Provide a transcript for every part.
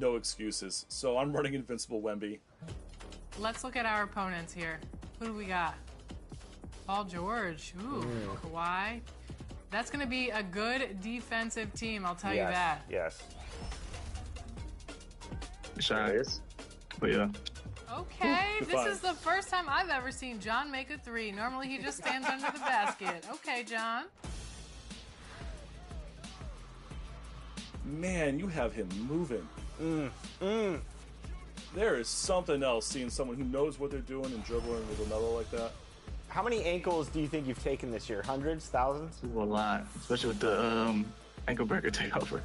no excuses. So I'm running Invincible Wemby. Let's look at our opponents here. Who do we got? Paul George. Ooh, Kawhi. That's going to be a good defensive team, I'll tell you that. Yes. Shy. But yeah. Okay, this is the first time I've ever seen John make a three. Normally he just stands under the basket. Okay, John. Man, you have him moving. There is something else seeing someone who knows what they're doing and dribbling with another like that. How many ankles do you think you've taken this year? Hundreds? Thousands? A lot, especially with the ankle breaker takeover.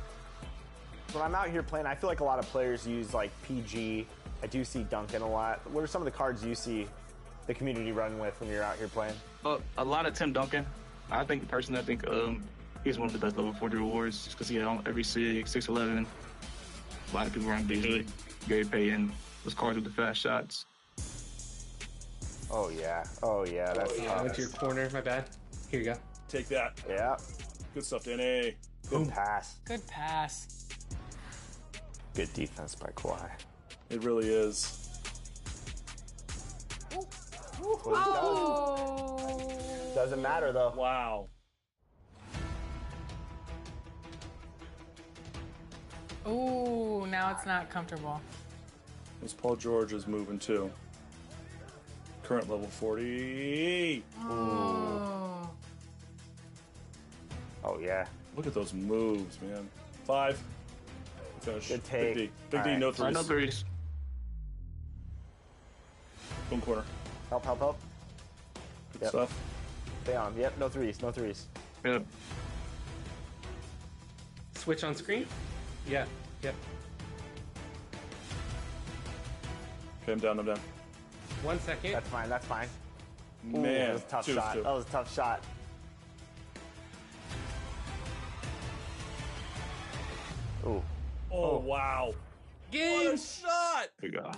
When I'm out here playing, I feel like a lot of players use like PG. I do see Duncan a lot. What are some of the cards you see the community running with when you're out here playing? A lot of Tim Duncan. I think he's one of the best level 40 rewards just because he had every 6'11". A lot of people run Beasley, Gary Payton, those cards with the fast shots. Oh yeah, that's I went to your corner, my bad. Here you go. Take that. Yeah. Good stuff, Danny. Good pass. Good pass. Good defense by Kawhi. It really is. Oh! Doesn't matter though. Wow. Ooh, now it's not comfortable. This Paul George is moving too. Current level 40. Oh. Oh yeah. Look at those moves, man. 5. Finish. Good take. Big D, no threes. No threes. Boom corner. Help. Yep. Stuff. Stay on. Yep, no threes. Yep. Switch on screen? Yeah, yep. Okay, I'm down. 1 second. That's fine. Man, that was a tough shot. Two. That was a tough shot. Ooh. Oh, wow. Game. What a shot! Here we go.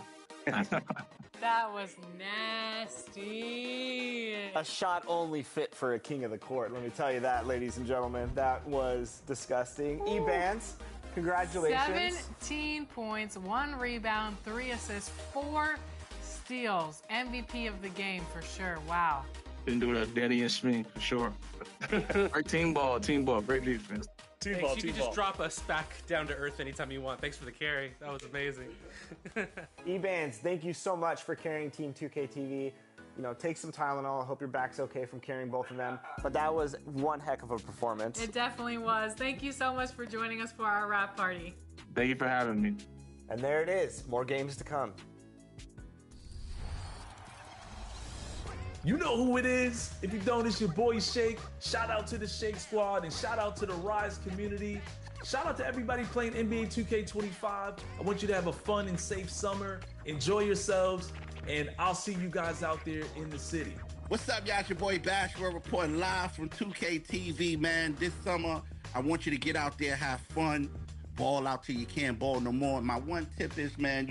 That was nasty. A shot only fit for a king of the court. Let me tell you that, ladies and gentlemen. That was disgusting. E-Bands, congratulations. 17 points, 1 rebound, 3 assists, 4 steals. MVP of the game for sure. Wow. Didn't do that, Danny and Smee, for sure. Our team ball, great defense. Team Thanks. ball. You can just drop us back down to earth anytime you want. Thanks for the carry. That was amazing. E-Bands, thank you so much for carrying Team 2K TV. You know, take some Tylenol. I hope your back's okay from carrying both of them. But that was one heck of a performance. It definitely was. Thank you so much for joining us for our wrap party. Thank you for having me. And there it is. More games to come. You know who it is. If you don't, it's your boy Shake. Shout out to the Shake Squad and shout out to the Rise community. Shout out to everybody playing NBA 2K25. I want you to have a fun and safe summer. Enjoy yourselves, and I'll see you guys out there in the city. What's up, y'all? It's your boy Bash. We're reporting live from 2K TV, man. This summer, I want you to get out there, have fun, ball out till you can't ball no more. My one tip is, man,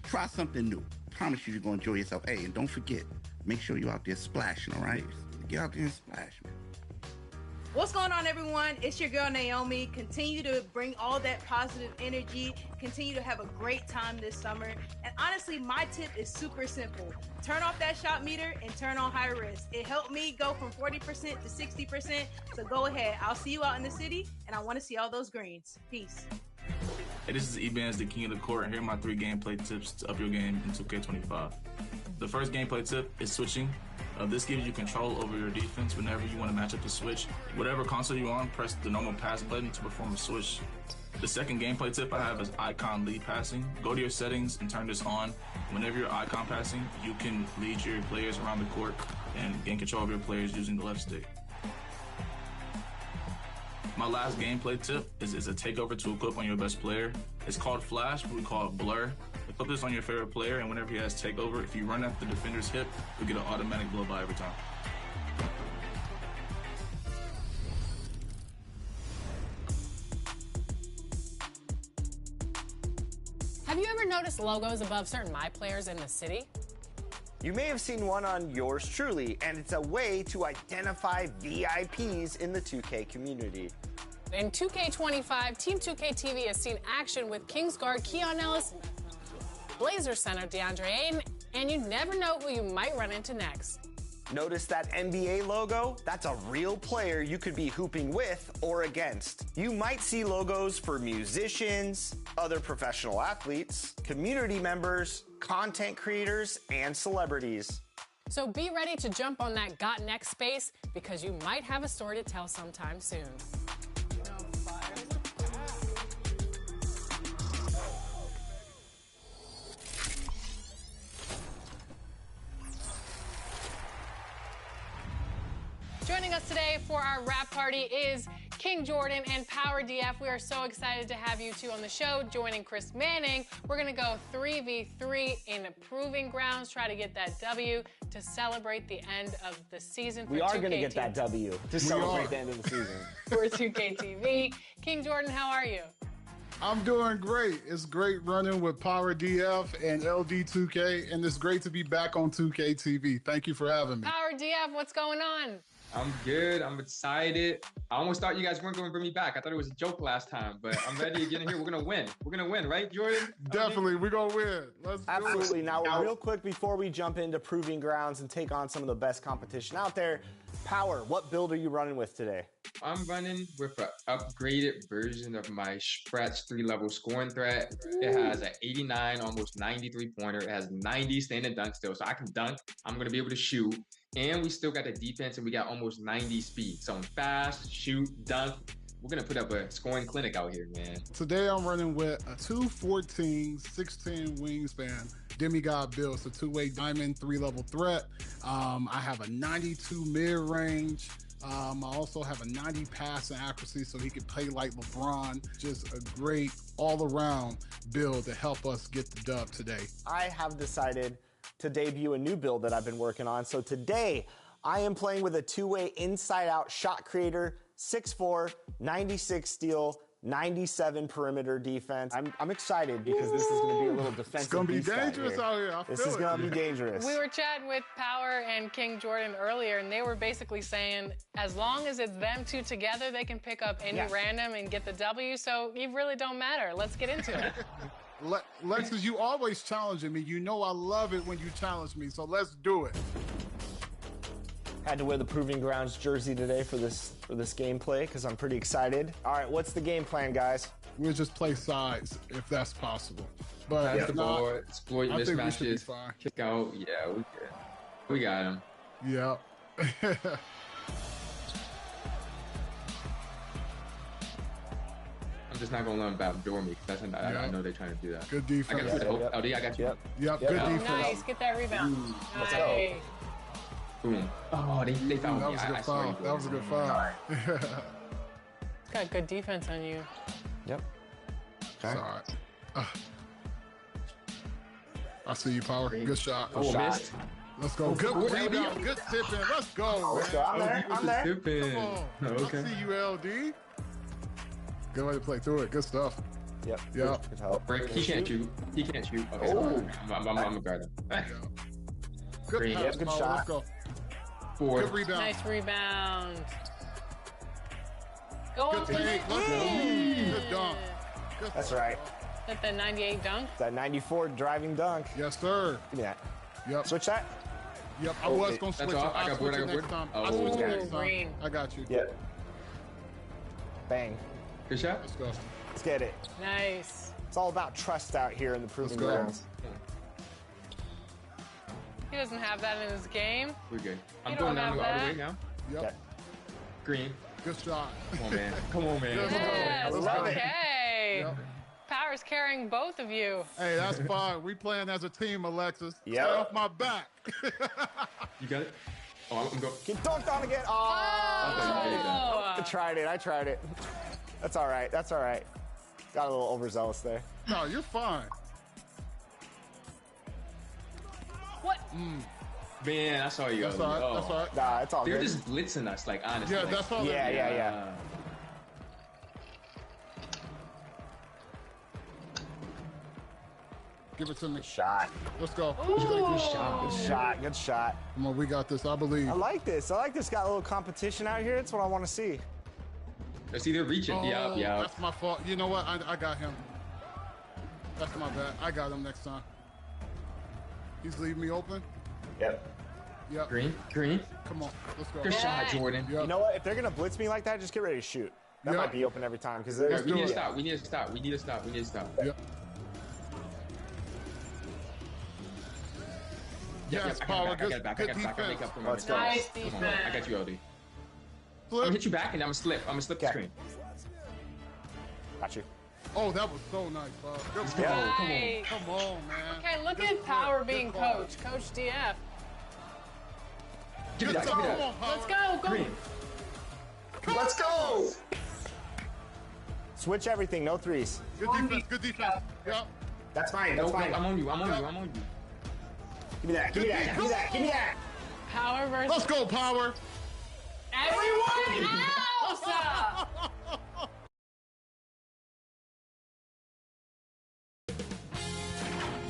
try something new. Promise you're going to enjoy yourself. Hey, and don't forget, make sure you're out there splashing, all right? Get out there and splash, man. What's going on, everyone? It's your girl, Naomi. Continue to bring all that positive energy. Continue to have a great time this summer. And honestly, my tip is super simple. Turn off that shot meter and turn on high risk. It helped me go from 40% to 60%. So go ahead. I'll see you out in the city, and I want to see all those greens. Peace. Hey, this is E-Bands, the king of the court, and here are my 3 gameplay tips to up your game in 2K25. The first gameplay tip is switching. This gives you control over your defense whenever you want to match up the switch. Whatever console you're on, press the normal pass button to perform a switch. The second gameplay tip I have is icon lead passing. Go to your settings and turn this on. Whenever you're icon passing, you can lead your players around the court and gain control of your players using the left stick. My last gameplay tip is a takeover to equip on your best player. It's called Flash, but we call it Blur. Equip this on your favorite player, and whenever he has takeover, if you run at the defender's hip, you'll get an automatic blow by every time. Have you ever noticed logos above certain MyPlayers in the city? You may have seen one on yours truly, and it's a way to identify VIPs in the 2K community. In 2K25, Team 2K TV has seen action with Kings guard Keon Ellis, Blazer center DeAndre Ayton, and you never know who you might run into next. Notice that NBA logo? That's a real player you could be hooping with or against. You might see logos for musicians, other professional athletes, community members, content creators, and celebrities. So be ready to jump on that Got Next space because you might have a story to tell sometime soon. Joining us today for our wrap party is King Jordan and Power DF. We are so excited to have you two on the show. Joining Chris Manning, we're going to go 3v3 in Proving Grounds, try to get that W to celebrate the end of the season. We are going to get that W to celebrate the end of the season. For 2K TV. King Jordan, how are you? I'm doing great. It's great running with Power DF and LD2K, and it's great to be back on 2K TV. Thank you for having me. Power DF, what's going on? I'm good. I'm excited. I almost thought you guys weren't going to bring me back. I thought it was a joke last time, but I'm ready to get in here. We're going to win. We're going to win, right, Jordan? Definitely. We're going to win. Let's do Absolutely. it. Now, real quick, before we jump into Proving Grounds and take on some of the best competition out there, Power, what build are you running with today? I'm running with an upgraded version of my Stretch 3-level scoring threat. It has an 89, almost 93 pointer. It has 90 standing dunk still, so I can dunk. I'm going to be able to shoot. And we still got the defense, and we got almost 90 speed. So I'm fast, shoot, dunk. We're going to put up a scoring clinic out here, man. Today I'm running with a 214, 6'10 wingspan demigod build. It's a two-way diamond, 3-level threat. I have a 92 mid-range. I also have a 90 passing accuracy, so he can play like LeBron. Just a great all-around build to help us get the dub today. I have decided to debut a new build that I've been working on. So today, I am playing with a two-way inside-out shot creator, 6'4", 96 steal, 97 perimeter defense. I'm excited because this is going to be a little defensive. It's going to be beast dangerous out here. This is going to be dangerous. We were chatting with Power and King Jordan earlier, and they were basically saying as long as it's them two together, they can pick up any random and get the W, so you really don't matter. Let's get into it. Lexus, you always challenging me. You know I love it when you challenge me, so let's do it. Had to wear the Proving Grounds jersey today for this gameplay because I'm pretty excited. All right, what's the game plan, guys? We'll just play sides if that's possible. But Pass the ball, exploit mismatches, kick out. Yeah, we good. We got him. Yeah. I'm just not going to let them backdoor me because I know they're trying to do that. Good defense. I got you. LD, I got you. Yep. Good defense. Nice. Get that rebound. Let's nice. go. Boom. Oh, they found me. That was a good foul. That was a good foul. Got good defense on you. Yep. Okay. All right. I see you, Power. Good shot. Oh, missed. Let's go. Good rebound. Good tipping. Let's go, man. I'm there. Tipping. Okay. I see you, LD. Good way to play through it. Good stuff. Yep. Yep. Good help. Break. He can't shoot. He can't shoot. Okay, I'm gonna guard him. Good Green. pass, Good Power. shot. Let's go. 4. Good rebound. Nice rebound. Go up Good for take. the Let's go. Good dunk. Good That's dunk. right. At the 98 dunk. That 94 driving dunk. Yes, sir. Give me that. Yep. Switch that. Yep. I was going to That's switch it. all. I got switch board, it I got next board. time. Oh. I switch it next Green. time. I got you. Yep. Bang. Good shot. Let's go. Let's get it. Nice. It's all about trust out here in the Proving go. Grounds. He doesn't have that in his game. We're good. You I'm don't going down have all the that. way now. Yep. Okay. Green. Good shot. Come on, man. Come on, man. Yes. Let's go. Okay. Yep. Power's carrying both of you. Hey, that's fine. We playing as a team, Alexis. Yep. Stay off my back. You got it? Oh, I'm going. Get dunked on again. Oh. I tried it. That's all right. That's all right. Got a little overzealous there. No, you're fine. What? Man, I saw you. That's all right. That's all right. Nah, it's all They're good. just blitzing us, like, honestly. Yeah, that's all. Yeah. Give it to me. Shot. Let's go. Good shot. Good shot. Come on, we got this. I believe. I like this. Got a little competition out here. That's what I want to see. It's either reaching. Oh, Yeah. That's my fault. You know what? I got him. That's my bad. I got him next time. He's leaving me open. Yep. Yep. Green. Come on. Let's go. Good shot, Jordan. Yep. You know what? If they're gonna blitz me like that, just get ready to shoot. That might be open every time because we need to stop. We need to stop. Yep. Yes, Power. I got it back. I Good make defense. up for my Let's go. mistakes. Nice Come on, defense. I got you, LD. I'm Flip. gonna hit you back and I'm gonna slip the screen. Got you. Oh, that was so nice, Bob. Good go. ball. Nice. Come on, man. Okay, look Good at Power flip. being Good call. coach. Coach DF. Give me that. Come on, Power. Let's go. Green. Let's go. Switch everything. No threes. Good defense. Yep. That's fine. No, That's fine. I'm on you. Give me that. Give me that. Power versus Let's go, Power. everyone else.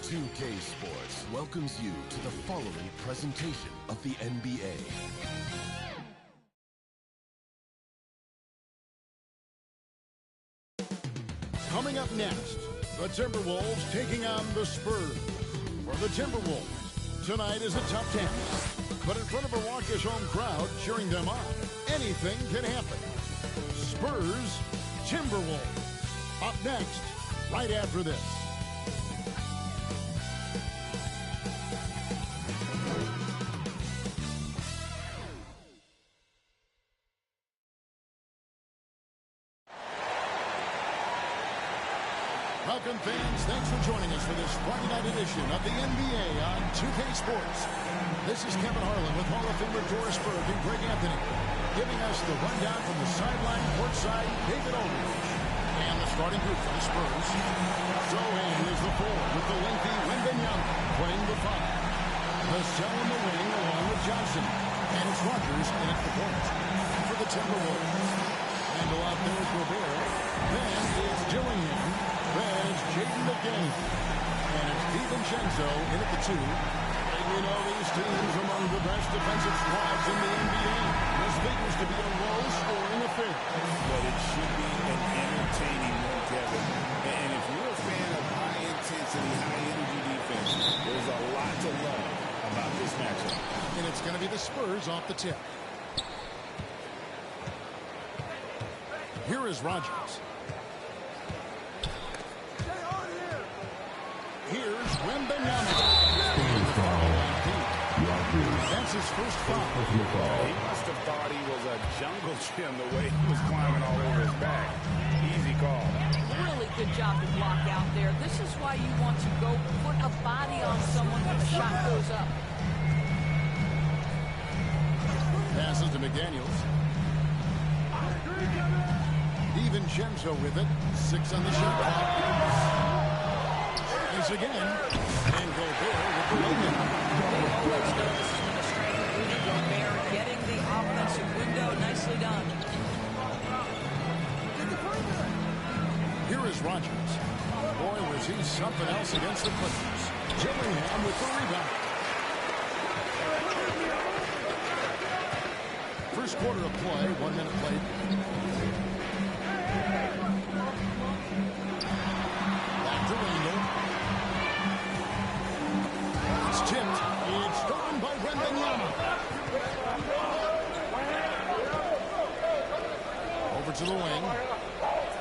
2K Sports welcomes you to the following presentation of the NBA. Coming up next, the Timberwolves taking on the Spurs. For the Timberwolves, tonight is a tough task, but in front of a raucous home crowd cheering them on, anything can happen. Spurs, Timberwolves. Up next, right after this. Welcome, fans. Thanks for joining us for this Friday night edition of the NBA on 2K Sports. This is Kevin Harlan with Hall of Famer Doris Burke and Greg Anthony, giving us the rundown from the sideline, courtside, David Aldridge, and the starting group for the Spurs. Zohan is the 4 with the lengthy Wembanyama playing the 5. Vassell in the wing along with Johnson, and it's Rogers in at the point for the Timberwolves. Handle off there is Gobert. Then it's Dillingham. Then it's Jaden McDaniel. And it's DiVincenzo in at the 2. And you know these teams among the best defensive squads in the NBA. This figures to be a low-scoring affair. But it should be an entertaining one, Kevin. And if you're a fan of high-intensity, high-energy defense, there's a lot to love about this matchup. And it's going to be the Spurs off the tip. Here is Rogers. Here's Wembanyama. That's his first foul. He must have thought he was a jungle gym the way he was climbing all over his back. Easy call. Really good job to block out there. This is why you want to go put a body on someone when the shot goes up. Passes to McDaniels. DiVincenzo with it. 6 on the shot clock. Is again. And Gobert with the layup. They always know this is when the strength of Rudy Gobert getting the offensive window. Nicely done. Here is Rogers. Boy, was he something else against the Clippers. Dillingham with the rebound. First quarter of play, 1 minute played. Back to Randall. It's tipped. It's stolen by Wembanyama. Over to the wing.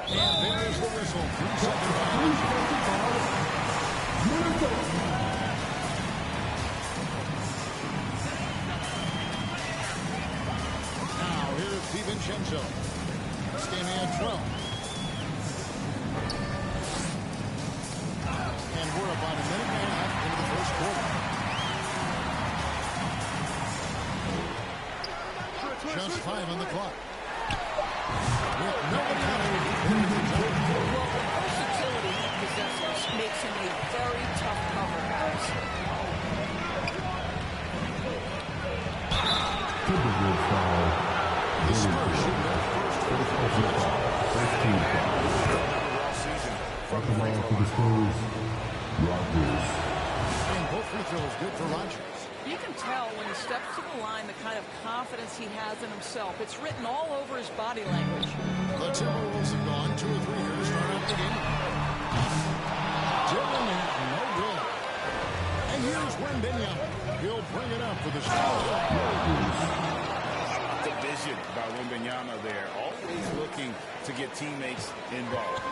And there's the whistle. 3 seconds. Now here's DiVincenzo. Standing at 12. And we're about a minute and a half into the first quarter. Just 5 on the clock. With no Well, the versatility he possesses makes him a very tough cover, guys. The Spurs shoot their first From the free throw line. and both free throws good for Rogers. You can tell when he steps to the line the kind of confidence he has in himself. It's written all over his body language. The Timberwolves have gone 2 of 3 here to start out the game. Dylan, no good. And here's Wembanyama. He'll bring it up for the shot. The vision by Wembanyama there, always looking to get teammates involved.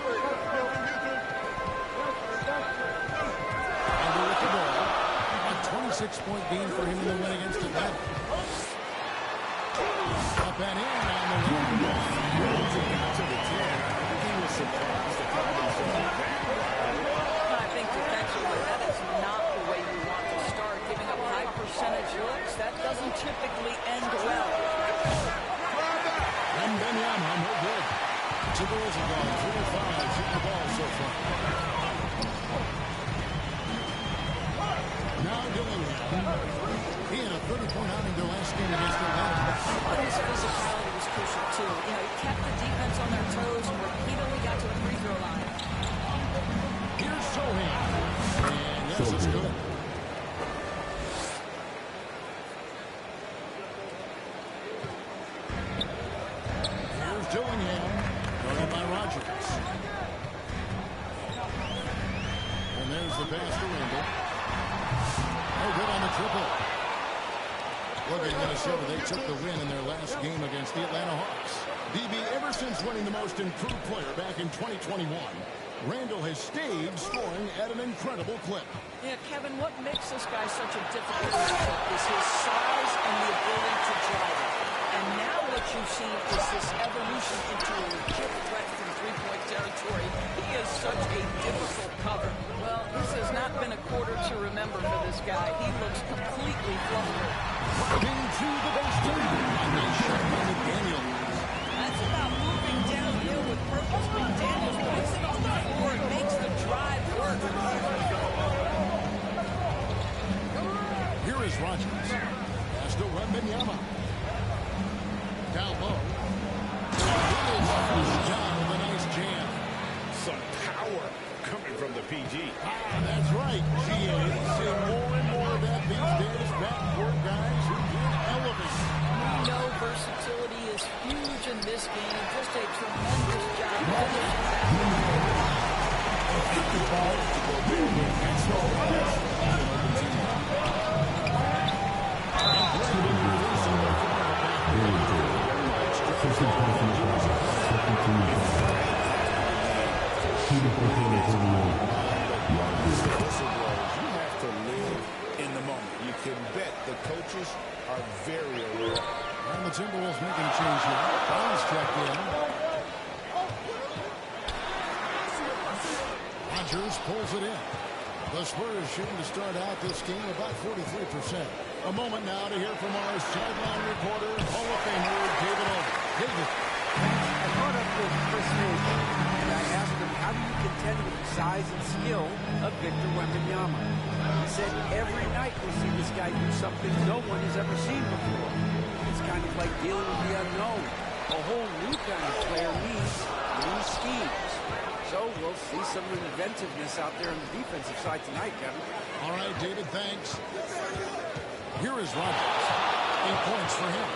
And with the ball, a 26-point game for him in the win against Atlanta. Up and in on the win. To the 10. He was surprised to find himself back. I think defensively that is not the way you want to start. Giving up high percentage looks, that doesn't typically end well. Wembanyama, no good. Timberwolves have gone 3 of 5 shooting the ball so far. Now Dillingham. He had a 30-point outing their last game against Atlanta. But his physicality was crucial too. You know, he kept the defense on their toes and repeatedly got to the free throw line. Here's Sohan. And yes, it's good. Here's Dillingham. Guarded by Rogers. And there's the pass to Randall. No good on the triple. Look at Minnesota. They took the win in their last game against the Atlanta Hawks. DB, ever since winning the most improved player back in 2021, Randall has stayed scoring at an incredible clip. Yeah, Kevin, what makes this guy such a difficult matchup is his size and the ability to drive it. And now what you've seen is this evolution into a legit threat from three-point territory. He is such a difficult cover. Well, this has not been a quarter to remember for this guy. He looks completely flustered. Into the baseline. A nice shot by McDaniel. That's about moving downhill with purpose. McDaniels puts it on the floor and makes the drive work. Here is Rogers. Pass to Wembanyama. Down low. Down with a nice jam. Some power coming from the PG. That's right. GA. See more and more of that these days. Backcourt guys who can elevate. We know versatility is huge in this game. Just a tremendous job finishing You have to live in the moment. You can bet the coaches are very aware. And the Timberwolves making a change here. Barnes checked in. Rogers pulls it in. The Spurs shooting to start out this game about 43%. A moment now to hear from our sideline reporter, Hall of Famer David Olden. David. I caught up with Chris Smith and I asked him, how do you contend with the size and skill of Victor Wembanyama? He said, every night we see this guy do something no one has ever seen before. It's kind of like dealing with the unknown. A whole new kind of player needs new schemes. So we'll see some inventiveness out there on the defensive side tonight, Kevin. All right, David, thanks. Here is Rogers. 8 points for him.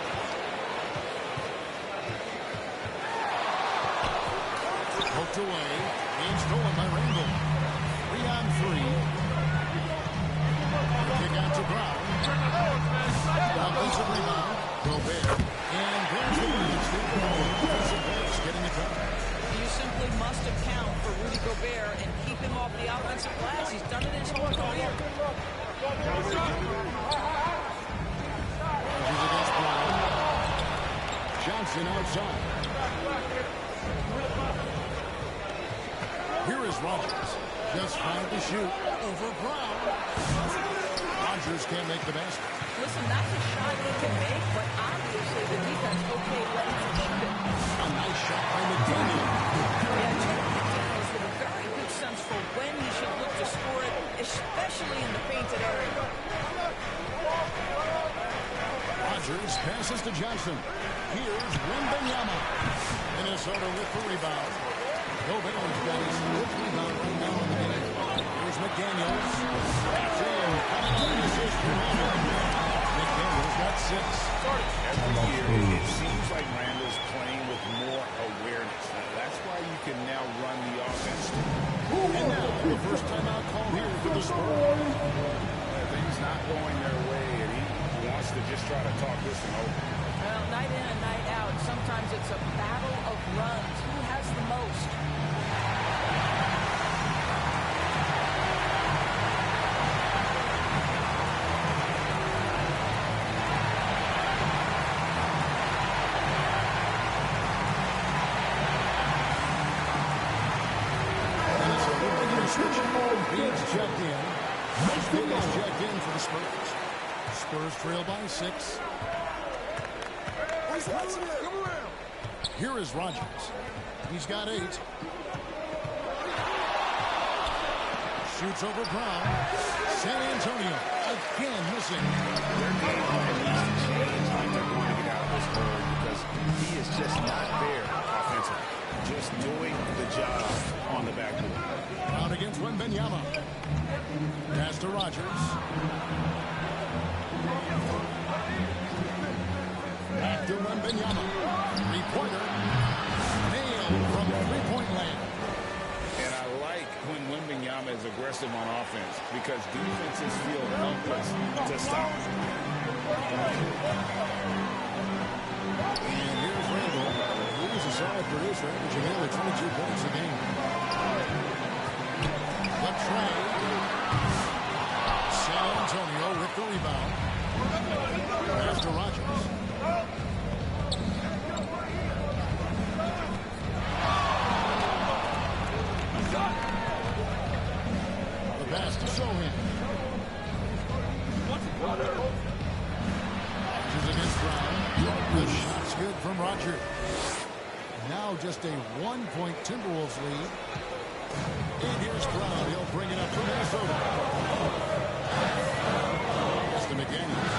Poked away. And stolen by Randall. 3 on 3. Kick out to Brown. Offensive rebound. Gobert. And there's the lead. Defensive base getting the cover. You simply must account for Rudy Gobert and keep him off the offensive glass. He's done it his whole career. Against Brown. Johnson outside. Here is Rogers. Just 5 to shoot. Over Brown. Rogers can't make the basket. Listen, that's a shot he can make, but obviously the defense okay letting him shoot it. A nice shot by McDaniel. Yeah, Jake McDaniels with a very good sense for when he should look to score it, especially in the painted area. Rogers passes to Johnson. Here's Wembanyama. Minnesota with the rebound. Gobert's got his 4th rebound right now in the game. Here's McDaniels. That's in. McDaniel's got 6. Every year, it seems like Randall's playing with more awareness. That's why you can now run the offense. And now, the first timeout call here for the Spurs. Things not going their way, and he wants to just try to talk this one over. Well, night in and night out, sometimes it's a battle of runs. Who has the most? He's checked in. He's checked in for the Spurs. Spurs trail by 6. Here is Rogers. He's got 8. Shoots over Brown. San Antonio again missing. Their game plan needs to change if they're going to get out of this hole because he is just not there offensively. Just doing the job on the backboard. Brown against Wembanyama. Pass to Rogers. Back to Wembanyama. Three-pointer. Nailed from three-point land. And I like when Wembanyama is aggressive on offense because defenses feel helpless to stop him. And here's Randall. He's a solid producer, averaging nearly 22 points a game. The tray. San Antonio with the rebound. Pass to Rogers. The pass to Sohan. Rogers against Brown. The shot's good from Rogers. Now just a 1-point Timberwolves lead. And here's Brown. He'll bring it up for Minnesota. It's to McDaniels.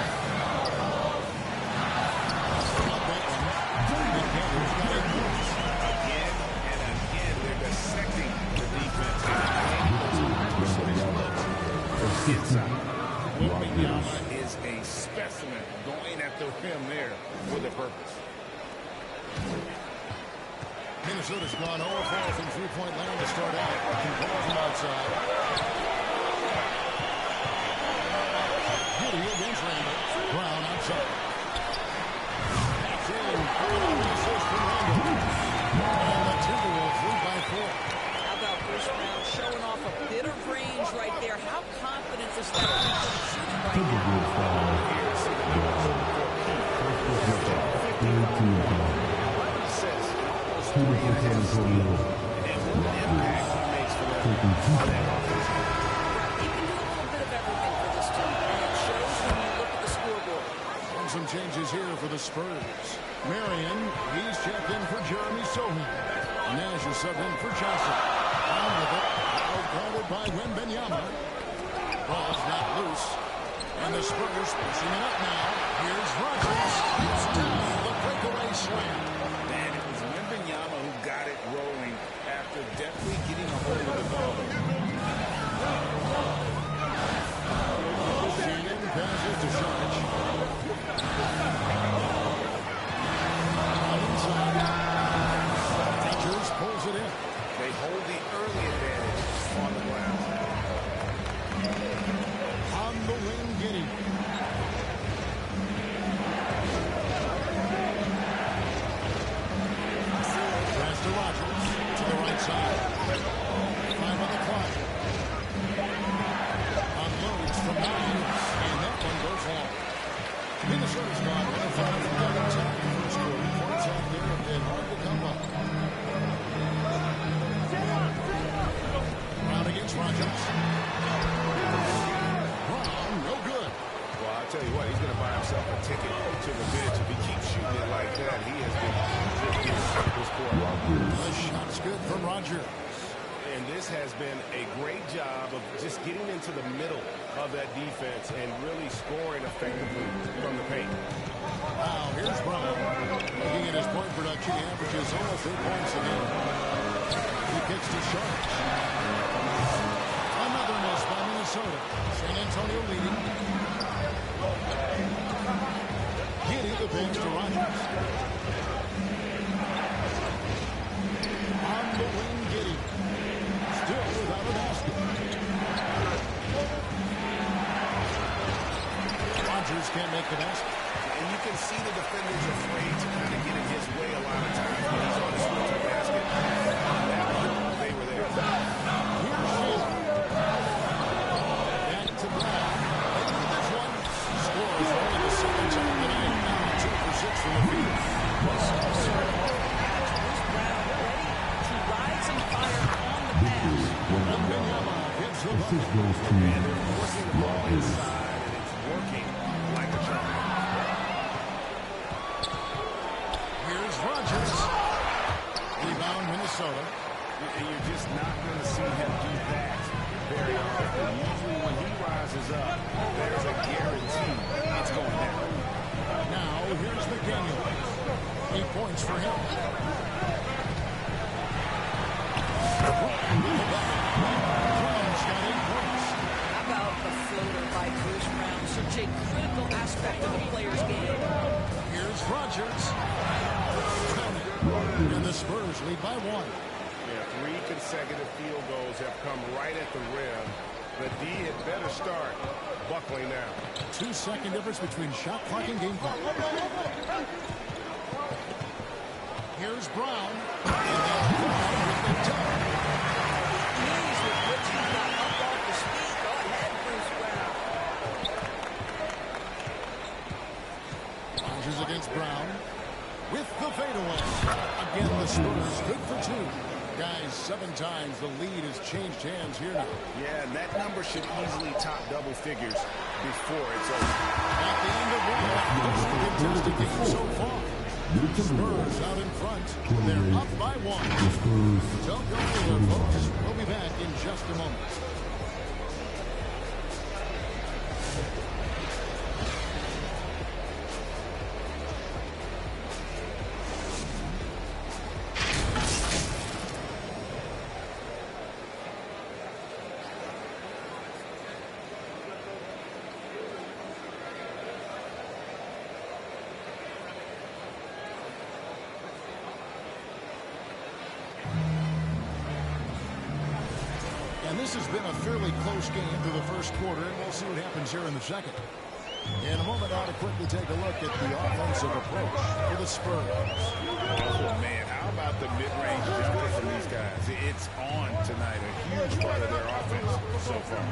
Not that one. McDaniels got 8 points. Again and again, they're dissecting the defense. Inside. Wembanyama is a specimen going at the rim there with a purpose. Minnesota's gone 0-4 from three-point land to start out. Can ball from outside. Beauty against Randall. Brown outside. Back in. Assist from Randall. And the Timberwolves lead by 4. How about Bruce Brown showing off a bit of range right there? How confident is that shooting right now? He can do a little bit of everything for this team, and it shows when you look at the scoreboard. And some changes here for the Spurs. Marion, he's checked in for Jeremy Sohan. Nash is subbed in for Johnson. Down with it, guarded by Wembanyama. Ball's not loose, and the Spurs pushing it up now. Here's Rogers. The breakaway slam. Man, it was Wembanyama who got it rolling after definitely getting a hold of the ball. Shannon passes to Sharp. Inside. Rogers pulls it in. They hold the early advantage on the glass. On the wing, Giddey. Pass to Rogers. To the right side. 5 on the clock. Unloads from 9. And that one goes long. Minnesota's gone 1-5 from that attack. First quarter. Points out there have been hard to come by. Brown against Rogers. Brown, no good. Well, I'll tell you what, he's going to buy himself a ticket to the bench. If he keeps shooting it like that, he has been just this quarter. The shot's good from Rogers. And this has been a great job of just getting into the middle of that defense and really scoring effectively from the paint. Wow, here's Brown. Looking at his point production, he averages almost 8 points a game. He kicks to Sharp. Another miss by Minnesota. San Antonio leading. Giddy the pass to Rogers. On the wing, Giddy. Still without a basket. Rogers can't make the basket. And you can see the defenders afraid to kind of get in his way a lot of times when he's on the switch to basket. They were there. Here's Sheila. Back to Brown. And with this one, scores only the second time tonight. Now 2 for 6 from the field. Bruce Brown ready to rise and fire on the pass. Wembanyama gives the And they're forcing the ball inside, and it's working like a charm. Here's Rogers. Rebound, Minnesota. And you're just not going to see him do that very often. Usually when he rises up, there's a guarantee it's going down. Now here's McDaniel. 8 points for him. Brown's got 8 points. How about the floater by Bruce Brown? Such a critical aspect of the player's game. Here's Rogers. And the Spurs lead by 1. Yeah, 3 consecutive field goals have come right at the rim. The D had better start buckling now. 2-second difference between shot clock and game clock. Here's Brown. And then Brown with the dunk. Ease with which he got up off the speed. Go ahead, Bruce Brown. Rogers against Brown. With the fadeaway. Again, the Spurs good for 2. Guys, 7 times the lead has changed hands here now. Yeah, and that number should easily top double figures before it's over. At the end of one, this is the contested game so far. Spurs out in front. They're up by 1. Don't go anywhere, folks. We'll be back in just a moment. This has been a fairly close game through the first quarter, and we'll see what happens here in the second. In a moment now to quickly take a look at the offensive approach for the Spurs. Oh, man, how about the mid-range jumper from these guys? It's on tonight, a huge part of their offense so far.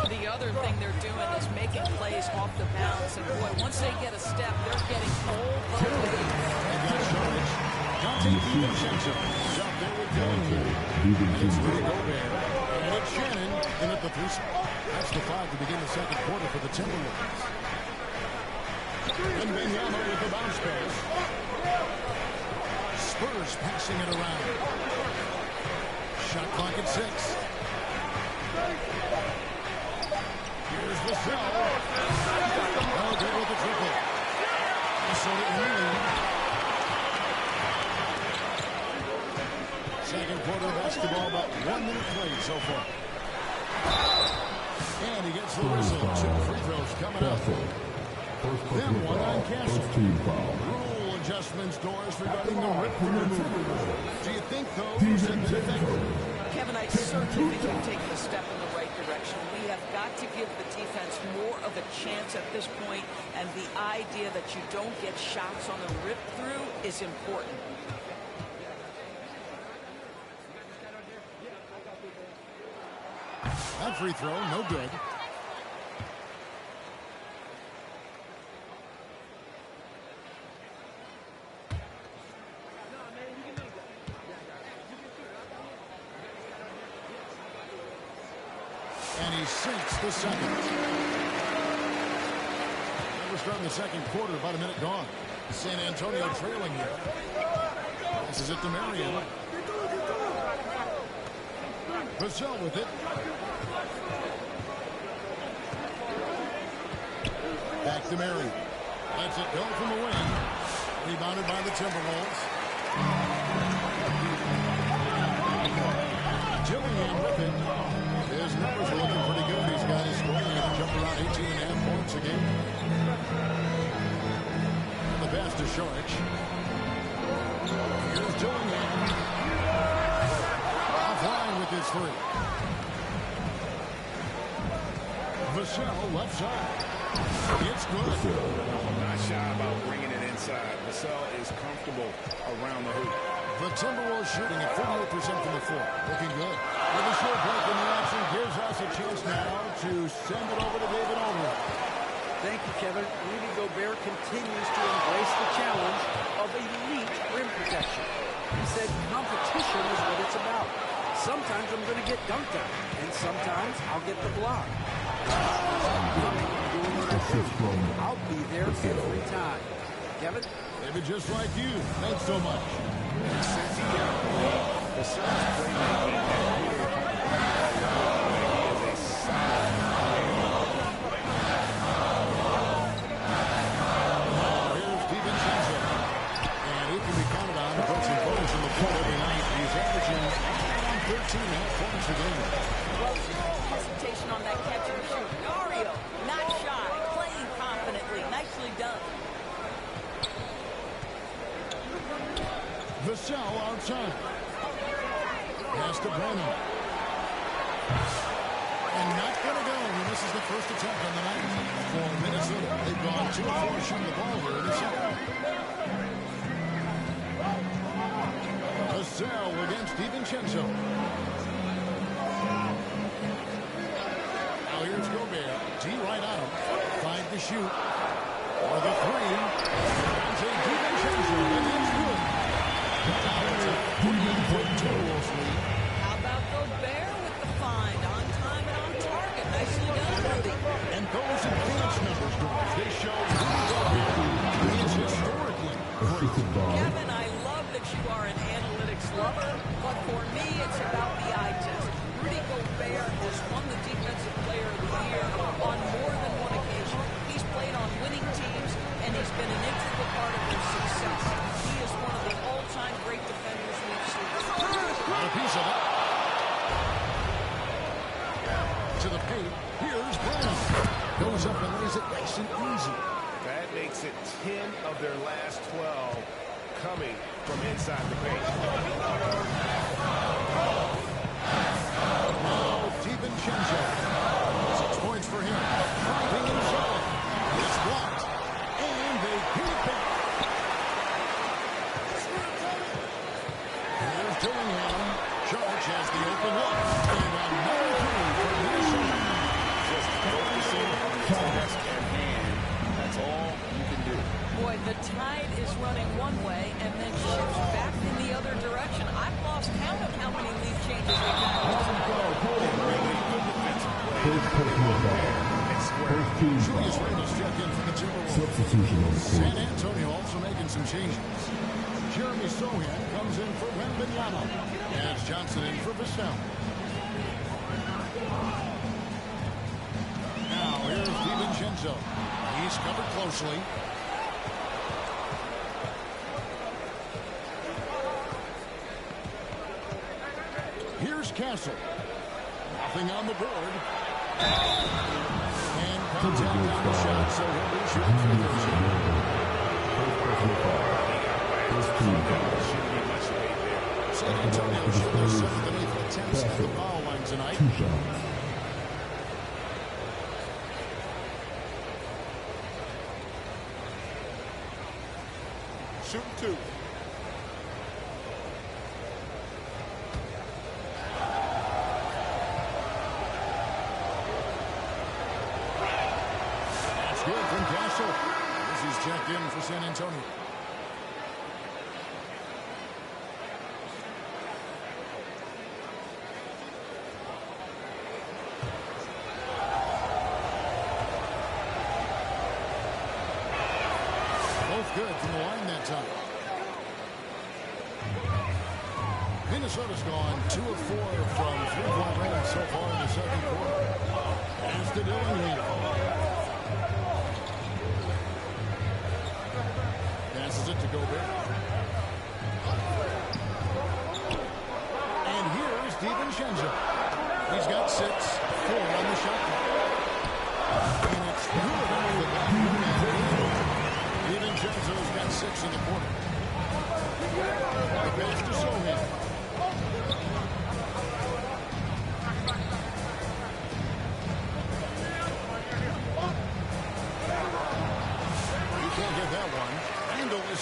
The other thing they're doing is making plays off the bounce, and boy, once they get a step, they're getting all the way. They got Sharage. Dante DiVincenzo is out there with Dillingham. It's Rudy Gobert. And it's Shannon in at the 3 spot. That's the 5 to begin the second quarter for the Timberwolves. And Wembanyama with the bounce pass. Spurs passing it around. Shot clock at 6. Here's Vassell. Well, good with the triple. Minnesota in the lead. Second quarter basketball, about 1 minute played so far. And he gets the whistle. 2 free throws coming up. Then 1 on Castle. Rule adjustments, Doris, regarding the rip removal. Do you think, though, it's effective? Kevin, I certainly think you're taking a step in the right direction. We have got to give the defense more of a chance at this point, and the idea that you don't get shots on the rip through is important. That free throw, no good. And he sinks the second. We're starting the second quarter, about a minute gone. San Antonio trailing here. This is it to Marion. Vassell with it. Back to Mary. Lets it go from the wing. Rebounded by the Timberwolves. Dillingham with it. His numbers are looking pretty good. He's got his scoring and a jump around Dillingham. Offline with his three. Vassell left side. It's good. Not shy about bringing it inside. Vassell is comfortable around the hoop. The Timberwolves shooting at 48% from the floor. Looking good. With a short break in the action, gives us a chance now to send it over to David Aldridge. Thank you, Kevin. Rudy Gobert continues to embrace the challenge of elite rim protection. He said competition is what it's about. Sometimes I'm going to get dunked on, and sometimes I'll get the block. I'll be there every time. Kevin? David, just like you. Thanks so much. Since he got the Suns playmaking at Peter is a solid. Here's DiVincenzo. And he can be counted on to put some points in the court every night. He's averaging 13.5 points a game. Well, zero hesitation on that catch and shoot. Dario, not shy, playing confidently. Nicely done. Vassell outside. Pass to Brennan. And not going to go. And this is the first attempt on the night for Minnesota. They've gone 2 of 4 shooting the ball here in the second. Vassell against DiVincenzo. Now here's Gobert. T right on him. 5 to shoot. For the 3. Comes in DiVincenzo. And it's good. How about Gobert with the find? On time and on target. Nicely done, Rudy. And those advanced numbers, guys, they show Rudy Gobert is historically great. Kevin, I love that you are an analytics lover, but for me, it's about the eye test. Rudy Gobert has won the Defensive Player of the Year on more than one occasion. He's played on winning teams, and he's been an integral part of their success. He is one of the all-time great defenders we've seen. Got a piece of it. To the paint. Here's Brown. Goes up and lays it nice and easy. That makes it 10 of their last 12 coming from inside the paint. Now DiVincenzo. 6 points for him. Driving inside. It's blocked. And they pin it back. Here's Dillingham. George has the open look. And another 3 for Minnesota. Just focusing on the task at hand. That's all you can do. Boy, the tide is running one way and then shifts back in the other direction. I've lost count of how many lead changes we've had. Really good defensive play. Julius Randle's checked in for the Timberwolves. San Antonio also making some changes. Jeremy Sohan comes in for Wembanyama. As Johnson in for Vassell. Now here's DiVincenzo. He's covered closely. Here's Castle. Nothing on the board. And contact on the shot, so he'll be shooting free throws. San Antonio showed their 7th and 8th attempts at the foul line tonight. Shoot 2. That's good from Castle. This is checked in for San Antonio. Both good from the line that time. Minnesota's gone 2 of 4 from 3-point range so far in the second quarter. As to Dillingham. Passes it to Gobert. And here's DiVincenzo. He's got 6, 4 on the shot clock. And it's good off the back of the net. DiVincenzo's got 6 in the quarter. The pass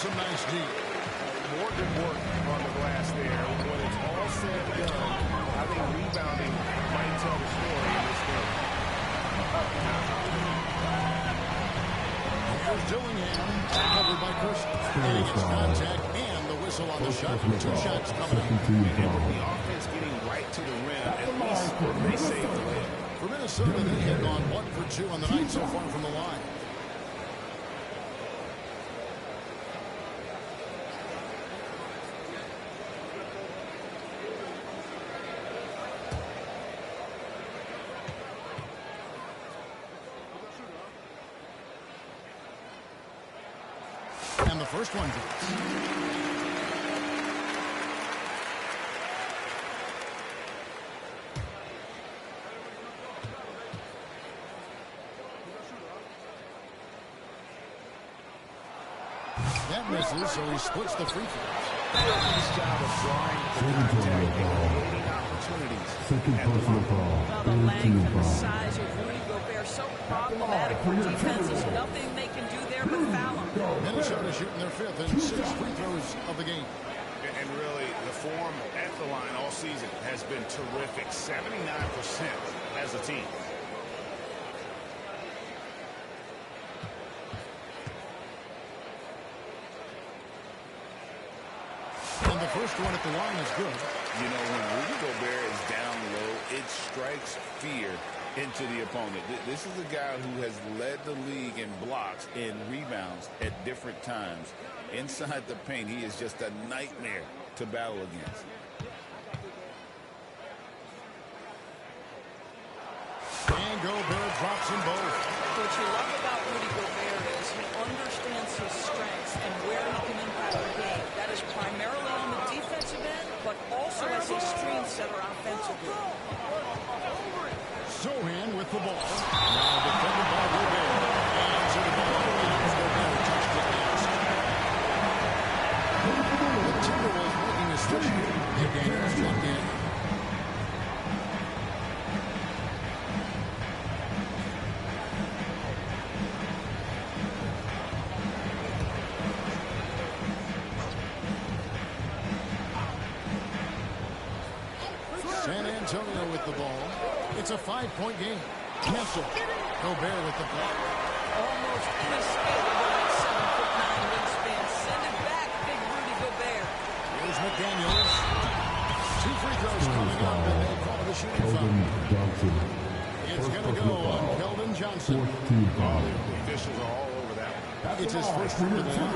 some nice D. More good work on the glass there. When it's all said and done, I think rebounding might tell the story in this game. Here's Dillingham, covered by Kirsten. And he gets contact and the whistle on the shot. 2 shots coming up. And with the offense getting right to the rim, at least they saved the layup. For Minnesota, they have gone 1 for 2 on the night so far from the line. And the first one goes. That misses, so he splits the free throws. Nice job of drawing the contact and creating opportunities. Second personal foul. Well, the length and the size of Rudy Gobert so problematic for defenses. Nothing they can do there but foul him. Minnesota shooting their 5th and 6th free throws of the game. And really, the form at the line all season has been terrific. 79% as a team. And the first one at the line is good. You know, when Rudy Gobert is down low, it strikes fear into the opponent. This is a guy who has led the league in blocks and rebounds at different times. Inside the paint, he is just a nightmare to battle against. And Gobert drops them both. What you love about Rudy Gobert is he understands his strengths and where he can impact the game. That is primarily on the defensive end, but also as a screen setter offensively. Sohan with the ball. Now defended by Gobert. And so the ball leaves. Gobert touched it last. The Timberwolves making a switch here. McDaniels checked in. San Antonio with the ball. It's a 5-point game. Cancel. Gobert with the ball. Almost inescapable at 7'9" wingspan. Send it back, big Rudy Gobert. Here's McDaniels. 2 free throws coming up, and they call it a shooting foul. It's going to go on Keldon Johnson. The officials are all over that one. It's his first free throw.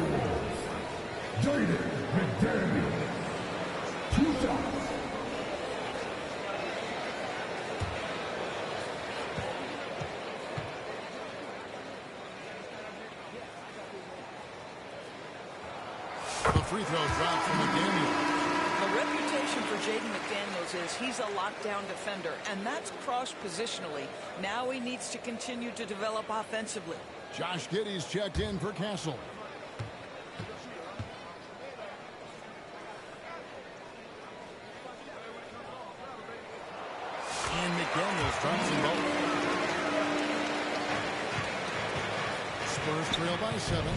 Jaden McDaniels. 2 shots. The free throw dropped from McDaniels. The reputation for Jaden McDaniels is he's a lockdown defender, and that's cross-positionally. Now he needs to continue to develop offensively. Josh Giddey's checked in for Castle. And McDaniels drops them both. Spurs trail by 7.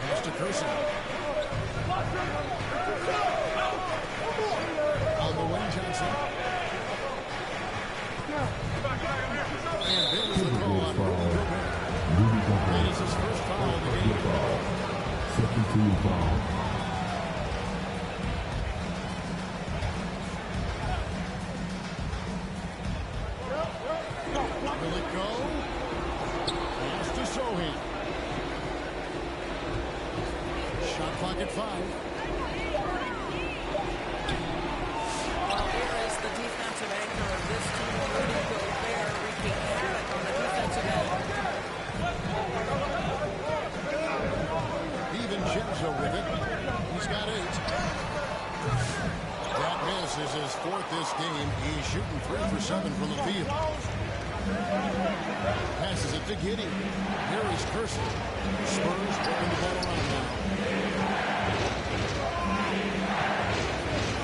Pass to Curson. On the wing, Johnson. And there's the call on Rudy Gobert. That is his first foul of the game. Second team foul. Will it go? Pass to Sohan. Shot clock at 5. Well, here is the defensive anchor of this team, Rudy Gobert, wreaking havoc on the defensive end. DiVincenzo with it. He's got 8. That miss is his 4th this game. He's shooting 3 for 7 from the field. Passes it to Giddey. Here is Curson. Spurs whipping the ball around now.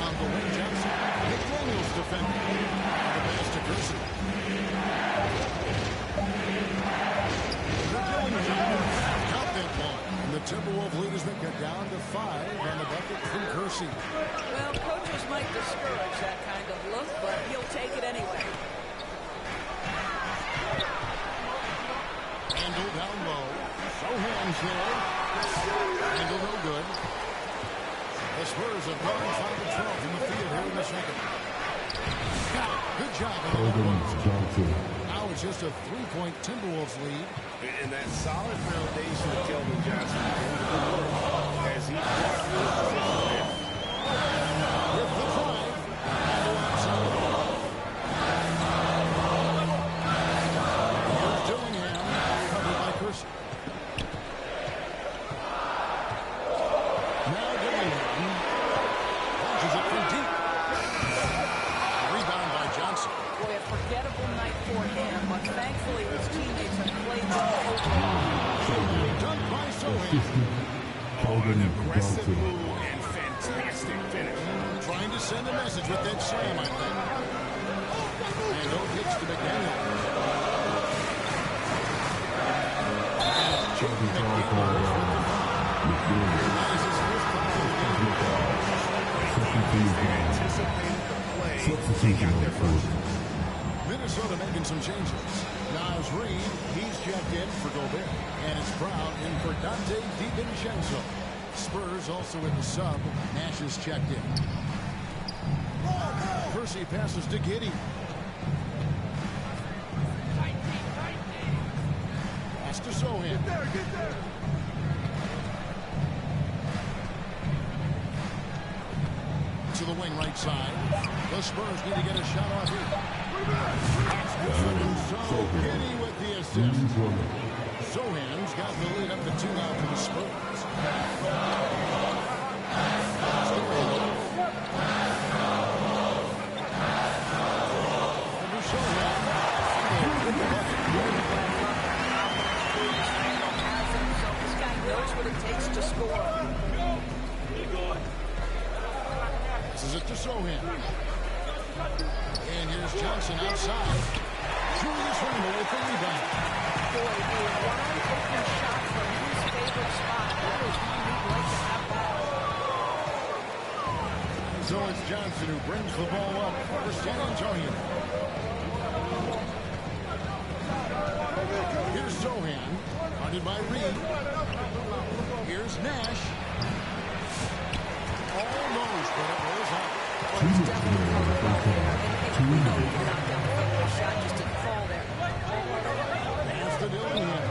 On the wing, Johnson. McDaniels defending. The pass to Curson. The Dillingham. Count that one. And the Timberwolves Angle down low. Sohan's there. Angle no good. The Spurs have gone 5-12 from the field here in the second. Got it. Good job. Now it's just a 3-point Timberwolves lead. And that solid foundation of Keldon Johnson as he brought the position there. With the drive. Here's Dillingham. Covered by Kersey. Now Dillingham. Launches it from deep. Rebound by Johnson. Boy, a forgettable night for him, but thankfully his teammates have played well overall. Done by Sohan. An aggressive move and fantastic finish. Trying to send a message with that slam, I think. And no hits to McDaniel. Minnesota making some changes. Naz Reid, he's checked in for Gobert. And it's Brown in for Dante DiVincenzo. Spurs also in the sub. Nash is checked in. Kersey passes to Giddey. Pass to Sohan. Get there. To the wing right side. The Spurs need to get a shot off here. That's good. So Giddey with the assist. Sohan's got the lead up to 2 now for the Spurs. This guy knows what it takes to score. This is it to Sohan. And here's Johnson outside. Julius Randle with the rebound. Boy, a wide open shot from his favorite spot. That is one he'd like to have back. So it's Johnson who brings the ball up for San Antonio. Here's Sohan. Guarded by Reid. Here's Nash. Almost, but it rolls out. Well, he's definitely called it out there. And we know he can knock down the favorite shot, just didn't fall there. Pass to Dillingham.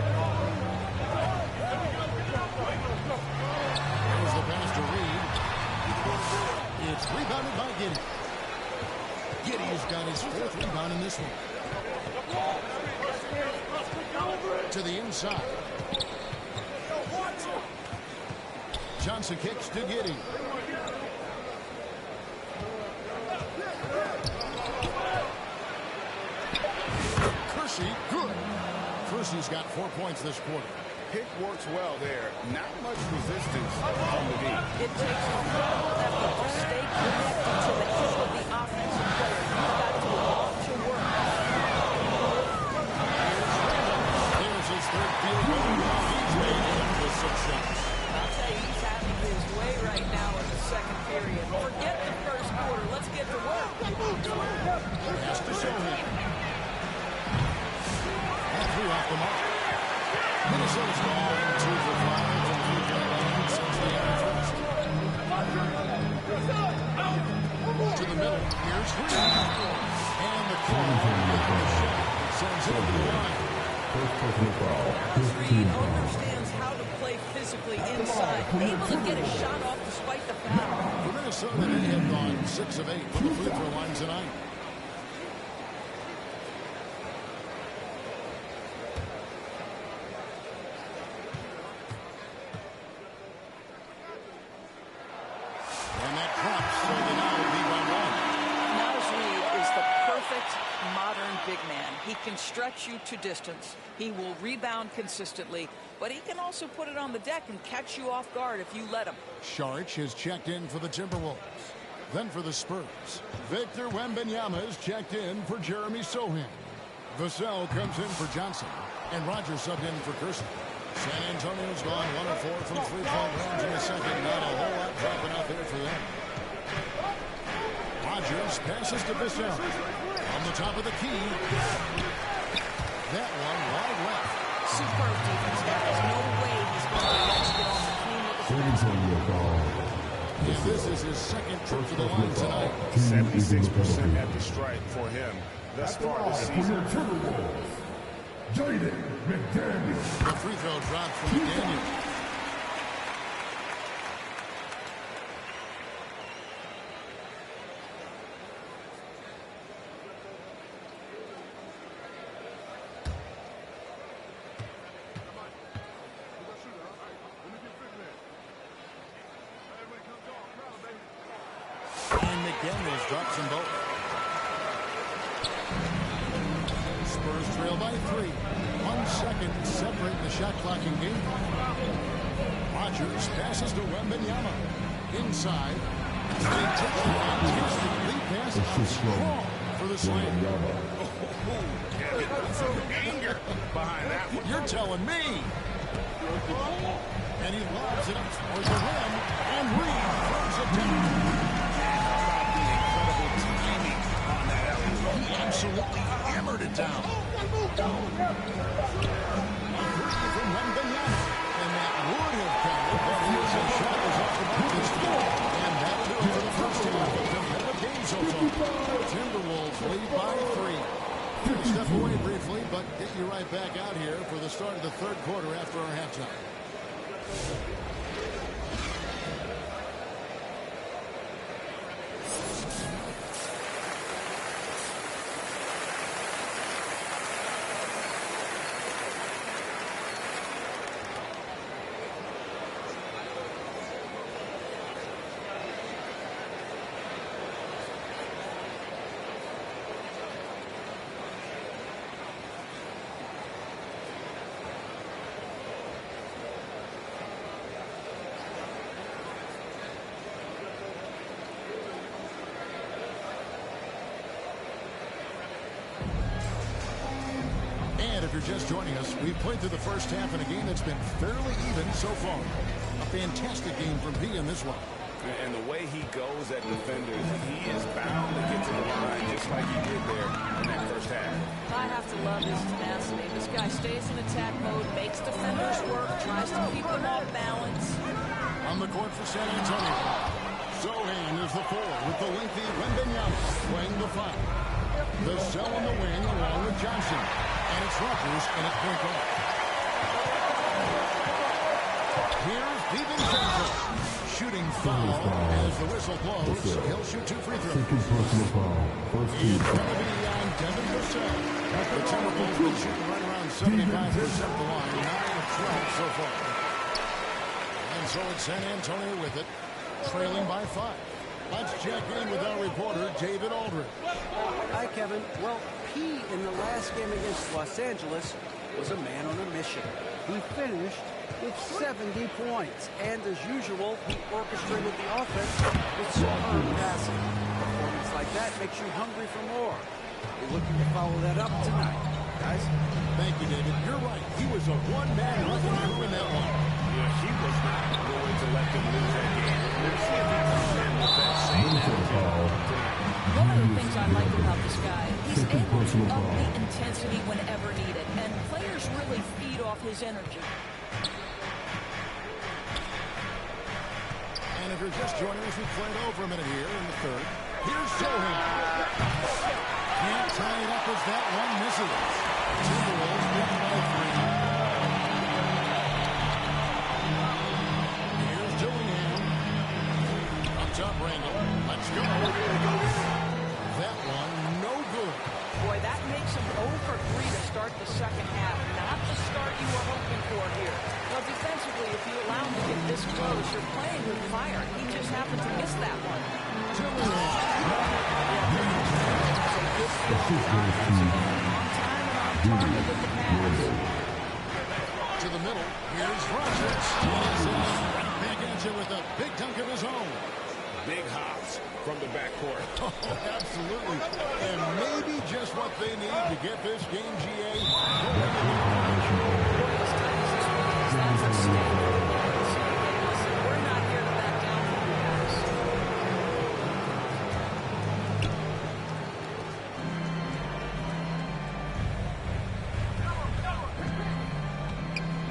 There's the pass to Reid. It's rebounded by Giddey. Giddey's got his 4th rebound in this one. To the inside. Johnson kicks to Giddey. Kersey, good. Kersey's got 4 points this quarter. Pick works well there. Not much resistance on the beat. It takes incredible effort to stay connected to the hip of the offensive player. You've got to want to work. There's his 3rd field goal. He's made it with success. I'll tell you, he's having his way right now in the second period. Forget the first quarter. Let's get to work. Pass to Sohan. And 3 off the mark. Minnesota's gone 2 for 5 from the free-throw line since the end of the first. To the middle. Here's Reid. And the corner. Sends it to the line. Reid understands how to play physically inside. Able to get a shot off despite the foul. For Minnesota, they have gone 6 of 8 from the free-throw line tonight. And that drops, so they now lead by 1. Naz Reid is the perfect modern big man. He can stretch you to distance. He will rebound consistently, but he can also put it on the deck and catch you off guard if you let him. Saric has checked in for the Timberwolves. Then for the Spurs, Victor Wembanyama is checked in for Jeremy Sohan. Vassell comes in for Johnson, and Rogers subbed in for Kersey. San Antonio's gone 1 of 4 from 3-point range in the second. Not a whole lot dropping out there for them. Rogers passes to Vassell. On the top of the key. That one wide left. Superb And this is his second trip to the line tonight. 76% at the stripe for him thus far this season. The free throw dropped from McDaniel. McDaniels drops them both. Spurs trail by 3. 1 second separate the shot clock in game. Rodgers passes to Wembanyama. Inside. They take the fantastic lead pass out strong for the slam. Some anger behind that one. You're telling me. And he lobs it up towards the rim. And Reed throws it down. He absolutely hammered it down. A three from Wembanyama. And that would have counted, but his shot was off the back of his feet. And that'll do it for the first half of competitive game so far. Timberwolves lead by 3. Step away briefly, but get you right back out here for the start of the third quarter after our halftime. If you're just joining us, we've played through the first half in a game that's been fairly even so far. A fantastic game from P in this one. And the way he goes at defenders, he is bound to get to the line just like he did there in that first half. I have to love his tenacity. This guy stays in attack mode, makes defenders work, tries to keep them off balance. On the court for San Antonio. Sohan is the forward with the lengthy Wembanyama playing the 5. The cell on the wing along with Johnson. And it's Rodgers in at point guard. Here's DiVincenzo. Shooting foul as the whistle blows. He'll shoot 2 free throws. It's going to be on Devin Vassell. The Timberwolves will shoot right around 75% of the line. 9 of 12 so far. And so it's San Antonio with it, trailing by 5. Let's check in with our reporter, David Aldridge. Hi, Kevin. Well, P in the last game against Los Angeles was a man on a mission. He finished with 70 points. And as usual, he orchestrated the offense with superb passing. Performance like that makes you hungry for more. You're looking to follow that up tonight, guys. Thank you, David. You're right. He was a one-man wrecking crew in that one. Yeah, he was not going to let them lose that game. Let's see if he comes in with that same attitude. One of the things I like about this guy, he's able to up the intensity whenever needed, and players really feed off his energy. And if you're just joining us, we've played over a minute here in the third. Here's Sohan. Can't tie it up as that one misses. Timberwolves leading by 3. Here's Dillingham. Up top, Randall. Let's go. That one, no good. Boy, that makes him 0 for 3 to start the second half. Not the start you were hoping for here. Well, defensively, if you allow him to get this close, you're playing with fire. He just happened to miss that one. To the middle, here's Rodgers. Right back at you with a big dunk of his own. Big hops from the backcourt. Oh, absolutely. And maybe just what they need to get this game, GA. We're not here to back down from you guys.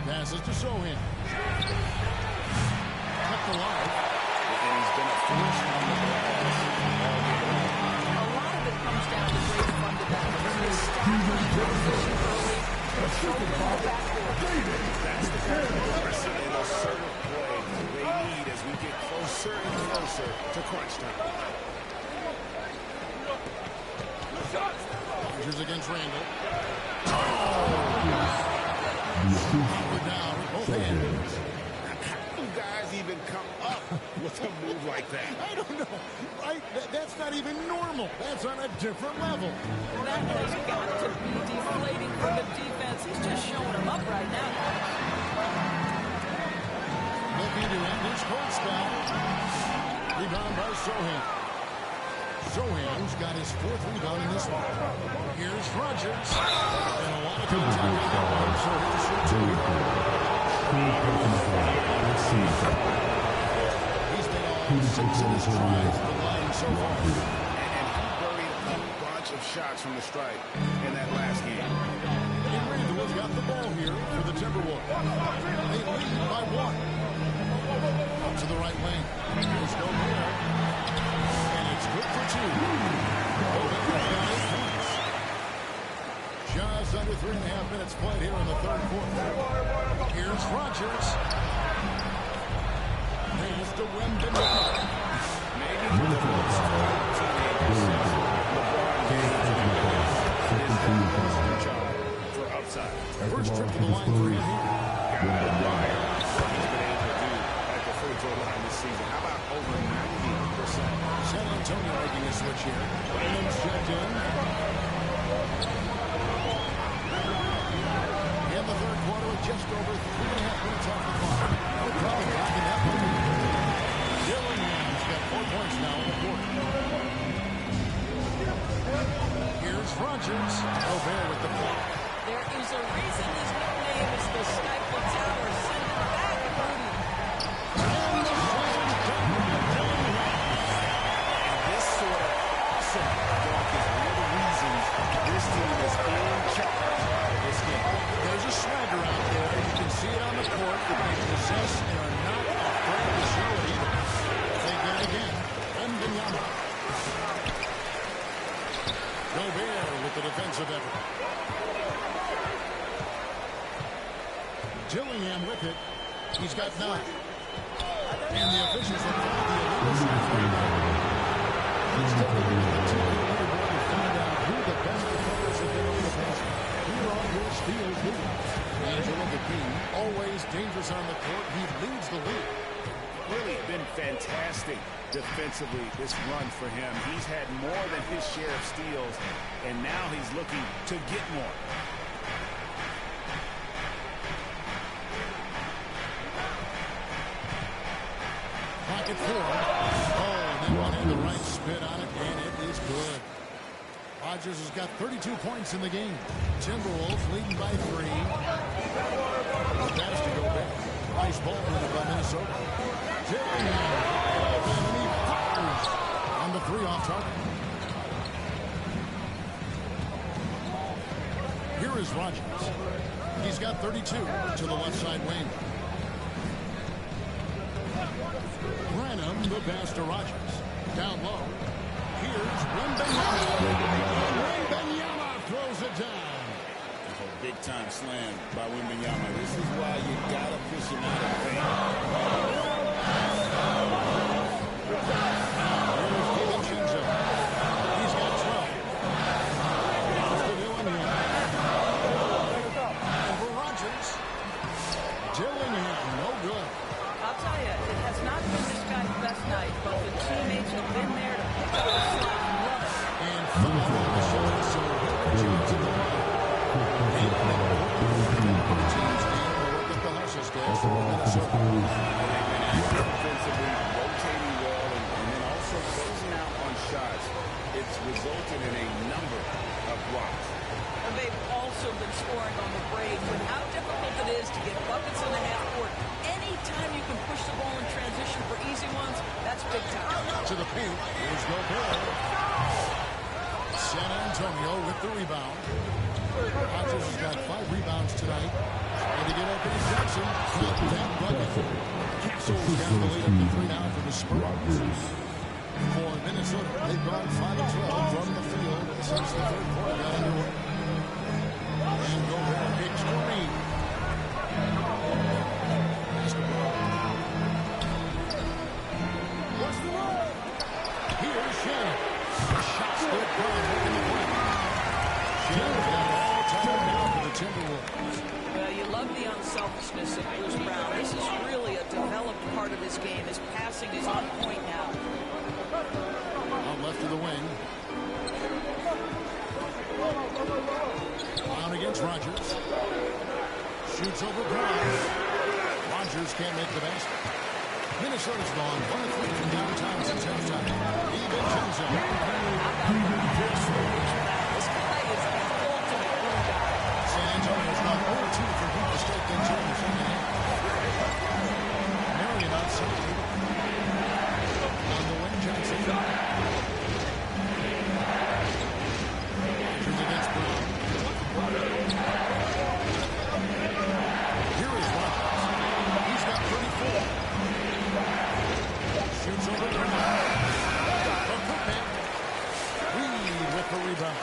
Passes to Sohan. kept alive. And he's been a force on the glass all game long. A lot of it comes down to great fundamentals. His staggering transition early, controlling the backcourt. That's the kind of aggressive and assertive play they need as we get closer and closer to crunch time. Rogers against Randall. Down with both hands. How do guys even come up with a move like that? I don't know. That's not even normal. That's on a different level. That has got to be deflating for the defense. He's just showing them up right now. Looking to end his court spell. Rebound by Sohan. Sohan's got his 4th rebound in this one. Here's Rogers. And a lot of contact on that one, so he'll shoot 2 here. He's made all 6 of his tries at the line so far. And he buried a bunch of shots from the stripe in that last game. And Randall has got the ball here for the Timberwolves. They lead by 1. Up to the right wing. There's Gobert. And it's good for 2. Gobert got 8 points. Just under 3.5 minutes played here in the 3rd quarter. Here's Rogers. Here's to Wembanyama. Maybe the most teenagers since LeBron for upside. First trip to the line for him here. He's been able to do at the free throw line this season. How about over 90%? San Antonio making a switch here. Williams checked in. In the 3rd quarter with just over 3.5 minutes off the clock. No problem knocking that one. Dillingham's got 4 points now in the quarter. Here's Rogers. Gobert with the block. There is a reason his nickname is the Stifle Tower. Send it back, Rudy. And the slam dunk by Dillingham. This sort of awesome dunk is one of the reasons this team is in charge of this game. There's a swagger out there. You can see it on the court that they possess and are not afraid to show it either. Take that again. Wembanyama. Gobert with the defensive effort. Dillingham with it. He's got 9. And the officials have called the illegal shot for him. Let's take a look at the team leaderboard and find out who the best defenders have been over the past. Here are your steals leaders. Angelo McKee, always dangerous on the court. He leads the league. Really been fantastic defensively this run for him. He's had more than his share of steals, and now he's looking to get more. Pocket 4. Oh, they want in the right spin on it, and it is good. Rogers has got 32 points in the game. Timberwolves leading by 3. Pass to Gobert. Nice ball movement by Minnesota. Dillingham. And he fires on the 3 off target. Here is Rogers. He's got 32 to the left side wing. Branham, the pass to Rogers. Down low. Here's Wembanyama. Wembanyama throws it down. A big-time slam by Wembanyama. This is why you got to push him out of pain. He's got 12. Pass to Dillingham. And for Rogers. Dillingham, no good. I'll tell you, it has not been this guy's best night, but the teammates have been there to pick up the slack and love it. And foul on the shot, so he'll return to the line. Teams and will work at the hustle skills for Minnesota. Offensively rotating well and then also closing out on shots. It's resulted in a number of blocks. And they've also been scoring on the break. With how difficult it is to get buckets in the half court, anytime you can push the ball in transition for easy ones, that's big time. To the paint, here's Gobert. San Antonio with the rebound. Rogers has got 5 rebounds tonight, and he get open is Johnson. Got that bucket. Castle's got the lead up to 3 now for the Spurs. For Minnesota, they've gone 5-12 from the field since the third quarter got underway. And Gobert picks Kareem. What's the roll? Here's Shannon. Shot still Brown making the play. Shannon's got it all tied now for the Timberwolves. Well, you love the unselfishness of Bruce Brown. This is really a developed part of his game. His passing is on point now. On left of the wing. Brown against Rogers. Shoots over Brown. Rogers can't make the basket. Minnesota's gone 1-3 from downtown since halftime. DiVincenzo. This guy is the ultimate glue guy. San Antonio's gone 0-2 from deep to straight into the second half. Marion outside. On the wing, Johnson. Rogers against Brown. Here is Rogers. He's got 34. Shoots over Brown. From Cookman. Reed with the rebound.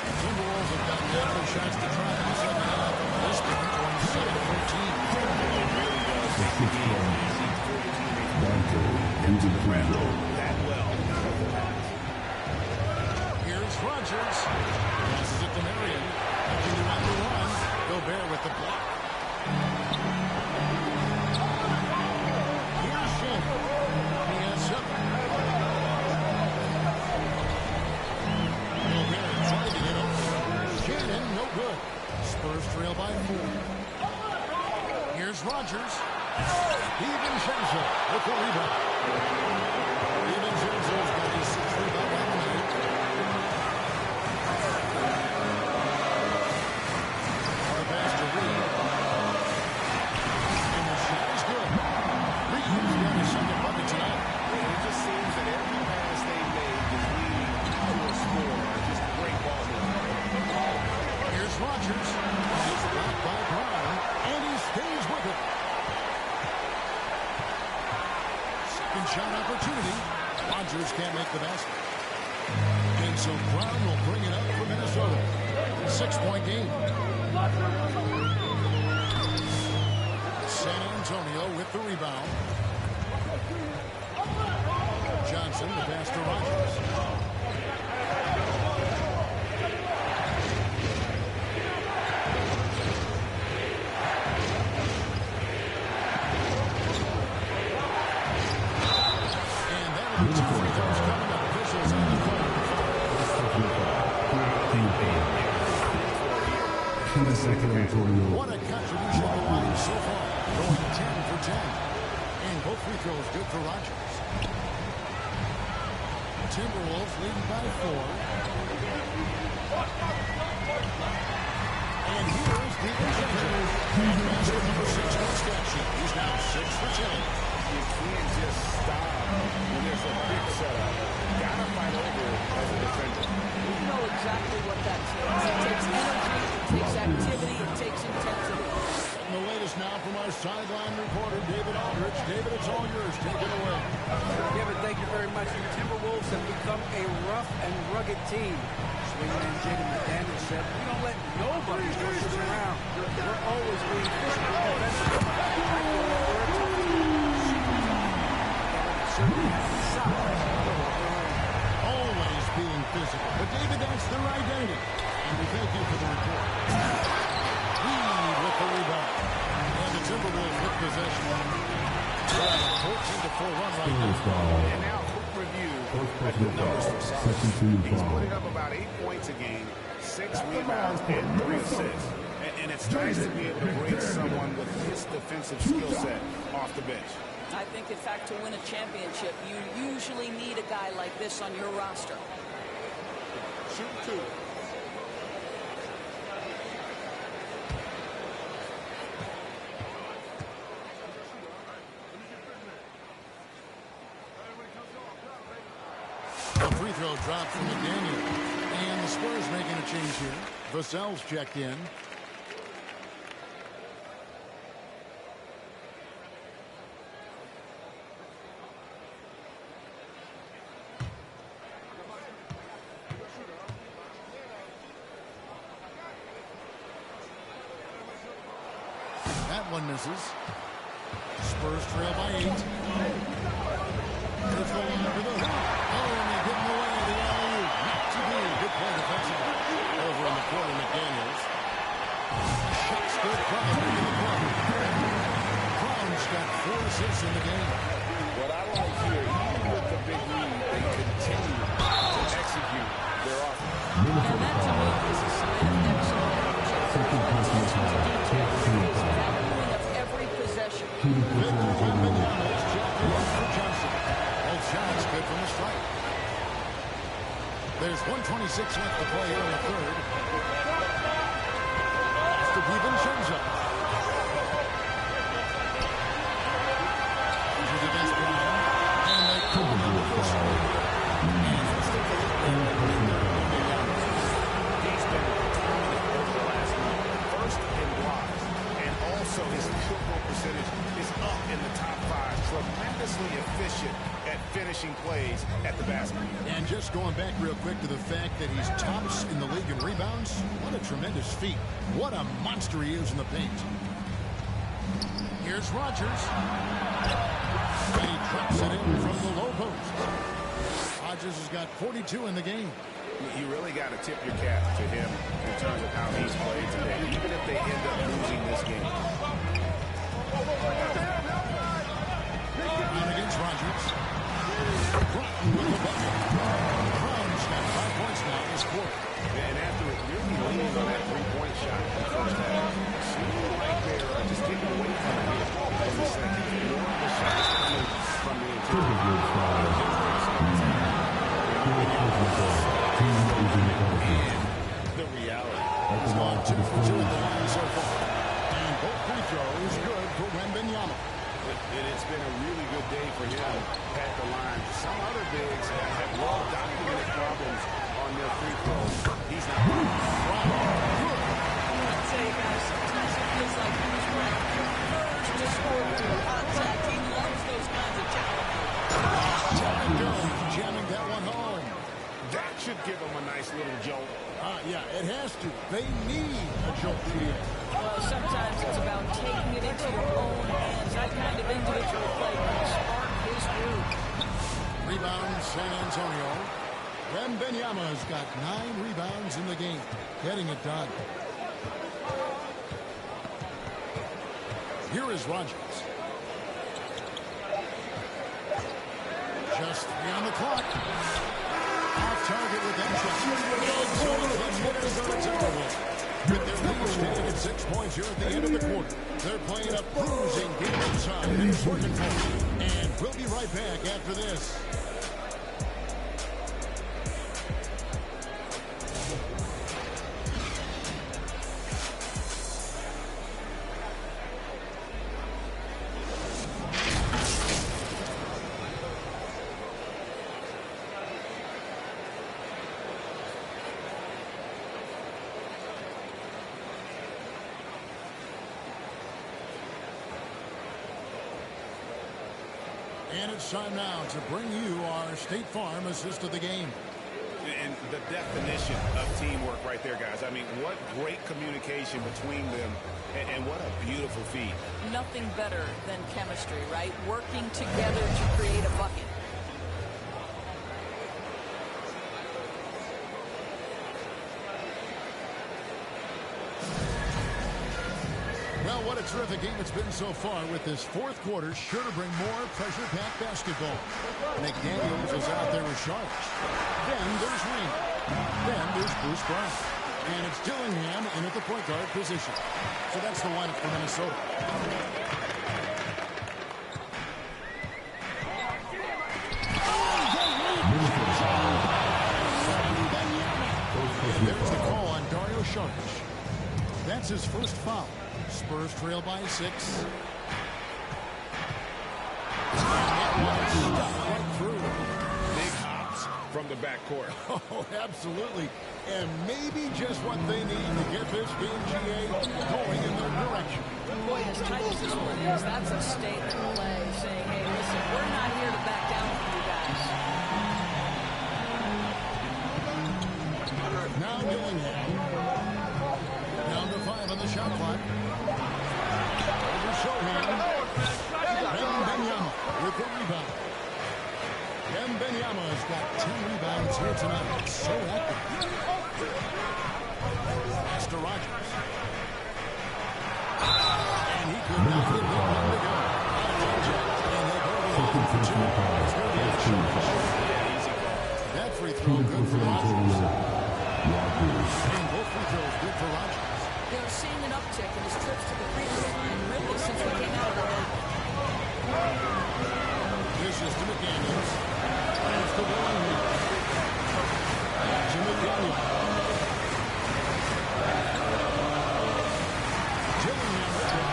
Timberwolves have gotten down their shots to try in the second half. This one, 27-14. It really does make the game easy for the teammates to get to the rim that well. Here's Rogers. Passes it to Marion. Continue on the run. Gobert with the block. Here's Shannon. He has 7. Gobert trying to get over. Shannon, no good. Spurs trail by 4. Here's Rogers. DiVincenzo with the rebound. DiVincenzo's got his 6th rebound on the night. Our pass to Reed. And the shot is good. Reed's got his second bucket tonight. It just seems that every pass they made just lead to a score. Just great ball movement. Here's Rogers. He's blocked by Brown, and he stays with it. Second shot opportunity. Rogers can't make the basket. And so Brown will bring it up for Minnesota. 6-point game. San Antonio with the rebound. Johnson, the pass to Rogers. What a contribution to the line so far. Going 10 for 10. And both free throws good for Rogers. Timberwolves leading by 4. And here's DiVincenzo. Master number 6 on the stat sheet. He's now 6 for 10. You can't just stop when there's a big setup. Gotta fight over as a defender. You know exactly what that takes. It takes energy, it takes activity, it takes intensity. And the latest now from our sideline reporter, David Aldridge. David, it's all yours. Take it away. David, thank you very much. The Timberwolves have become a rough and rugged team. Swingman Jiggy McDaniel said, we don't let nobody push us around. We're always being physical defensively. Always being physical. But David, that's their identity. And we thank you for the report. Reed with the rebound. And the Timberwolves with possession. 14-4 run right now. And now quick review of the numbers for Simons. He's putting up about 8 points a game, 6 rebounds, and 3 assists. And it's nice to be able to bring someone with his defensive skill set off the bench. I think, in fact, to win a championship, you usually need a guy like this on your roster. Shoot 2. A free throw dropped from McDaniel. And the Spurs making a change here. Vassell's checked in. That one misses. Spurs trail by 8. Here's the line for the hoop. Oh, and they give him away the alley-oop. Not to be. Good play defensively. Over in the corner, McDaniels. Shot's good from the corner. Brown's got 4 assists in the game. What I like here, even with the big lead, they continue to execute their offense. And that to me is a sign of excellent valuing of every possession. Victor Wembanyama is checked in for Johnson. Both shots good from the stripe. There's 1:26 left to play here in the third. DiVincenzo. Into the best Brown. And they come on the first one. Let's take a look at He's been dominant over the last month. First in blocks, and also his field goal percentage is up in the top 5. Tremendously efficient at finishing plays at the basket. And just going back real quick to the fact that he's tops in the league in rebounds, what a tremendous feat. What a monster he is in the paint. Here's Rogers. And he drops it in from the low post. Rogers has got 42 in the game. You really got to tip your cap to him in terms of how he's played today, even if they end up losing this game. And against Rogers. Broughton with the bucket. Brown's got 5 points now in this quarter. And after really leaning on that three-point shot in the first half, it seemed like they're just taking away from it here in the second. More of the shots coming from the interior. The reality. He's gone 2 for 2 at the line so far. And both free throws good for Wembanyama. And it's been a really good day for him at the line. Some other bigs have well-documented problems on their free throws. He's not. I'd say, guys, sometimes it feels like he was one of the first to score through contact. He loves those kinds of challenges. Jamming that one home. That should give him a nice little jolt. Yeah, it has to. They need a jolt here. Well, sometimes it's about taking it into your own hands. That kind of individual play can spark his groove. Rebound, San Antonio. Wembanyama's got 9 rebounds in the game. Getting it done. Here is Rogers. Just 3 on the clock. Off target with them shots. So Minnesota Timberwolves. With their lead standing at 6 points here at the end of the quarter. They're playing a bruising game inside, and it's working for them. And we'll be right back after this. And it's time now to bring you our State Farm assist of the game. And the definition of teamwork right there, guys. I mean, what great communication between them, and what a beautiful feat. Nothing better than chemistry, right? Working together to create a bucket. Well, what a terrific game it's been so far, with this fourth quarter sure to bring more pressure-packed basketball. McDaniels is out there with Sharp. Then there's Wayne. Then there's Bruce Brown. And it's Dillingham in at the point guard position. So that's the lineup for Minnesota. There's the call on Dario Saric. That's his first foul. Spurs trail by 6. Right through. Big hops from the backcourt. Oh, absolutely. And maybe just what they need to get this game, GA, going in their direction. Boy, as tight as this one is, that's a statement play saying, hey, listen, we're not here to back down for you guys. Now Dillingham. Down to 5 on the shot clock. Wembanyama with the rebound. Wembanyama's got 10 rebounds here tonight. So active. Pass to Rogers. And he could not get that one to go. And they go to the line for two. It's going to be a shot. That free throw good for Rogers. And both free throws good for Rogers. You know, seeing an uptick in his trips to the free throw line really since we came out of the net. This is to McDaniels. It's the Williams. To McDaniels. Gillingham with it.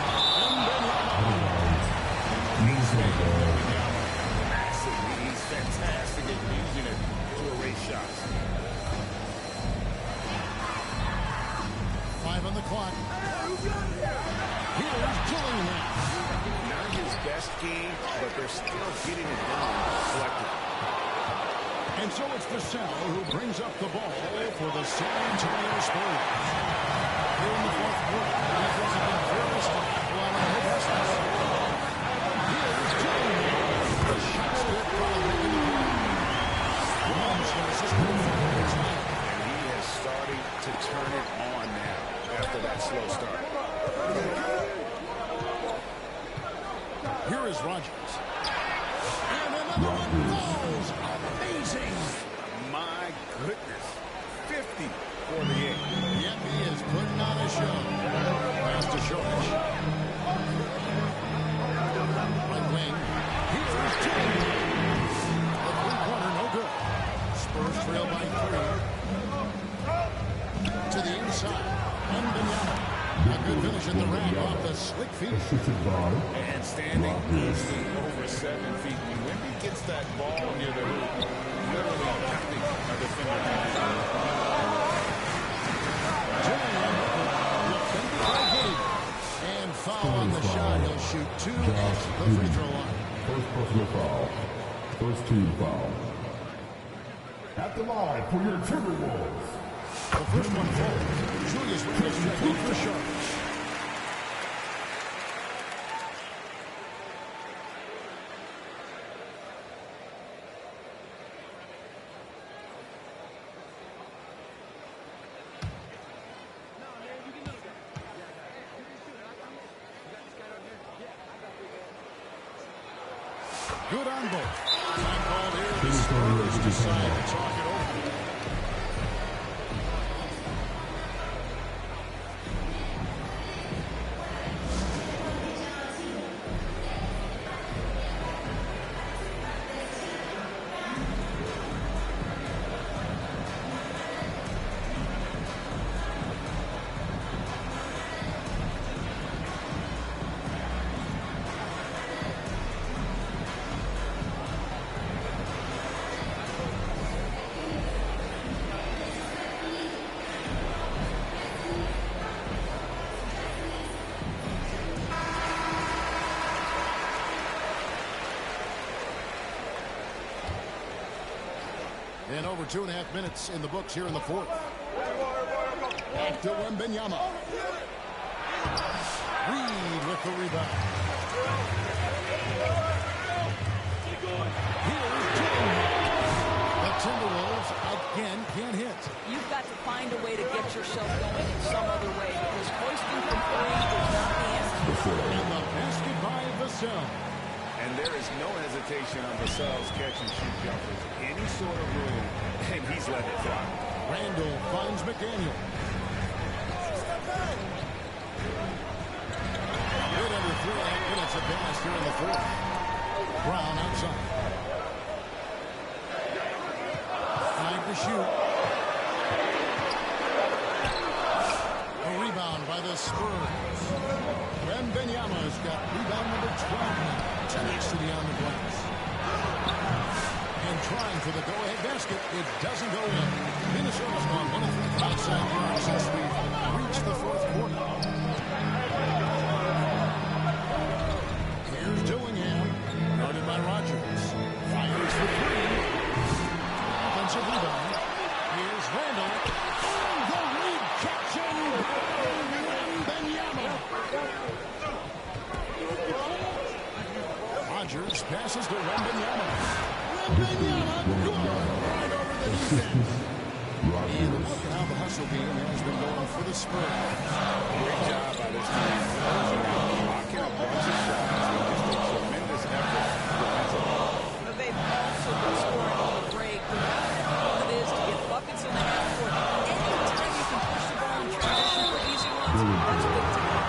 Massive. He's fantastic at using it to erase shots. 5 on the clock. Here's Gillingham. Not his best game, but they're still getting it done collectively. And so it's Vassell who brings up the ball for the San Antonio Spurs. Here in the fourth quarter, the defense has been very strong, allowing no baskets. Here's Gillingham. The shot stick from making the play. Williams has just been tonight. And he is starting to turn it on now after that slow start. Here is Rogers. And another one falls. Amazing. My goodness. 50 for the game. The NBA is putting on a show. Pass to Shorts. Right wing. Here's Gillingham. The three-pointer, no good. Spurs trail by 3. To the inside. Wembanyama. A good finish in the rack off the slick feet. And standing easily over 7 feet. When Wemby gets that ball near the hoop, literally nothing a defender can do. And foul on the shot. He'll shoot 2 at the free throw line. First personal foul. First team foul. At the line for your Timberwolves. The first one falls. Julius Randle checking for Sharks. Good on both. Time ball here. The Spurs decide to talk it over. And over 2.5 minutes in the books here in the fourth. Back to Wembanyama. Reed with the rebound. Here's Gillingham. The Timberwolves again can't hit. You've got to find a way to get yourself going in some other way because hoisting from 3 is not the answer. And the basket by Vassell. And there is no hesitation on Vassell's catch-and-shoot jumpers. Any sort of room, and he's letting it fly. Randle finds McDaniel. Bit under 3.5 minutes advanced here in the fourth. Brown outside. Time to shoot. A rebound by the Spurs. Wembanyama's got rebound number 12. Tenacity on the glass. And trying for the go-ahead basket. It doesn't go in. Minnesota's gone 1 of 3 outside the arc since we reached the fourth quarter. Here's Gillingham. Guarded by Rogers. Fires for 3. Offensive rebound. Here's Randle. And the rejection. Wembanyama. Rogers passes to Wembanyama. Wembanyama going right over the defense. And look at how the hustle game has been going for the Spurs. Great job by this team. Blocking a bunch of shots with just a tremendous effort defensively. But they've also been scoring on the break. No matter how hard it is to get buckets in the half court, anytime you can push the ball in transition for easy ones, that's a good team.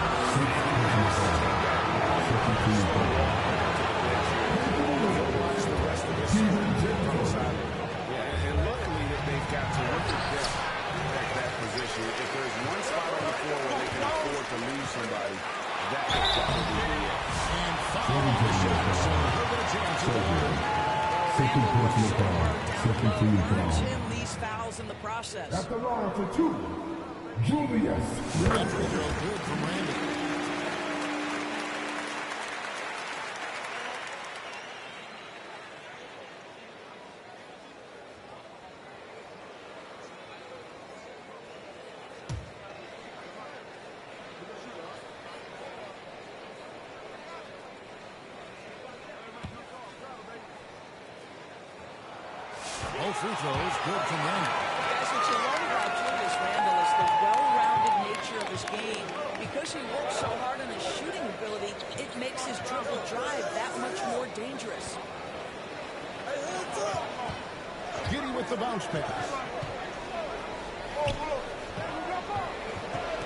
And luckily that they've got terrific depth at that position. If there's one spot on the floor where they can afford to lose somebody, that would probably be it. And following the shot, so he'll get a chance to Second personal foul. Second team foul. Him these fouls in the process. At the line for 2, Julius. That free throw good from Randy. Both free throws good from Randy. Guys, what you love about Julius Randle is the well-rounded nature of his game. Because he works so hard on his shooting ability, it makes his dribble drive that much more dangerous. Giddy with the bounce pass.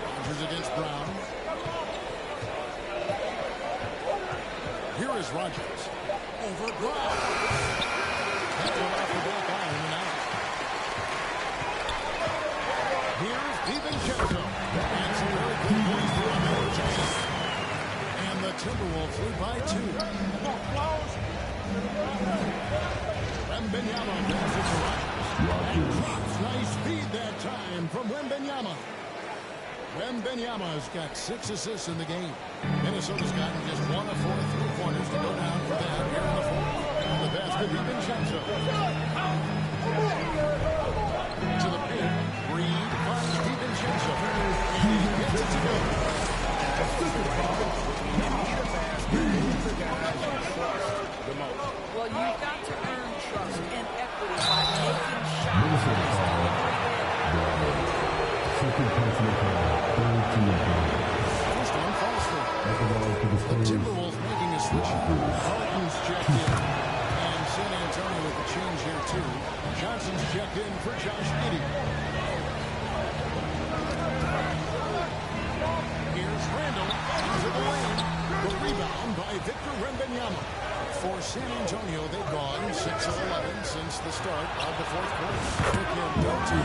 Rogers against Brown. Here is Rogers. Over Brown. That one off the back iron and out. Here's DiVincenzo. And some very good points for him. And the Timberwolves lead by 2. Wembanyama passes to Rogers. Nice feed that time from Wembanyama. Wembanyama's got 6 assists in the game. Minnesota's gotten just 1 of 4 3-pointers to go down for that here in the fourth. On the basket, DiVincenzo. To the paint. Reed finds DiVincenzo. And he gets it to go. Well, you've got to earn trust and equity by making shots. Second personal foul. Third team foul. First one falls for the Timberwolves making a switch. Harden's checked in. And San Antonio with the change here, too. Johnson's checked in for Josh Giddey. Here's Randle into the lane. The rebound by Victor Wembanyama. For San Antonio, they've gone 6 of 11 since the start of the fourth quarter. Pick him down to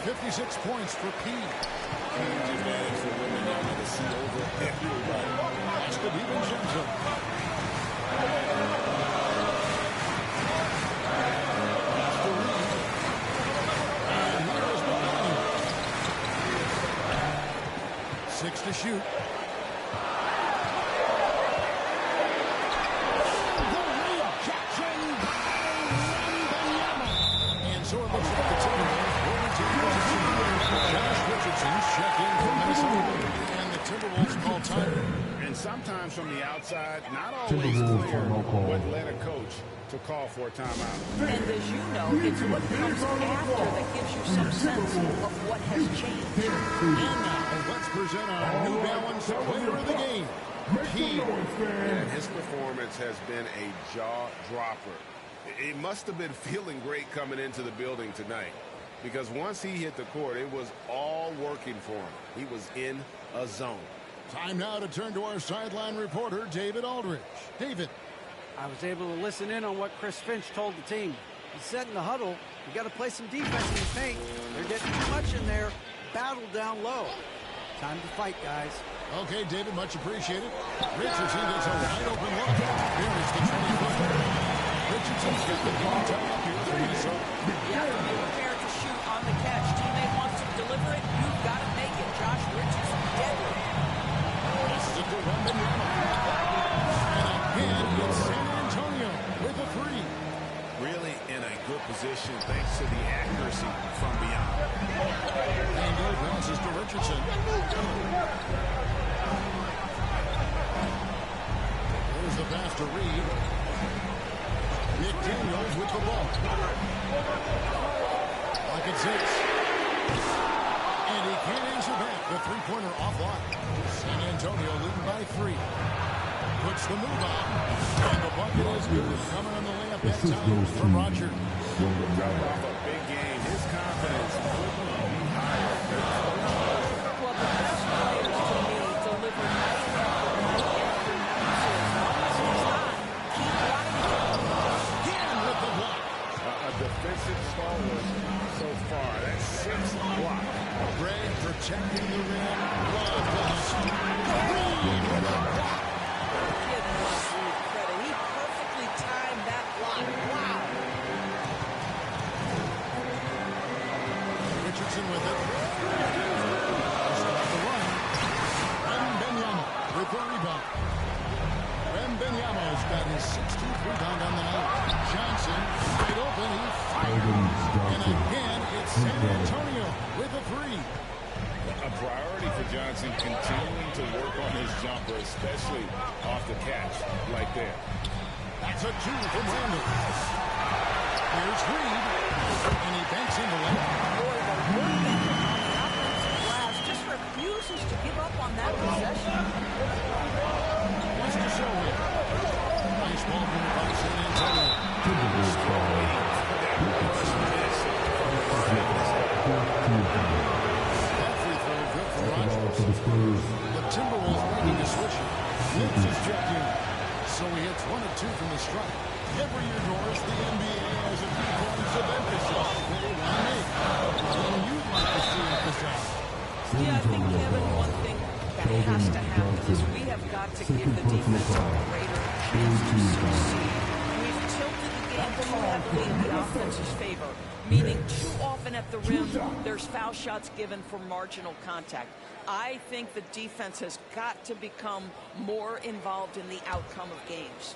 56 points for P. Huge advantage for Wembanyama to see over everybody. That's the DiVincenzo. That's the lead. And here is Wembanyama. 6 to shoot. The rejection by Wembanyama. And so it looks like the Timberwolves will retain position. Josh Richardson's check in from Minnesota. And the Timberwolves call time. And sometimes from the outside, not always clear what led a coach to call for a timeout. And as you know, it's what comes after that gives you some sense of what has changed. And now, let's present our New Balance player of the game. And his performance has been a jaw-dropper. It must have been feeling great coming into the building tonight, because once he hit the court, it was all working for him. He was in a zone. Time now to turn to our sideline reporter, David Aldridge. David. I was able to listen in on what Chris Finch told the team. He said in the huddle, you got to play some defense in the paint. They're getting too much in there. Battle down low. Time to fight, guys. Okay, David, much appreciated. Richardson gets a wide open look. Here is the 20-footer. Richardson's got the game time up here for Minnesota. You have to be prepared to shoot on the catch. Teammate wants to deliver it. You've got to make it. Josh Richardson deadly. This is it to Wembanyama. And again, it's San Antonio with a 3. Really in a good position thanks to the accuracy from beyond. Randle bounces to Richardson. There's to Reed. McDaniels with the ball. Clock at 6. And he can't answer back. The three-pointer offline. San Antonio leading by 3. Puts the move on. And the bucket is good. Coming on the layup that time from Roger. Coming off a big game, his confidence couldn't be higher. Well, the best players to me deliver night after night after night. So as long as he's hot, keep lighting it. Again with the block. A defensive stalwart so far. That's 6 blocks. Gray protecting the rim. Love the hustle. Reed with the block. Give Reed credit. He perfectly timed that block. Wow. Richardson with it. Start the run. Wembanyama with the rebound. Wembanyama's got his 16th rebound on the night. Johnson wide open. He fires. And again, it's San Antonio with a 3. A priority for Johnson continuing to work on his jumper, especially off the catch like that. That's a 2 from Randall. Here's Reed. And he banks in the lane. Boy, the work ethic on the offensive glass just refuses to give up on that possession. Wants to show him. Nice ball move by San Antonio. The Timberwolves making a switch. Lynch is checked in. So he hits 1 of 2 from the strike. Every year, Doris, the NBA has a few points of emphasis they want to make. And you'd like to see emphasized. Yeah, I think, Kevin, one thing that has to happen is we have got to give the defense a greater chance to succeed. We've tilted the game too heavily in the offense's favor, meaning too often at the rim, there's foul shots given for marginal contact. I think the defense has got to become more involved in the outcome of games.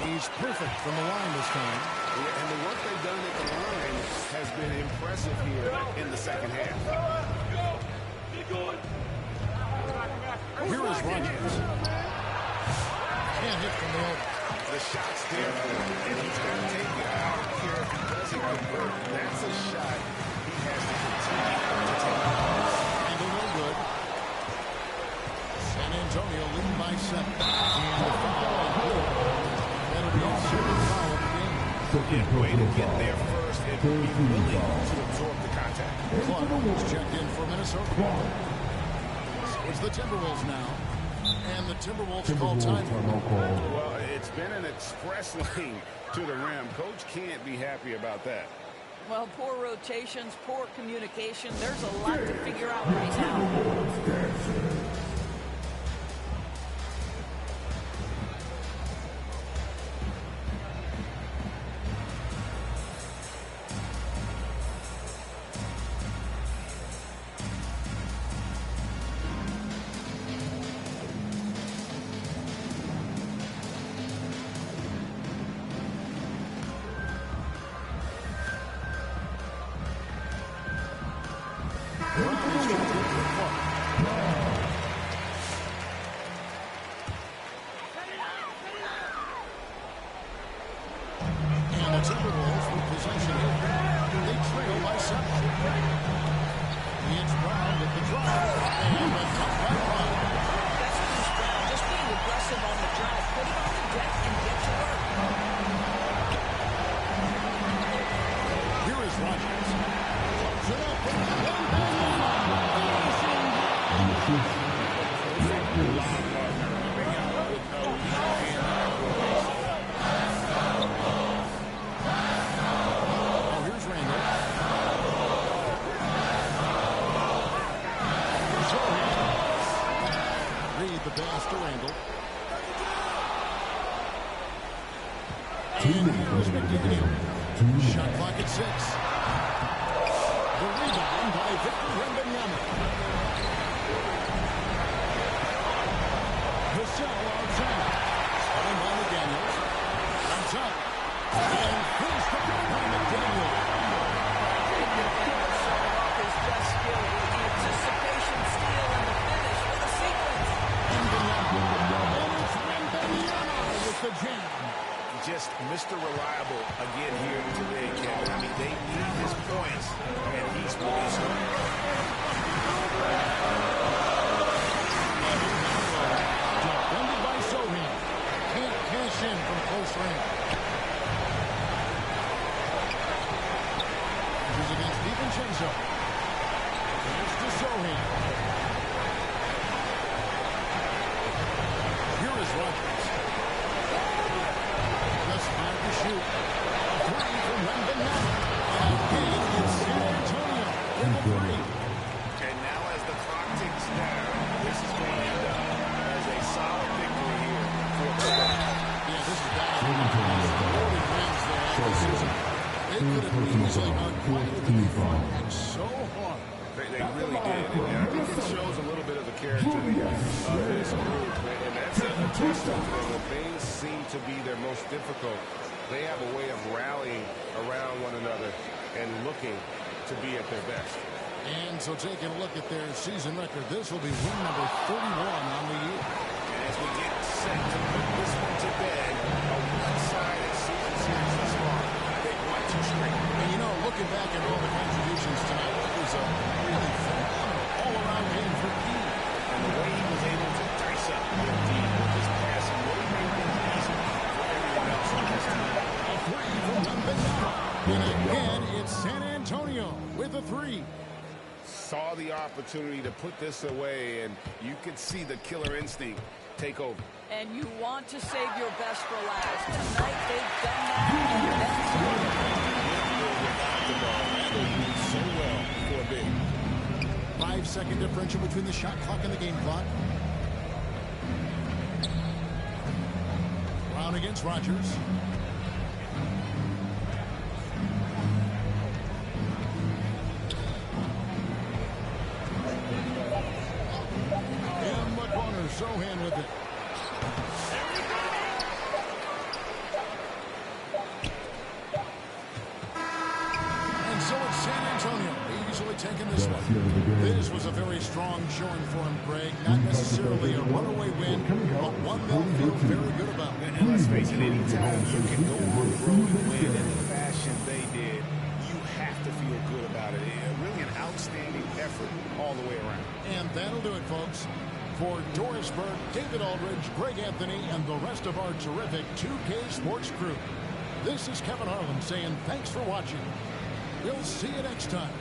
He's perfect from the line this time. Yeah, and the work they've done at the line has been impressive here in the second half. Here is Rogers. Can't hit from the open. The shot's there for him, and he's got to take it out here if he doesn't convert. That's a shot he has to continue to take. And a no good. San Antonio leading by 7. And the foul. That'll be a second foul of the game. Yeah, way to get there first and be willing to absorb the contact. Clark was checked in for Minnesota. So it's the Timberwolves now. And the Timberwolves call time. Well, it's been an express lane to the rim. Coach can't be happy about that. Well, poor rotations, poor communication. There's a lot to figure out right now. Shot clock at 6. The rebound by Victor Wembanyama. Vassell outside. Stolen by McDaniels. On top. And finished up by McDaniels. Off his best Mr. Reliable again here today, Kevin. I mean, they need his points, and he's released them. Defended by Sohin. Can't cash in from close range. This is against DiVincenzo. It's to Sohin. Here is Rogers. Just time to shoot. Three from Wembanyama. And again, it's San Antonio with the three. And now as the clock ticks down, this is going to end up as a solid victory here for Toronto. Yeah, this is bad. 40 wins there this season. They could have easily acquired the defense so hard. They really did. And I think it shows a little bit of the character of this group. And that's a testament to them. When things seem to be their most difficult, they have a way of rallying around one another and looking to be at their best. And so taking a look at their season record, this will be win number 31 on the year. And as we get set to put this one to bed, a one-sided season series thus far. They've won 2 straight. And you know, looking back at all the contributions tonight, it was a really phenomenal all-around game for Pete. And the way he was able to dice up the team with his passing really made things easy for everyone else on this team. A three from Wembanyama. And again, it's San Antonio with a three. Saw the opportunity to put this away, and you could see the killer instinct take over. And you want to save your best for last. Tonight they've done that. So well for a big 5-second differential between the shot clock and the game clock. Brown against Rogers. In the corner, Sohan with it. And so it's San Antonio easily taking this one. This was a very strong showing for him, Greg. Not necessarily a runaway win, but one they'll feel very good about. And let's face it, anytime you can go on the road and win in the fashion they did, you have to feel good about it. Really an outstanding effort all the way around. And that'll do it, folks. For Doris Burke, David Aldridge, Greg Anthony, and the rest of our terrific 2K Sports crew, this is Kevin Harlan saying thanks for watching. We'll see you next time.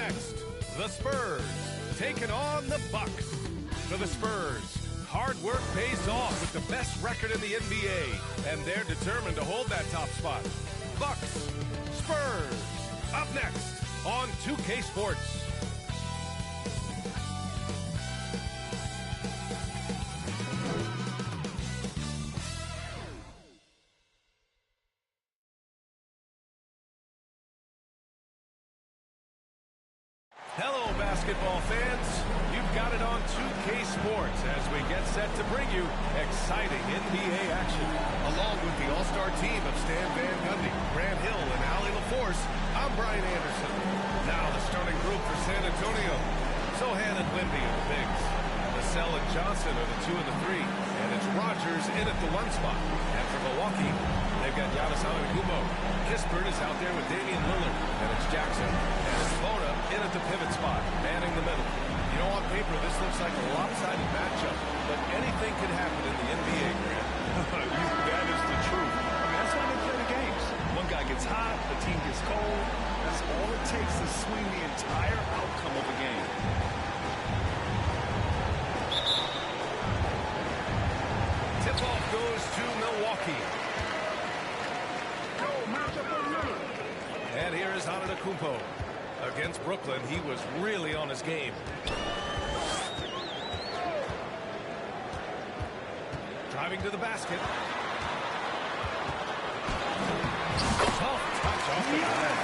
next, the Spurs taking on the Bucks. For the Spurs, hard work pays off with the best record in the NBA, and they're determined to hold that top spot. Bucks, Spurs, up next on 2K Sports. Hello, basketball fans. You've got it on 2K Sports as we get set to bring you exciting NBA action. Along with the all-star team of Stan Van Gundy, Grant Hill, and Allie LaForce, I'm Brian Anderson. Now the starting group for San Antonio. Sohan and Wemby are the bigs. Vassell and Johnson are the 2 and the 3. And it's Rogers in at the 1 spot. And for Milwaukee, they've got Giannis Antetokounmpo. Kispert is out there with Damian Lillard. And it's Jackson. And it's Bona in at the pivot spot, manning the middle. You know, on paper, this looks like a lopsided matchup, but anything can happen in the NBA, Grant. That is the truth. I mean, that's why they play the games. One guy gets hot, the team gets cold. That's all it takes to swing the entire outcome of a game. Tip-off goes to Milwaukee. And here is Antetokounmpo. Against Brooklyn, he was really on his game. Driving to the basket. Tough touch off the glass.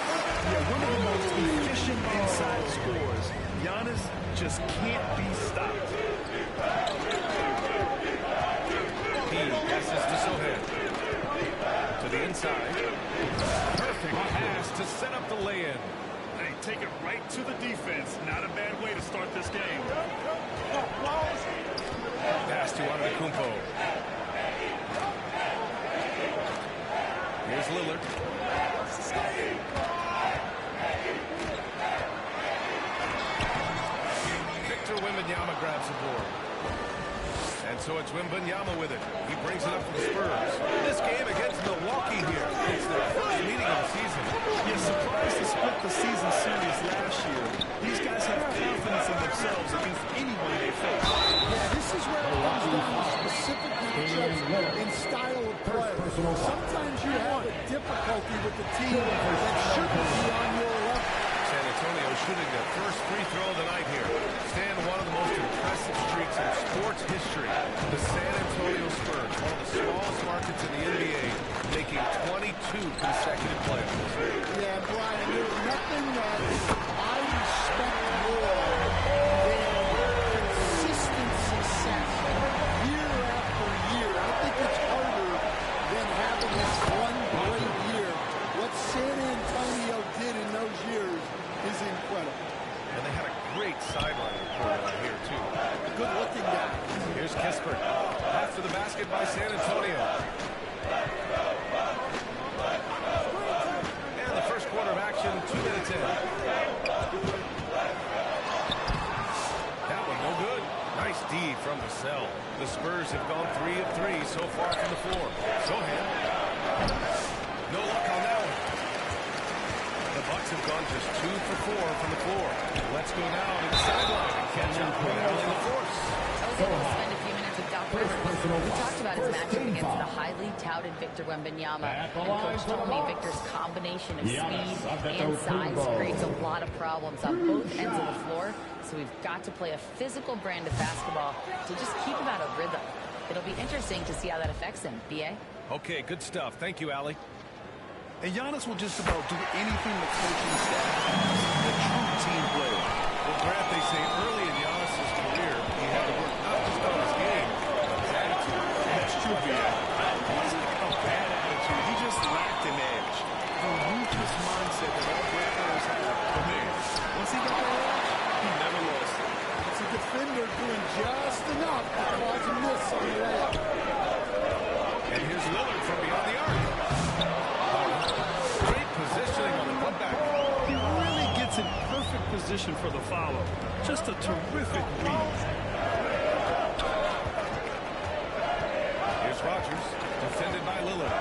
Yeah, one of the most efficient inside scores. Giannis just can't be stopped. He passes to Sohan. To the inside. Perfect pass to set up the lay-in. Hey, take it right to the defense. Not a bad way to start this game. Pass to Antetokounmpo. Here's Lillard. Victor Wembanyama grabs the board. And so it's Wembanyama with it. He brings it up for the Spurs. This game against Milwaukee here. It's their first meeting of the season. You're surprised to split the season series last year. These guys have confidence in themselves against anyone they face. Yeah, this is where it comes down to specific matchups and style of play. Sometimes you have a difficulty with the team that shouldn't be on your level. San Antonio shooting their first free throw of the night here. Stan, one of the most impressive streaks in sports history. The San Antonio Spurs, one of the smallest markets in the NBA, making 22 consecutive playoffs. Yeah, Brian, there's nothing that I respect more than consistent success year after year. I think it's harder than having this one great year. What San Antonio did in those years is incredible. And they had a great sideline report out here, too. Good-looking guy. Here's Kispert. After the basket by San Antonio. And the first quarter of action, 2 minutes in. That one no good. Nice D from Vassell. The Spurs have gone 3 of 3 so far from the floor. Sohan. No luck on that one. The Bucks have gone just 2 for 4 from the floor. Let's go now to the sideline and catch up with Allie LaForce. I was able to spend a few minutes with Doc Rivers. We talked about his matchup against the highly touted Victor Wembanyama. And Coach told me Victor's combination of speed and size creates a lot of problems on both ends of the floor. So we've got to play a physical brand of basketball to just keep him out of rhythm. It'll be interesting to see how that affects him. B.A.? Okay, good stuff. Thank you, Allie. And Giannis will just about do anything the coaching staff asks. A true team player. Well, Grant, they say early in Giannis' career, he had to work not just on his game, but his attitude. That's true, yeah. It wasn't a bad attitude. He just lacked an edge. The ruthless mindset that all great players have. But man, once he got that edge, he never lost it. It's a defender doing just enough to cause a miss on the layup. And here's Lillard from beyond the arc. Great positioning on the putback. He really gets in perfect position for the follow. Just a terrific read. Here's Rogers, defended by Lillard.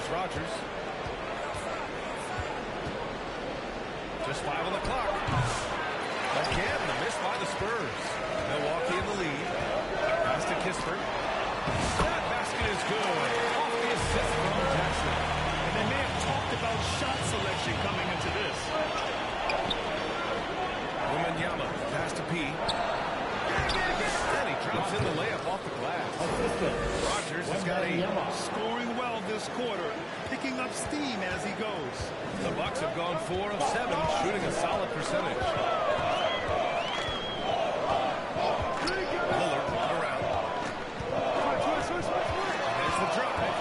Here's Rogers. Just 5 on the clock. Again, the miss by the Spurs. Milwaukee in the lead. Pass to Kispert. That basket is good. Off the assist from Jackson. And they may have talked about shot selection coming into this. Wembanyama, pass to P. And he drops in the layup off the glass. Rogers has got scoring well this quarter, picking up steam as he goes. The Bucks have gone 4 of 7, shooting a solid percentage. Lillard around. There's the drive.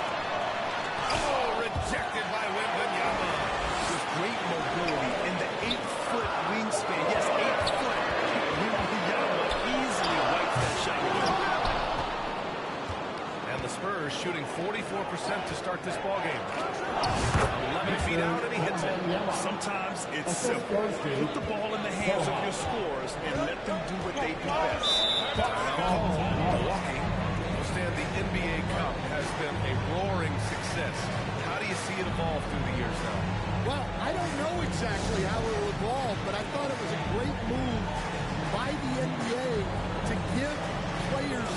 Oh, rejected by Wembanyama. With great mobility in the 8-foot wingspan. Yes, 8 foot. Wembanyama easily wipes that shot away. And the Spurs shooting 44% to start this ballgame. 11 feet out and he hits it. Sometimes it's simple. Put the ball in the hands of your scorers and let them do what they do best. Milwaukee will stand the NBA Cup has been a roaring success. How do you see it evolve through the years now? Well, I don't know exactly how it will evolve, but I thought it was a great move by the NBA to give players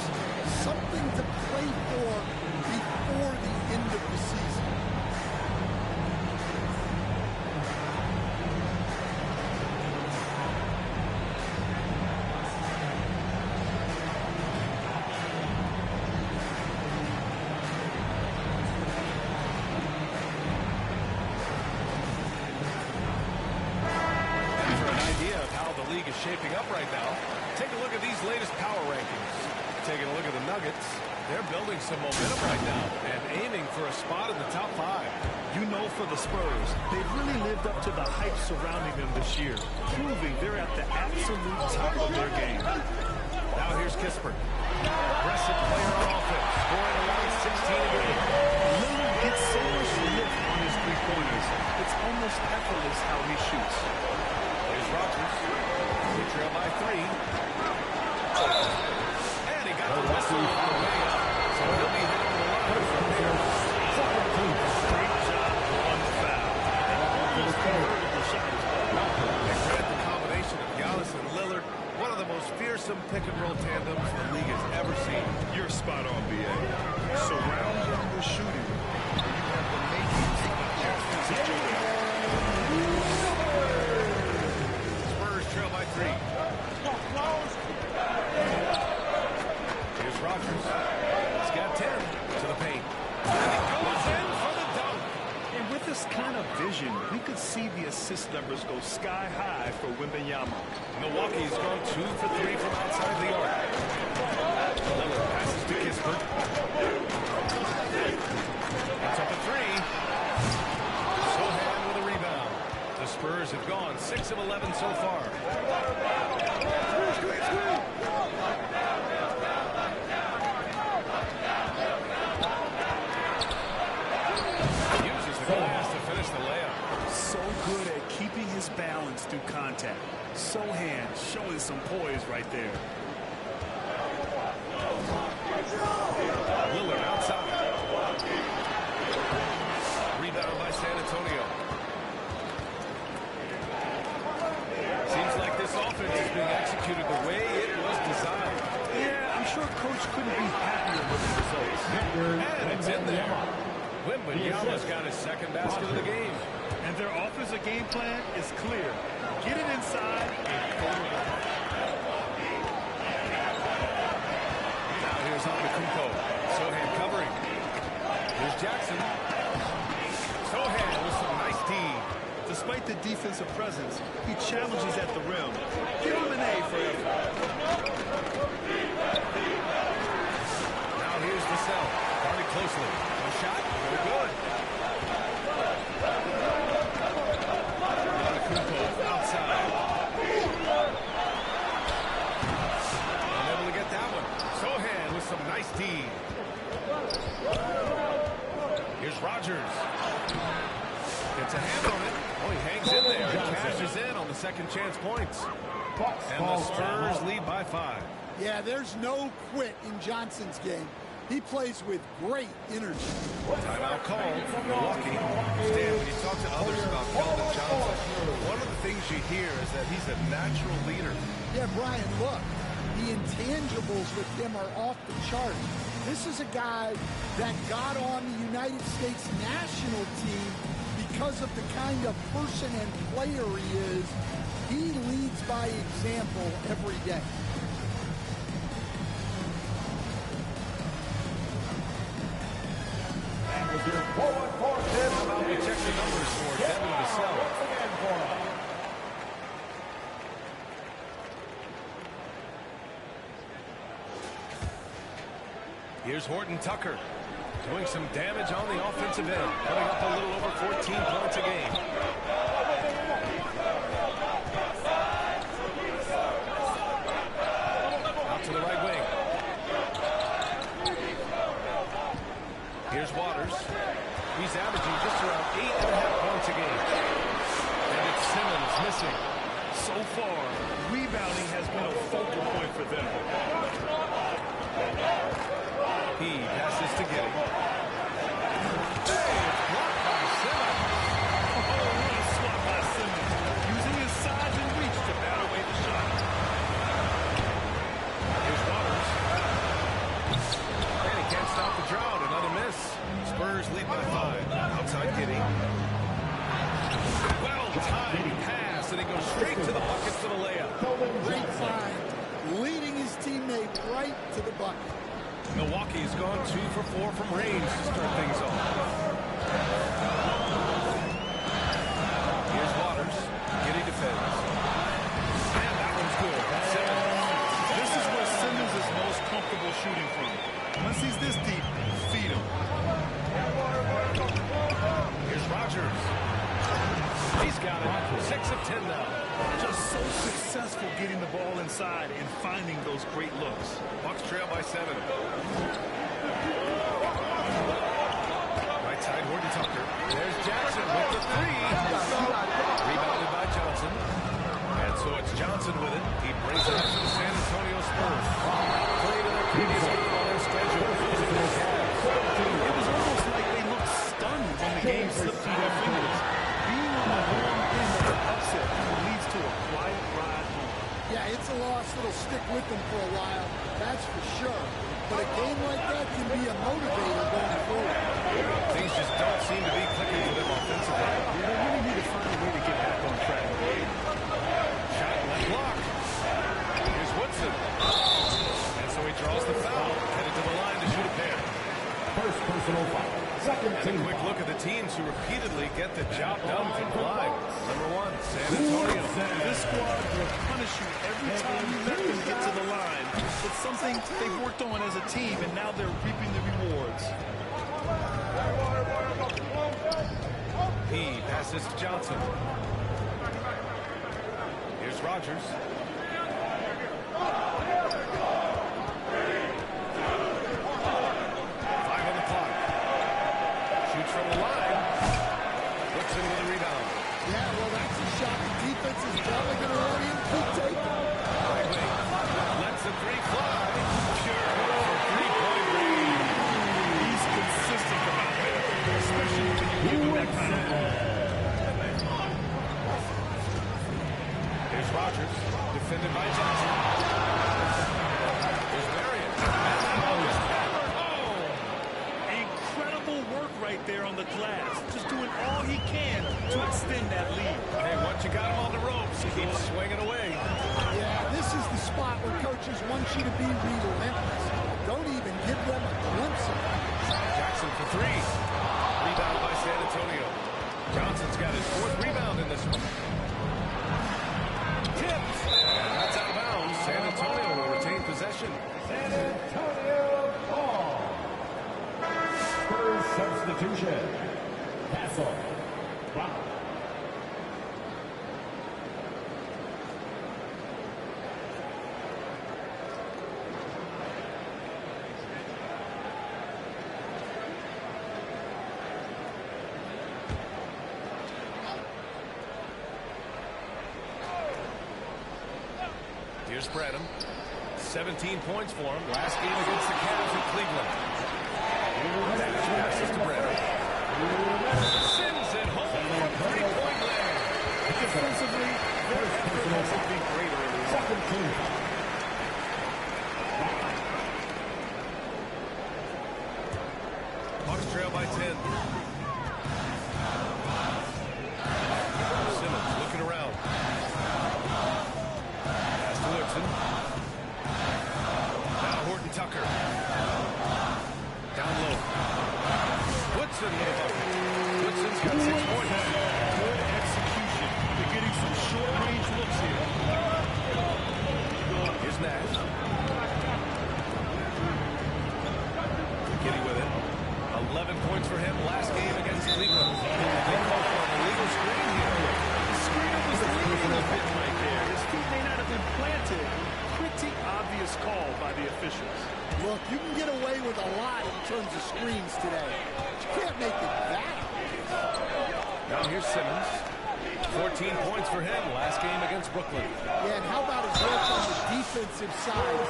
something to play for before the end of the season. Shaping up right now. Take a look at these latest power rankings. Taking a look at the Nuggets. They're building some momentum right now and aiming for a spot in the top 5. You know, for the Spurs, they've really lived up to the hype surrounding them this year, proving they're at the absolute top of their game. Now here's Kispert. Aggressive player on offense, scoring around 16 a game. Lillard gets so much lift on his three-pointers. It's almost effortless how he shoots. Here's Rogers. They trail by 3. And he got the whistle on the way up. So he'll be hitting the line from there. Great job on the foul. They grab the combination of Giannis and Lillard, one of the most fearsome pick-and-roll tandems the league has ever seen. You're spot on, B.A. Surround him with shooting. You have the makings of a offensive juggernaut. Trail by 3. Here's Rogers. He's got 10 to the paint. And he goes in for the dunk. And with this kind of vision, we could see the assist numbers go sky high for Wembanyama. Milwaukee's gone 2 for 3 from outside the arc. Lillard passes to Kispert. It's up a 3. Sohan with a rebound. The Spurs have gone 6 of 11 so far. Uses the glass to finish the layup. So good at keeping his balance through contact. Sohan showing some poise right there. Lillard outside. Rebound by San Antonio. Seems like this offense is being executed the way it was designed. Yeah, I'm sure Coach couldn't be happier with the results. And it's in there. Wembanyama's got his second basket of the game. And their offensive game plan is clear. Get it inside and go around. Now here's Antetokounmpo. Sohan covering. Here's Jackson. Sohan with some nice D. Despite the defensive presence, he challenges at the rim. Give him an A for effort. Now here's Vassell. Guarded closely. No shot. No good. Antetokounmpo outside. Unable to get that one. Sohan with some nice D. Here's Rogers. Gets a hand on it. Oh, he hangs in there and cashes in on the second chance points. And the Spurs lead by 5. Yeah, there's no quit in Johnson's game. He plays with great energy. Timeout called. Milwaukee. Stan, when you talk to others about Keldon Johnson, one of the things you hear is that he's a natural leader. Yeah, Brian, look. The intangibles with him are off the charts. This is a guy that got on the United States national team because of the kind of person and player he is. He leads by example every day. We check the numbers for Devin Vassell. Here's Horton Tucker doing some damage on the offensive end, putting up a little over 14 points a game. Out to the right wing. Here's Waters. He's averaging just around 8.5 points a game. And it's Simmons missing. So far, rebounding has been a focal point for them. He passes to Giddey. Hey, it's blocked by Simmons. Oh, what a swat by Simmons. Using his size and reach to bat away the shot. Here's Waters. And he can't stop the drought. Another miss. Spurs lead by 5. Outside Giddey. Well-timed pass, and he goes straight to the bucket for the layup. Great find, leading his teammate right to the bucket. Milwaukee's gone 2 for 4 from range to start things off. Here's Waters. Giddey defends. And that one's good. Simmons. This is where Simmons is most comfortable shooting from. Once he's this deep, feed him. Here's Rogers. He's got it. 6 of 10 now. Just so successful getting the ball inside and finding those great looks. Bucks trail by 7. Right side, Horton Tucker. There's Jackson with the 3. Rebounded by Johnson. And so it's Johnson with it. He brings it up to the San Antonio Spurs. 3 to their previous game on their schedule. It was almost like they looked stunned when the game slipped through their fingers. Being on the wrong end of the upset leads to a quiet ride home. Yeah, it's a loss that'll stick with them for a while, that's for sure. But a game like that can be a motivator going forward. Things just don't seem to be clicking for them offensively. They really need to find a way to get back on track. Shot left block. Here's Woodson. And so he draws the foul, headed to the line to shoot a pair. First personal foul. Second and team. a quick look at the teams who repeatedly get the job done from Clyde. Number 1, San Antonio. This squad will punish you every time you let them get to the line. It's something they've worked on as a team, and now they're reaping the rewards. He passes to Johnson. Here's Rogers. From the line. Looks in with a rebound. Yeah, well, that's a shot the defense is probably going to let him keep taking. Right wing. Lets the 3 fly. Sure. For 3-point range. He's consistent about that, especially when you give him that kind of ball. Here's Rogers. Defended by Johnson. Here's Marion. Work right there on the glass, just doing all he can to extend that lead. Hey, once you got him on the ropes, he keeps swinging away. Yeah, this is the spot where coaches want you to be relentless. Don't even give them a glimpse of it. Jackson for 3. Rebound by San Antonio. Johnson's got his 4th rebound in this one. Tipped. And that's out of bounds. San Antonio will retain possession. San Antonio ball. First substitution. Castle. Wow. Here's Bradham. 17 points for him. Last game against the Cavs in Cleveland. Passes to Brenner. Sends it home from three-point land. Defensively, their effort has to be great early on. Bucks trail by 10. Simmons looking around. Pass to Woodson. Now Horton Tucker. Down low. Woodson with a bucket. Woodson's got 6 points. Good execution. They're getting some short-range looks here. Here's Nash. Kitty with it. 11 points for him last game against Cleveland. They call for an illegal screen here. The screener was leaning a bit right there. His feet may not have been planted. Pretty obvious call by the officials. Look, you can get away with a lot in terms of screens today. You can't make it that. Now here's Simmons. 14 points for him last game against Brooklyn. Yeah, and how about his work on the defensive side?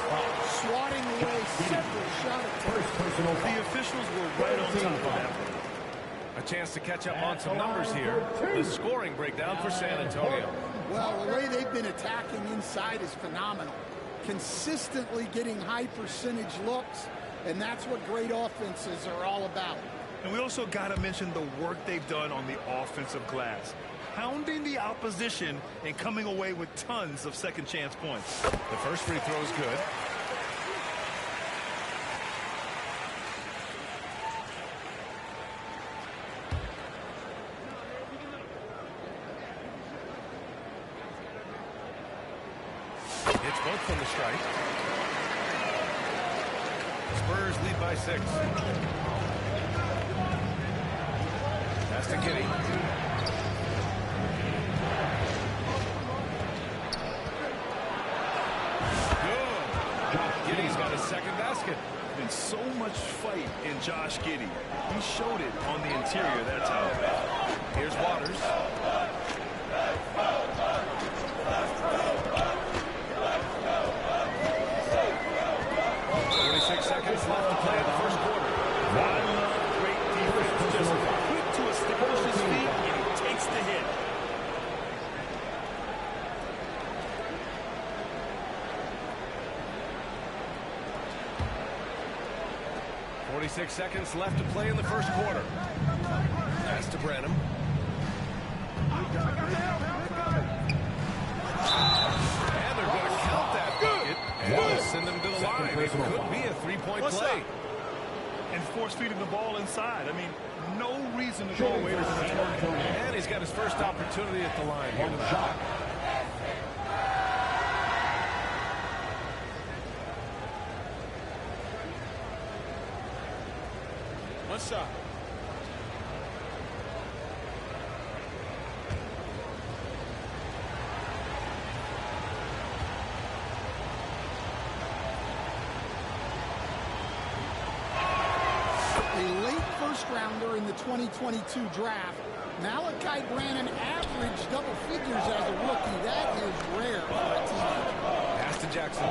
Swatting away several shot attempts. The officials were right on top of that one. A chance to catch up on some numbers here. The scoring breakdown for San Antonio. Well, the way they've been attacking inside is phenomenal. Consistently getting high percentage looks, and that's what great offenses are all about. And we also got to mention the work they've done on the offensive glass. Pounding the opposition and coming away with tons of second chance points. The first free throw is good. It's both from the strike. Spurs lead by 6. Pass to Kitty. Giddey's got his second basket. Been so much fight in Josh Giddey. He showed it on the interior that time. Here's Waters. 46 seconds left to play in the first quarter. I love great defense. Just quick to establish his feet, and he takes the hit. .46 seconds left to play in the first quarter. Pass to Branham. And they're going to count that bucket and send them to the line. It could be a three-point play. And force-feeding the ball inside. I mean, no reason to go away from the target. And he's got his first opportunity at the line here tonight. One shot. A late first-rounder in the 2022 draft, Malachi Branham averaged double figures as a rookie. That is rare for a team. Pass to Jackson.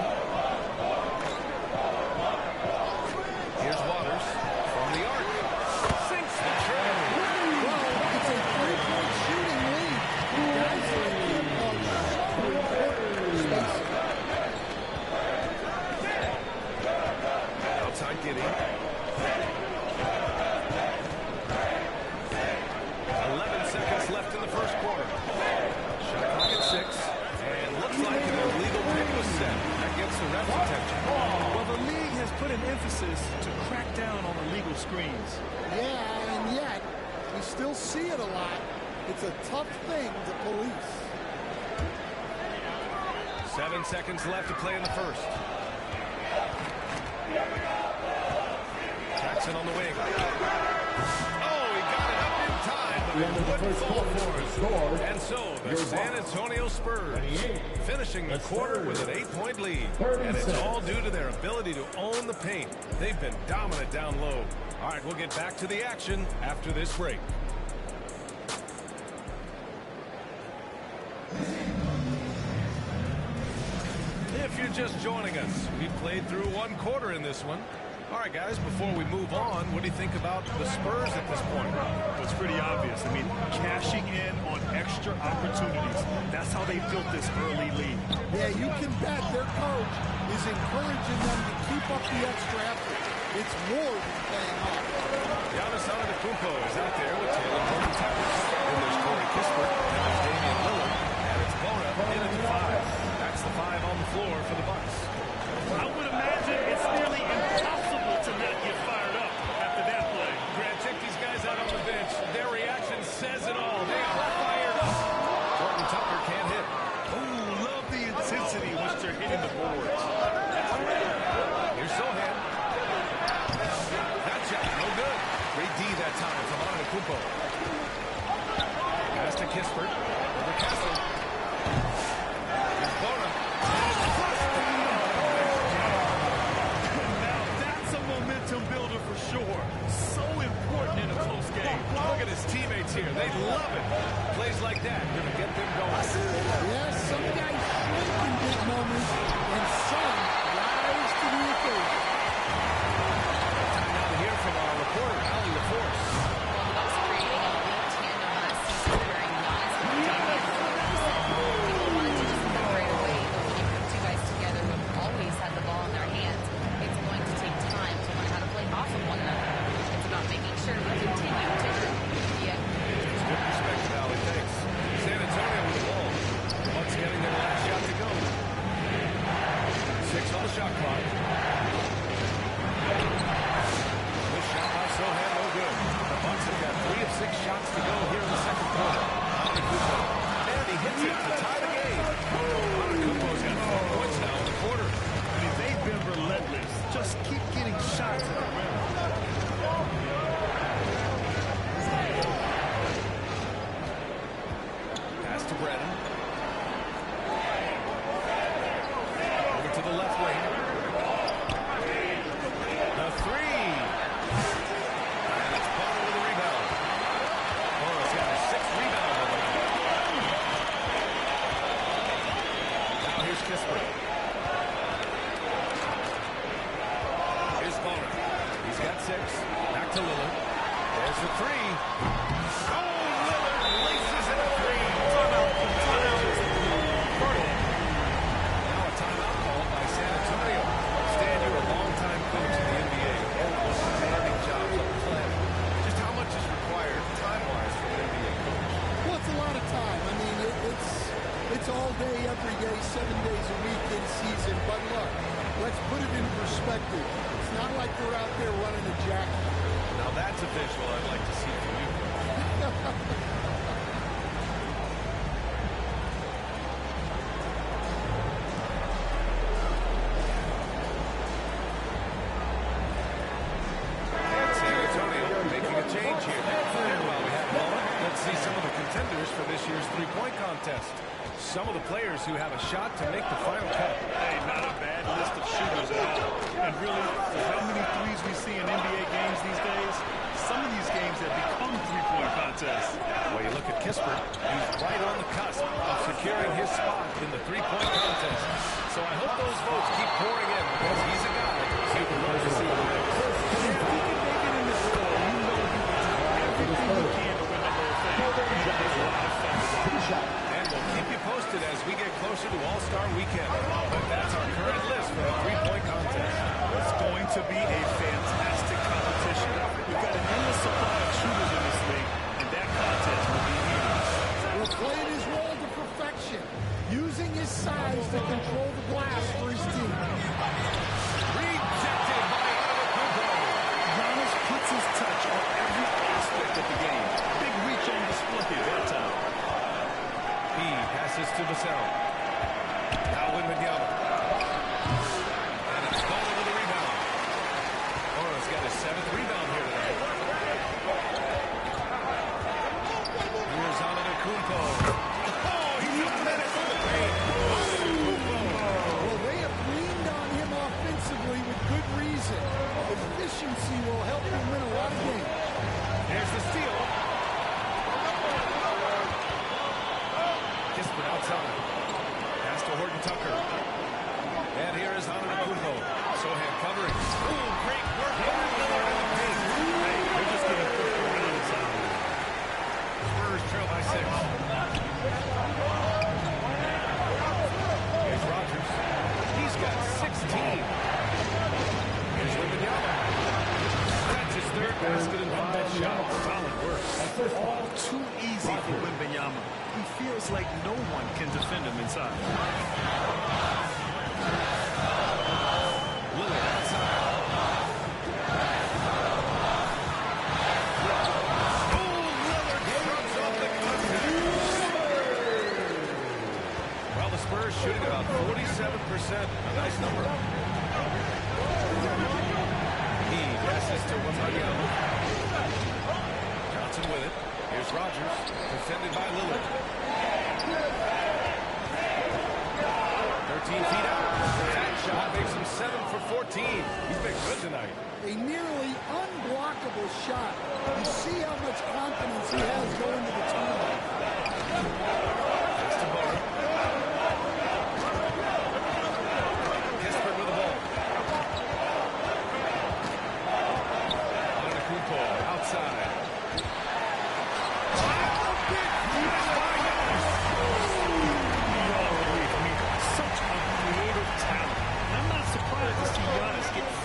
Here's Waters from the arc. Sinks the tray. Well, it's a three-point shooting lead. Guys like him are so important in spacing. Outside Giddey. 11 seconds left in the first quarter. Shot clock at 6. And looks like an illegal pick was set. That gets the ref's attention. Well, the league has put an emphasis to crack down on illegal screens. Yeah, and yet, we still see it a lot. It's a tough thing to police. 7 seconds left to play in the first. Jackson on the wing. Oh, he got it up in time, but it wouldn't fall for him. And so, the San Antonio Spurs finishing the quarter with an 8-point lead. And it's all due to their ability to own the paint. They've been dominant down low. All right, we'll get back to the action after this break. If you're just joining us, we've played through one quarter in this one. All right, guys, before we move on, what do you think about the Spurs at this point? Well, it's pretty obvious. I mean, cashing in on extra opportunities. That's how they built this early lead. Yeah, you can bet their coach is encouraging them to keep up the extra effort. It's more than paying off. Giannis Antetokounmpo is out there with Taylor Horton Tucker. And there's Corey Kispert, and there's Damian Lillard, and it's Bona in at the 5. That's the 5 on the floor for the Bucks. I would imagine it's nearly impossible to not get fired up after that play. Grant, check these guys out on the bench. Their reaction says it all. They are fired up. Horton Tucker can't hit. Ooh, love the intensity which they're hitting the boards. Here's Sohan. That shot, no good. Great D that time from Antetokounmpo. Pass to Kispert. Over Castle. Here's Bona. Now that's a momentum builder for sure. So important in a close game. Look at his teammates here. They love it. Plays like that are going to get them going. Yes, some guys shrink in big moments, and some rise to the occasion. Time now to hear from our reporter, Allie LaForce. The Bucks creating an elite tandem last season, pairing Giannis and Damian Lillard. People wanted to just put it right away, but when you put two guys together who have always had the ball in their hands, it's going to take time to learn how to play off of one another. It's about making sure we continue to Good perspective, Allie. Thanks. San Antonio with the ball. The Bucks getting their last shot to go. 6 on the shot clock. This shot by Sohan, no good. The Bucks have got 3 of 6 shots to go here in the second quarter. Antetokounmpo. And he hits it to tie the game. Antetokounmpo's got 4 points now in the quarter. I mean, they've been relentless. Just keep getting shots at the rim. Pass to Brennan. Over to the left wing. The 3. And it's Bona with a rebound. Bona's got a 6th rebound on the night. Now here's Kispert. Here's Bona. He's got 6. Back to Lillard. There's the 3. Oh, Lillard laces in a 3. Timeout. Now a timeout called by San Antonio. Stan, you're a longtime coach in the NBA. Outstanding jobs on the play. Just how much is required time-wise for an NBA coach? Well, it's a lot of time. I mean, it's all day, every day, 7 days a week in season. But look, let's put it in perspective. It's not like they're out there running a jacket. Now that's a visual I'd like to see from you, Coach. And San Antonio making a change here. And while we have Bona, let's see some of the contenders for this year's three-point contest. Some of the players who have a shot to make the final cut. Hey, not a bad list of shooters at all. And really, for how many threes we see in NBA games these days, some of these games have become three-point contests. Well, you look at Kispert, he's right on the cusp of securing his spot in the three-point contest. So I hope those votes keep pouring in because he's a guy who can run to see the next. If he can make it in this role, you know he will do everything he can to win the whole thing. There's a lot of fun. And we'll keep you posted as we get closer to All-Star Weekend. But that's our current list for the three-point contest. It's going to be a fantastic competition. We've got an endless supply of shooters in this league, and that contest will be huge. Will playing his role to perfection, using his size to control the glass for his team. Rejected by Antetokounmpo. Giannis puts his touch on every aspect of the game. Big reach on display that time. He passes to Vassell. Now Wembanyama. And it's Bona with a rebound. Bona's got his 7th rebound here tonight. Here's Antetokounmpo. Oh, he took that from the paint. Well, they have leaned on him offensively with good reason. Efficiency will help him win a lot of games. Here's the steal. Kispert outside. Pass to Horton Tucker. And here is Antetokounmpo. Sohan covering. Ooh, great work too easy for Wembanyama. He feels like no one can defend him inside. Lillard outside. Oh, Lillard shrugs off the contact. Well, the Spurs shooting about 47%. A nice number. He passes to Wembanyama. Johnson with it. Here's Rogers, defended by Lillard. 13 feet out. That shot makes him 7 for 14. He's been good tonight. A nearly unblockable shot. You see how much confidence he has going to the tournament. That's to Bowen. Kispert with the ball. Antetokounmpo outside.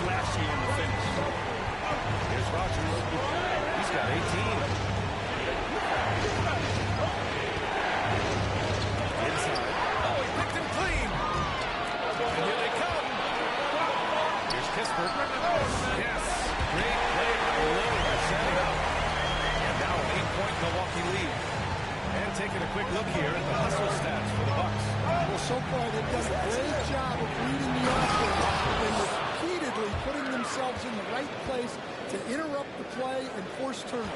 Flashy in the finish. Here's Rogers. He's got 18. Inside. Oh, he picked him clean. And here they come. Here's Kispert. Yes. Great play by Lillard setting up. And now an 8-point Milwaukee lead. And taking a quick look here at the hustle stats for the Bucks. Well, so far they've done a great job of reading the offense and repeatedly putting themselves in the right place to interrupt the play and force turnover.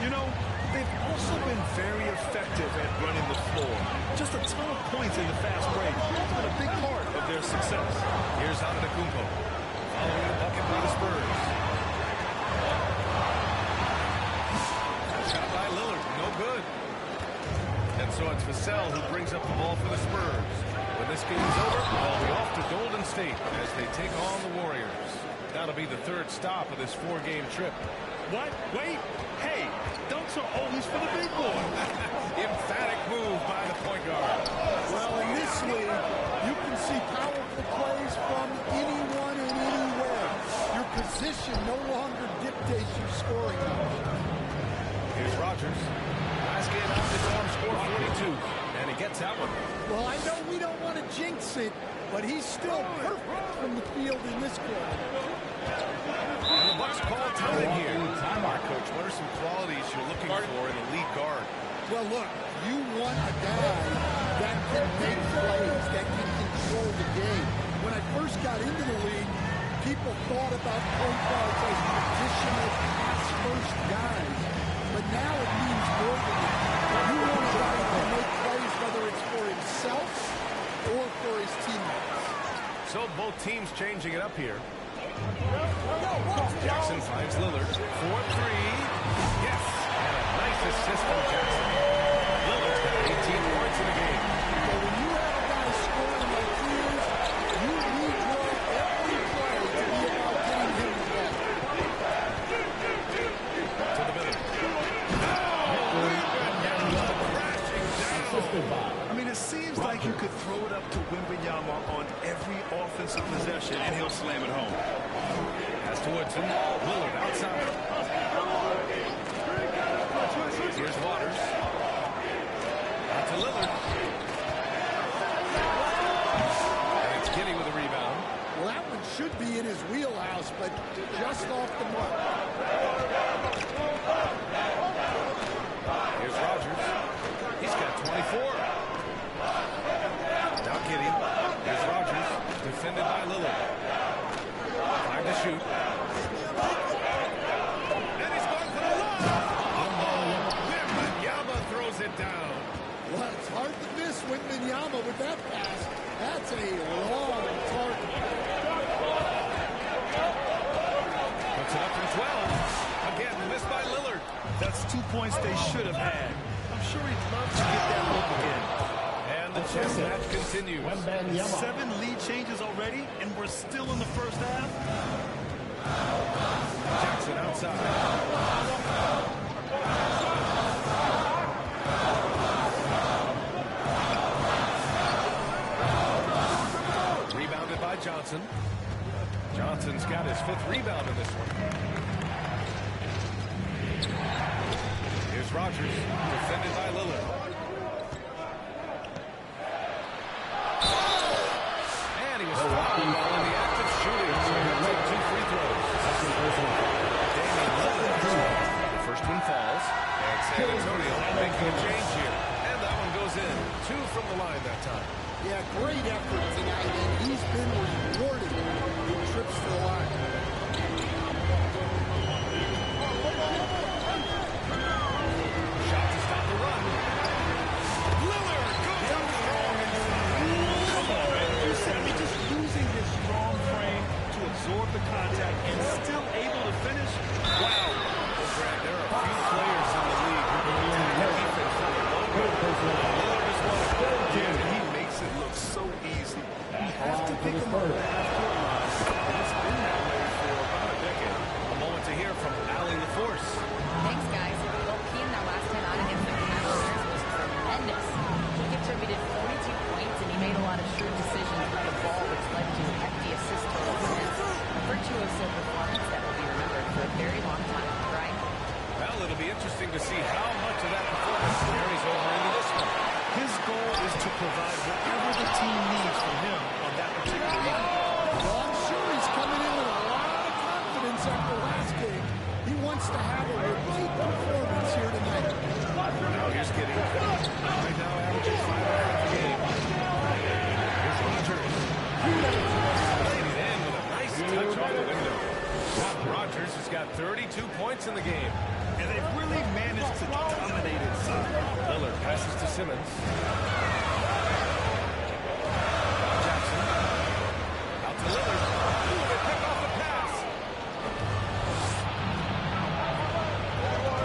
You know, they've also been very effective at running the floor. Just a ton of points in the fast break. It's been a big part of their success. Here's Antetokounmpo. Following the bucket by the Spurs. Shot by Lillard. No good. And so it's Vassell who brings up the ball for the Spurs. When this game is over, they'll be off to Golden State as they take on the Warriors. That'll be the third stop of this 4-game trip. What? Wait. Hey, dunks are always for the big boy. Emphatic move by the point guard. Well, in this league, you can see powerful plays from anyone and anywhere. Your position no longer dictates your scoring. Here's Rogers. Last game out the dorm score 42. And he gets that one. Well, I know we don't want to jinx it, but he's still perfect from the field in this quarter. And the Bucks call time here. Timeout, Coach. What are some qualities you're looking for in a lead guard? Well, look, you want a guy that can make plays, that can control the game. When I first got into the league, people thought about point guards as traditional pass-first guys. But now it means more than that. You want a guy who can make plays, whether it's for himself or for his teammates. So both teams changing it up here. Jackson finds Lillard. 4-3. Yes. And a nice assist from Jackson. Lillard's got 18 points in the game. Well, when you have a guy scoring like he is, you redraw every play to be about getting him the ball. To the middle. I mean, it seems like you could throw it up to Wembanyama on every offensive possession, and he'll slam it home. Pass to Woodson. Lillard outside. Here's Waters. Out to Lillard. And it's Kinney with a rebound. Well, that one should be in his wheelhouse, but just off the mark. Here's Rogers. He's got 24. Now Kinney. Here's Rogers. Defended by Lillard. 5 to shoot. And he's going for the lob. Wembanyama throws it down. Well, it's hard to miss Wembanyama with that pass. That's a long target. Puts it up from 12. Again, missed by Lillard. That's 2 points they should have had. I'm sure he'd love to get that look again. And the chess match continues. 7 lead changes already, and we're still in the first half. Jackson outside. Rebounded by Johnson. Johnson's got his 5th rebound in this one. Here's Here's Rogers, defended by Lillard. And he was fouled while in the act of shooting, so he'll take 2 free throws. Damian Lillard. The first one falls, and San Antonio making a change here. And that one goes in. 2 from the line that time. Yeah, great effort tonight, and he's been rewarded with trips to the line. Shot to stop the run. Lillard goes up strong and come on, man. You said, just using his strong frame to absorb the contact and still able to finish. Wow. Well, Brad, there are a few players in the league who can attack the defense from the logo. Lillard is one of them. And he makes it look so easy. You have to pick him up after a line. It's been that way for about a decade. A moment to hear from Allie LaForce. Thanks, guys. Well, he in their last time out against the Cavaliers was tremendous. He contributed 42 points, and he made a lot of shrewd decisions with the ball, which led to hefty assist totals. A virtuoso performance that will be remembered for a very long time, right? Well, it'll be interesting to see how much of that performance carries over into this one. His goal is to provide whatever the team needs from him on that particular evening. Well, I'm sure he's coming in with a lot of confidence after last game. He wants to have a repeat performance here tonight. Now here's Giddey. Right now averages 5.5 a game. Here's Rogers. Laid it in with a nice touch off the window. Rogers has got 32 points in the game. And they've really managed to dominate inside. Lillard passes to Simmons. Jackson. Out to Lillard. Ooh, they pick off the pass.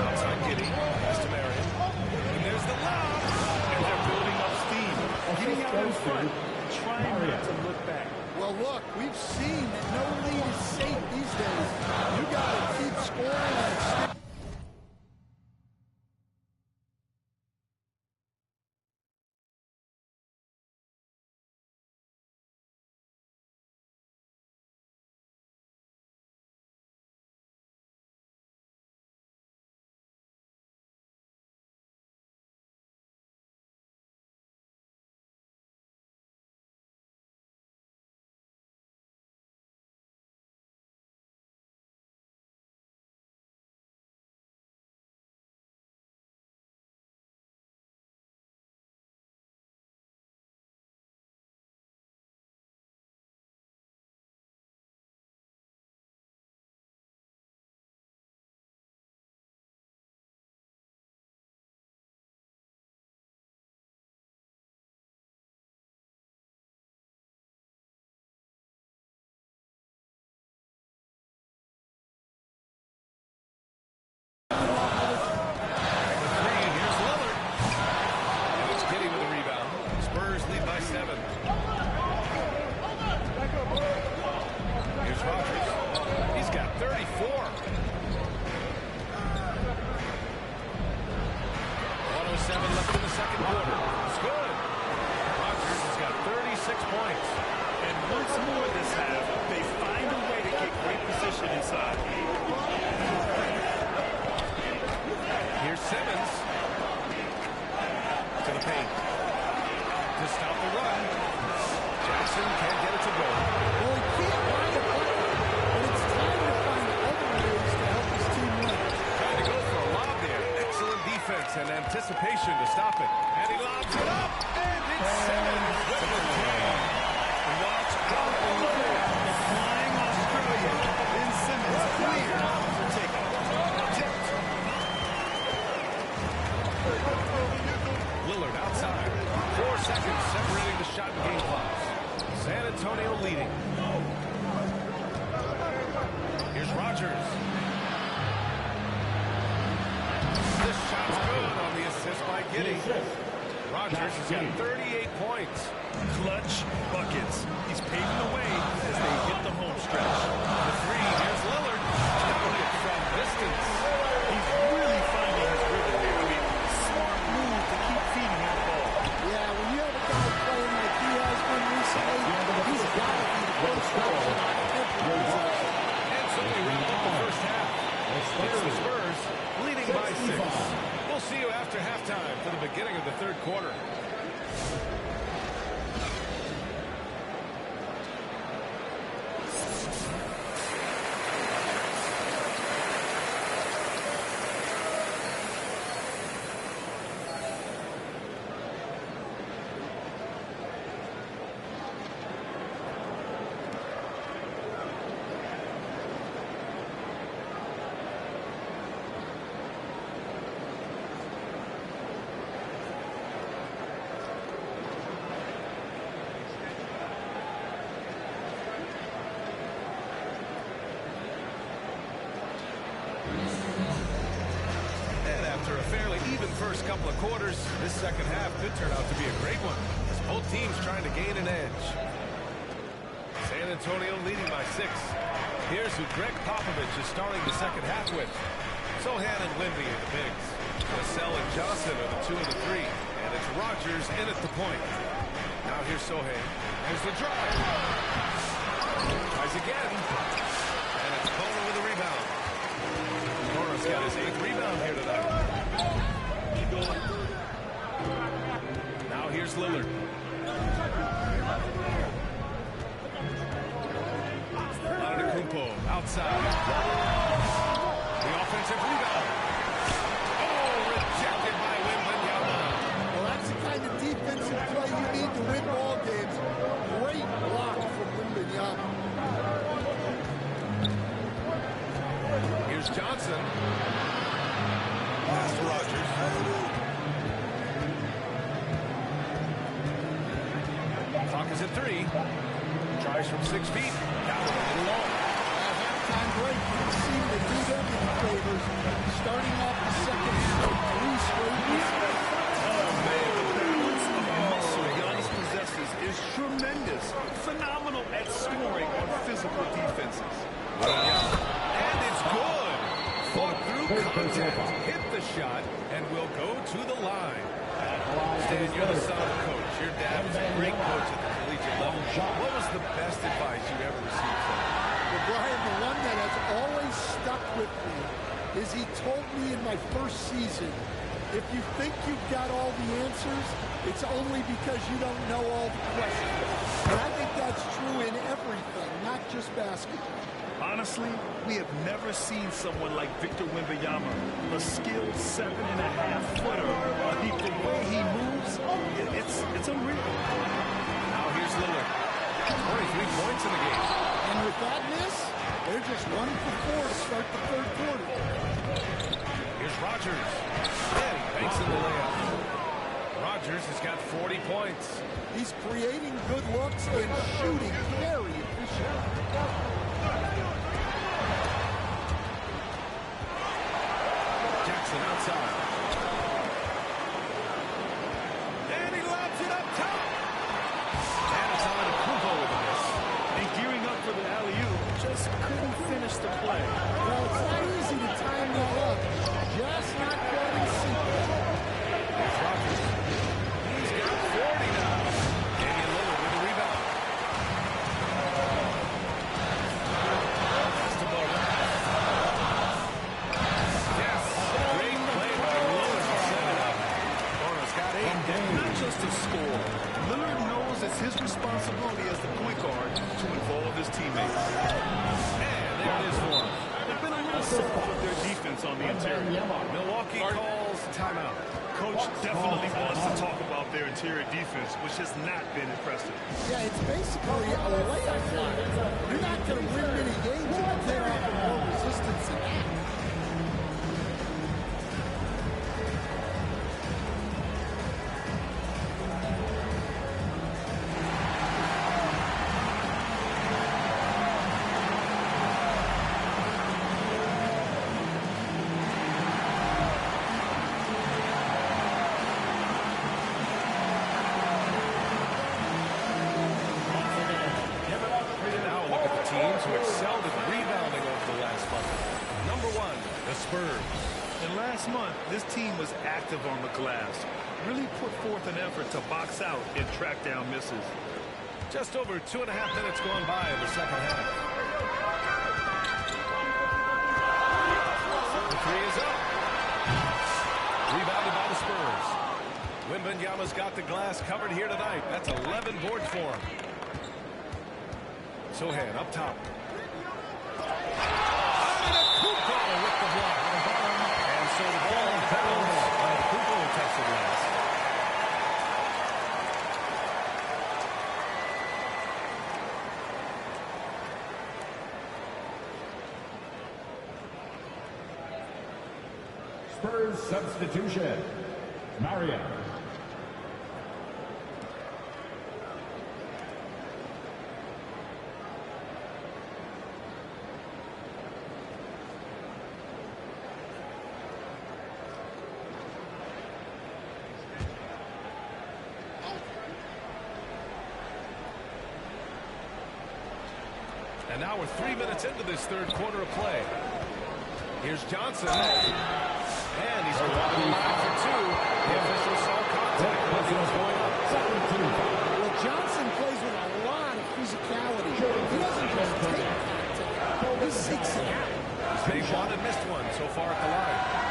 Outside Giddey. Pass to Marion. And there's the lob. And they're building up steam. Getting out in front. Trying not to look back. Well, look, we've seen that no lead is safe these days. You got to keep scoring and stay. And anticipation to stop it. And he lobs it up. And it's Simmons with the jam. Watch out below. The flying Australian. Ben Simmons clear for takeoff. Tipped. Lillard outside. 4 seconds separating the shot and game clocks. San Antonio leading. Here's Rogers. This shot's good on the assist by Giddey. Rogers has got 38 points. Clutch buckets. He's paving the way as they hit the home stretch. The three, here's Lillard. Down it from distance. He's really finding his rhythm here. I mean, smart move to keep feeding him the ball. Yeah, when you have a guy playing like he has been recently, he's got to be the first option on every possession. And so we wrap up the first half. It's the Spurs leading by 6. We'll beginning of the third quarter. And after a fairly even first couple of quarters, this second half could turn out to be a great one, as both teams trying to gain an edge. San Antonio leading by 6. Here's who Greg Popovich is starting the second half with. Sohan and Wemby are the bigs. Vassell and Johnson are the 2 and the 3. And it's Rogers in at the point. Now here's Sohan. There's the drive. Tries again. And it's Boner with a rebound. Boner's got his 8th rebound here tonight. Now here's Lillard. Antetokounmpo outside. The offensive rebound. Oh, rejected by Wembanyama. Well, that's the kind of defensive play you need to win ball games. Great block from Wembanyama. Here's Johnson. Pass to Rogers. Clock is at 3. Tries from 6 feet. Got it a little long. At halftime break, you seem to do them in favors. Starting off the second half, 3 straight mistakes. Oh, man, the balance of muscle Giannis possesses is tremendous. Phenomenal at scoring on physical defenses. And it's good. Fought through contact. Hit the shot and will go to the line. Stan, you're the son of a coach. Your dad was a great coach at the collegiate level. What was the best advice you ever received from him? Well, Brian, the one that has always stuck with me is he told me in my first season, if you think you've got all the answers, it's only because you don't know all the questions. And I think that's true in everything, not just basketball. Honestly, we have never seen someone like Victor Wembanyama, a skilled 7.5-footer. The way he moves, it's unreal. Now here's Lillard. 23 points in the game. And with that miss, they're just 1 for 4 to start the third quarter. Here's Rogers. And he banks in the layup. Rogers has got 40 points. He's creating good looks and shooting very efficient. Jackson outside. And he lobs it up top. And it's on to Kubo with a miss. And gearing up for the alley-oop, just couldn't finish the play. Well, it's not easy to time that up. Just not quite in sequence. Here's Rogers. He's got 40 now. Damian Lillard with the rebound. Pass to Boner. Yes, great play by Lillard to set it up. Boner's got 8. Not just to score. Lillard knows it's his responsibility as the point guard to involve his teammates. And there it is for him. They've been a little soft with their defense on the interior. Milwaukee calls timeout. Coach definitely wants to talk about their interior defense, which has not been impressive. Yeah, it's basically a layup line. You're not going to win many games if you can't offer more resistance than that. Now look at the teams who excelled at rebounding over the last month. Number 1, the Spurs. And last month, this team was active on the glass, really put forth an effort to box out and track down misses. Just over 2.5 minutes going by in the second half. The 3 is up. Rebounded by the Spurs. got the glass covered here tonight. That's 11 boards for him. Sohan up top. Antetokounmpo with the block. And so the ball in bounds. Antetokounmpo will touch the glass. Spurs substitution. Mario. And now we're 3 minutes into this third quarter of play. Here's Johnson. And he's going to the line for two. The official saw contact when he was going up. Well, Johnson plays with a lot of physicality. He doesn't just take contact. He seeks it out. He's made one and missed one so far at the line.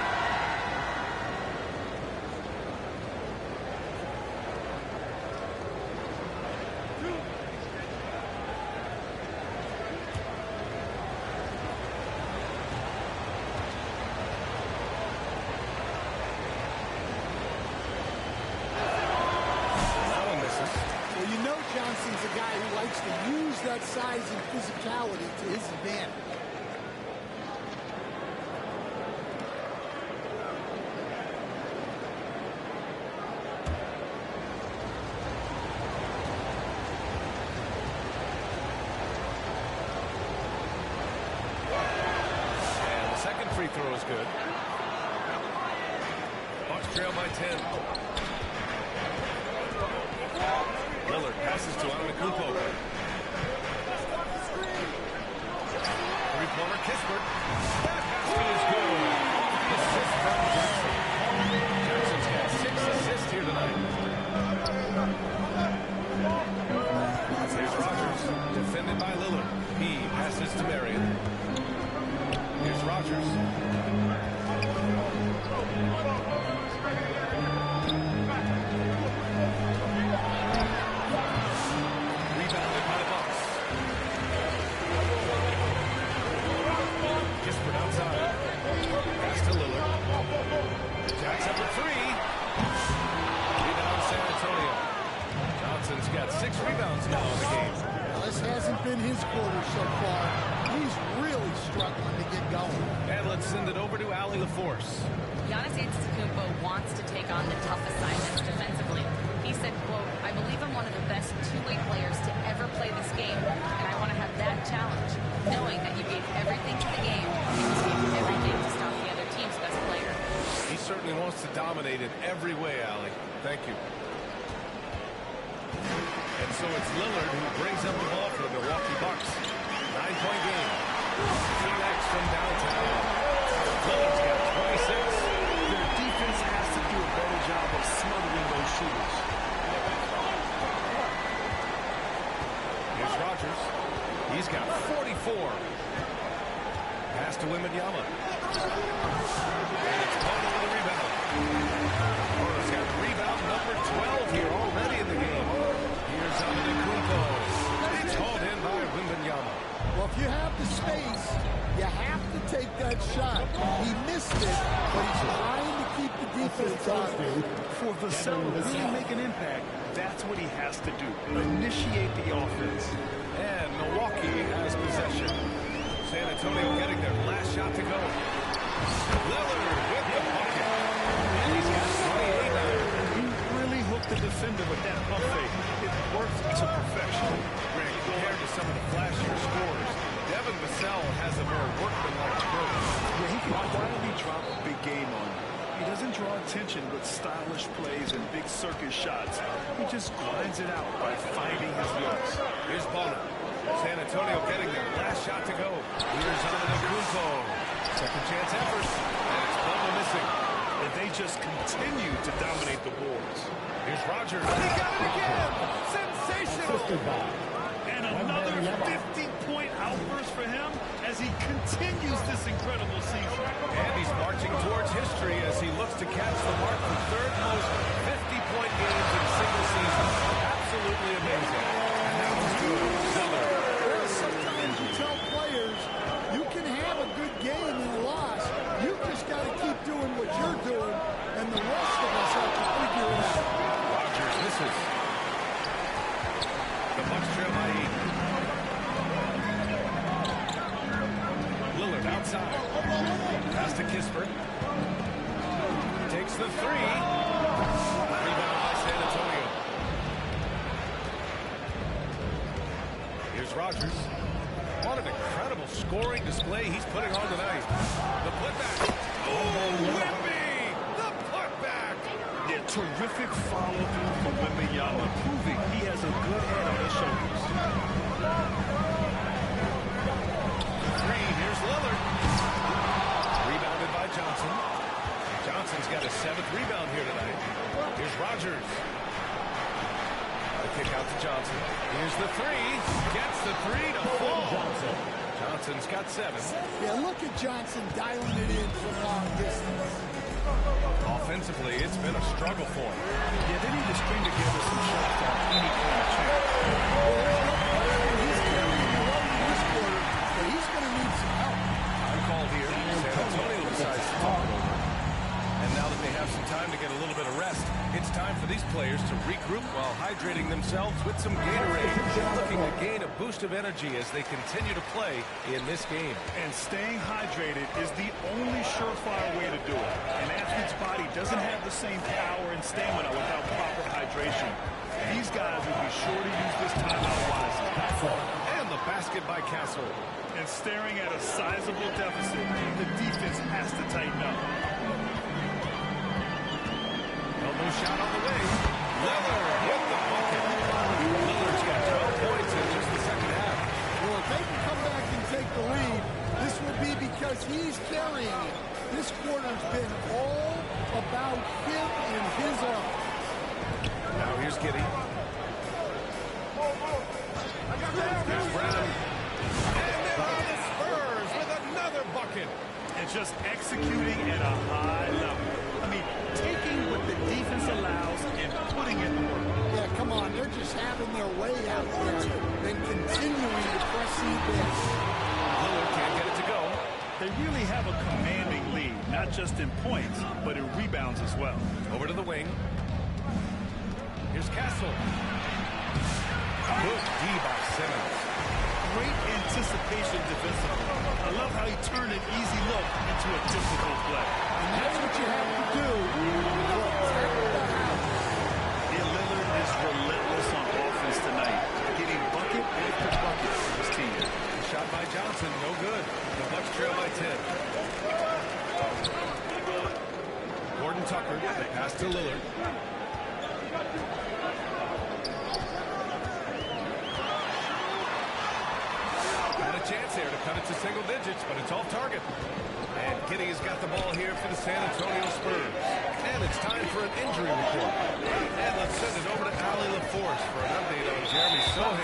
Johnson's a guy who likes to use that size and physicality to his advantage. And the second free throw is good. Bucks trail by 10. Lillard passes to Antetokounmpo. Three-pointer Kispert. That basket is good. The assist from Jackson. Jackson's got 6 assists here tonight. Here's Rogers, defended by Lillard. He passes to Marion. Here's Rogers. Got 6 rebounds now in the game. Now, this hasn't been his quarter so far. He's really struggling to get going. And let's send it over to Allie LaForce. Giannis Antetokounmpo wants to take on the tough assignments defensively. He said, quote, "I believe I'm one of the best two-way players to ever play this game, and I want to have that challenge, knowing that you gave everything to the game and you gave everything to stop the other team's best player." He certainly wants to dominate in every way, Allie. Thank you. And so it's Lillard who brings up the ball for the Milwaukee Bucks. 9-point game. Phoenix from downtown. Lillard's got 26. Their defense has to do a better job of smothering those shooters. Here's Rogers. He's got 44. Pass to Wembanyama. And it's Bono with the rebound. Bono's got rebound number 12 here already in the game. Here's Antetokounmpo. It's hauled in by Wembanyama. Well, if you have the space, you have to take that shot. He missed it, but he's trying to keep the defense out. For Vassell to really make an impact, that's what he has to do. Initiate the offense. And Milwaukee has possession. San Antonio getting their last shot to go. Lillard with the bucket. And he's got 28 now. He really hooked the defender with that pump fake. It worked to perfection. Greg, compared to some of the flashier scores, Devin Vassell has a more workmanlike approach. Yeah, he can quietly drop a big game on you. He doesn't draw attention with stylish plays and big circus shots. He just grinds it out by finding his looks. Here's Bono. San Antonio getting their last shot to go. Here's Antetokounmpo. Second chance effort. And it's Bono missing. And they just continue to dominate the boards. Here's Rogers. He got it again. Sensational. And another 50-point outburst for him as he continues this incredible season. And he's marching towards history as he looks to catch the mark for third most 50 30-point games in a single season. Absolutely amazing. And that was good. Lillard. Well, sometimes you tell players you can have a good game and a loss. You just got to keep doing what you're doing, and the rest of us have to figure it out. Rogers misses. The Bucks trail by 8. Lillard outside. Pass to Kispert. Takes the three. Rebound by San Antonio. Here's Rogers. What an incredible scoring display he's putting on tonight. The putback. Oh, Wemby! The putback! Yeah, terrific follow-through from Wembanyama, proving he has a good head on his shoulders. Three, here's Lillard. Rebounded by Johnson. Johnson's got his 7th rebound here tonight. Here's Rogers. The kick out to Johnson. Here's the three. Gets the three to fall. Johnson's got 7. Yeah, look at Johnson dialing it in from long distance. Offensively, it's been a struggle for him. Yeah, they need to string together some shots to have any kind of chance. He's carrying the load in this quarter, but he's going to need some help. I'm called here. San Antonio decides to talk it over. And now that they have some time to get a little bit of rest, it's time for these players to regroup while hydrating themselves with some Gatorade, looking to gain a boost of energy as they continue to play in this game. And staying hydrated is the only surefire way to do it. An athlete's body doesn't have the same power and stamina without proper hydration. These guys will be sure to use this timeout wisely. And the basket by Castle. And staring at a sizable deficit, the defense has to tighten up. Elbow shot on the way. Lillard with the bucket. Lillard's got 12 points in just the second half. Well, if they can come back and take the lead, this will be because he's carrying it. This quarter's been all about him and his offense. Now here's Giddey. Here's Brown. And there are the Spurs with another bucket. And just executing at a high level. I mean, taking what the defense allows and putting in the work. Yeah, come on. They're just having their way out there and continuing to press the base. Lillard can't get it to go. They really have a commanding lead, not just in points, but in rebounds as well. Over to the wing. Here's Castle. Good D by Simmons. Great anticipation defensively. I love how he turned an easy look into a difficult play. And that's what you have to do. Yeah, Lillard is relentless on offense tonight, getting bucket after bucket for his team. Shot by Johnson, no good. The Bucks trail by 10. Gordon Tucker, the pass to Lillard. Had a chance there to cut it to single digits, but it's off target. And Giddey has got the ball here for the San Antonio Spurs. And it's time for an injury report. And let's send it over to Allie LaForce for an update on Jeremy Sohan.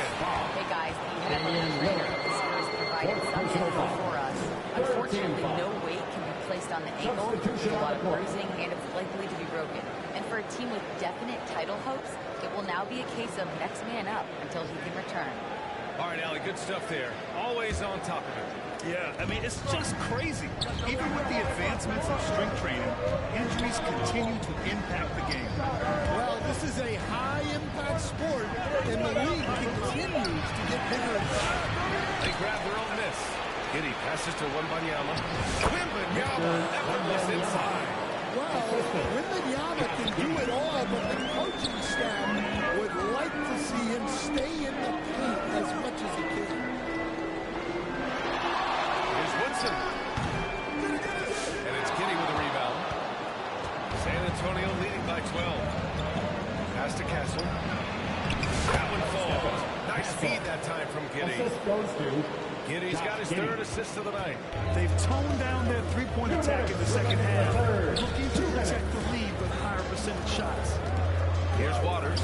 Hey guys, the NFL trainer of the Spurs provided some info for us. Unfortunately, no weight can be placed on the ankle. There's a lot of bruising, and it's likely to be broken. And for a team with definite title hopes, it will now be a case of next man up until he can return. All right, Allie, good stuff there. Always on top of it. Yeah, I mean, it's just crazy. Even with the advancements in strength training, injuries continue to impact the game. Well, this is a high-impact sport, and the league continues to get bigger and better. They grab their own miss. Giddey passes to Wembanyama. Wembanyama, effortless inside. Well, Wembanyama can do it all, but the coaching staff would like to see him stay in the paint as much as he can. Here's Woodson. And it's Giddey with a rebound. San Antonio leading by 12. Pass to Castle. That one falls. Nice feed that time from Giddey. Giddey's got his third assist of the night. They've toned down their three-point attack in the second half, looking to protect the lead with higher percentage shots. Here's Waters.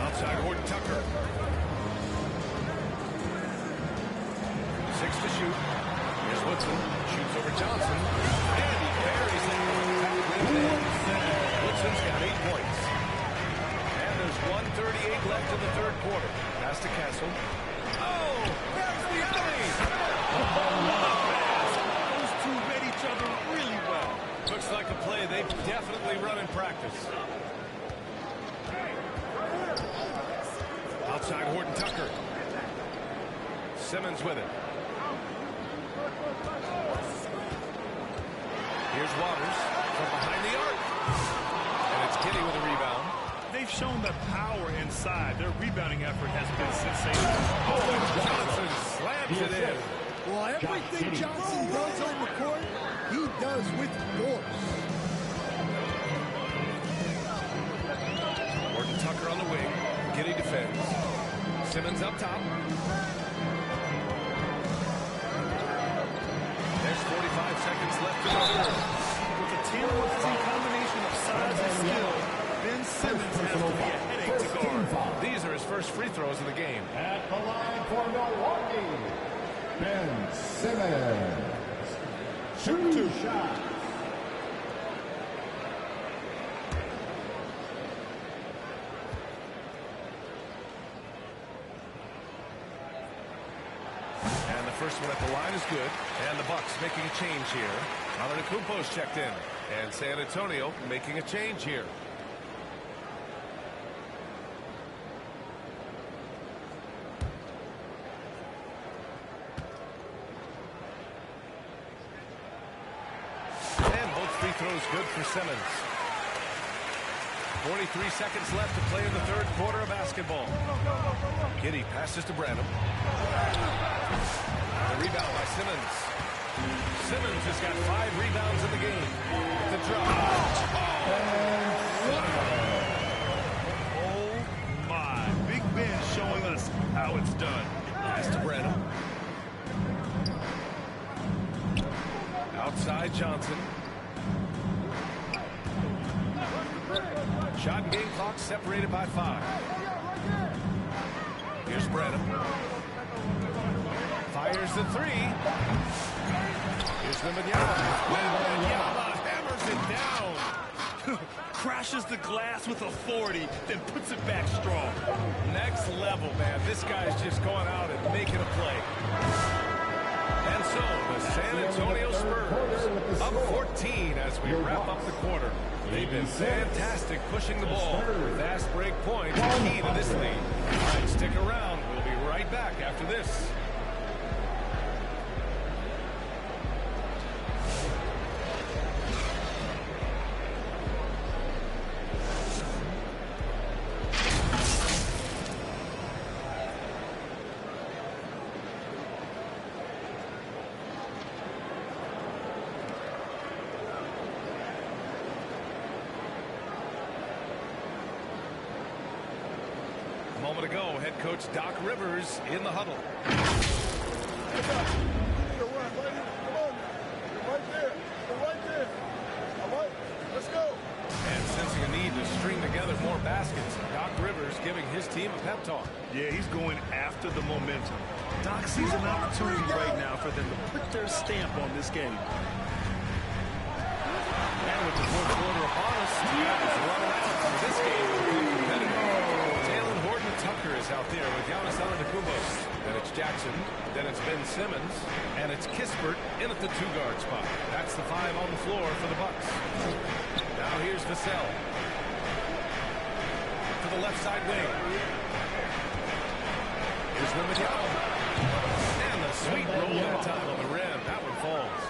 Outside Gordon Tucker. 6 to shoot. Here's Woodson. Shoots over Johnson. And he buries it. Woodson's got 8 points. And there's 1:38 left in the third quarter. Pass to Castle. Oh, there's the alley. Those two read each other really well. Looks like a play they've definitely run in practice. Outside Horton Tucker. Simmons with it. Here's Waters from behind the arc. And it's Kitty with a rebound. They've shown the power inside. Their rebounding effort has been sensational. Oh, and Johnson slams it in. Well, everything Johnson does on the court, he does with force. Horton Tucker on the wing. Kitty defends. Simmons up top. There's 45 seconds left in the third. With a team with a combination of size and skill, Ben Simmons has to be a headache to guard. These are his first free throws of the game. At the line for Milwaukee, Ben Simmons. Shoot 2 shots. And the first one at the line is good. And the Bucks making a change here. Antetokounmpo's checked in. And San Antonio making a change here. And both free throws good for Simmons. 43 seconds left to play in the third quarter of basketball. Giddey passes to Branham. The rebound by Simmons. Simmons has got 5 rebounds in the game. The drop. Oh, my. Big Ben showing us how it's done. Pass to Branham. Outside Johnson. Shot and game clock separated by 5. Here's Branham. Fires the 3. Here's Wembanyama. Wembanyama hammers it down. Crashes the glass with authority, then puts it back strong. Next level, man. This guy's just going out and making a play. And so the San Antonio Spurs up 14 as we wrap up the quarter. They've been fantastic pushing the ball. Fast break points are key to this lead. All right, stick around. We'll be right back after this. A moment ago, head coach Doc Rivers in the huddle. Let's go. And sensing a need to string together more baskets, Doc Rivers giving his team a pep talk. Yeah, he's going after the momentum. Doc sees an opportunity right now for them to put their stamp on this game. And with the fourth quarter upon us, time is run around for this game to become competitive. Jalen Horton Tucker is out there with Giannis Antetokounmpo. Then it's Jackson. Then it's Ben Simmons. And it's Kispert in at the 2-guard spot. That's the 5 on the floor for the Bucks. Now here's Vassell. To the left side wing. Here's Wembanyama. And the sweet roll that time on the rim. That one falls.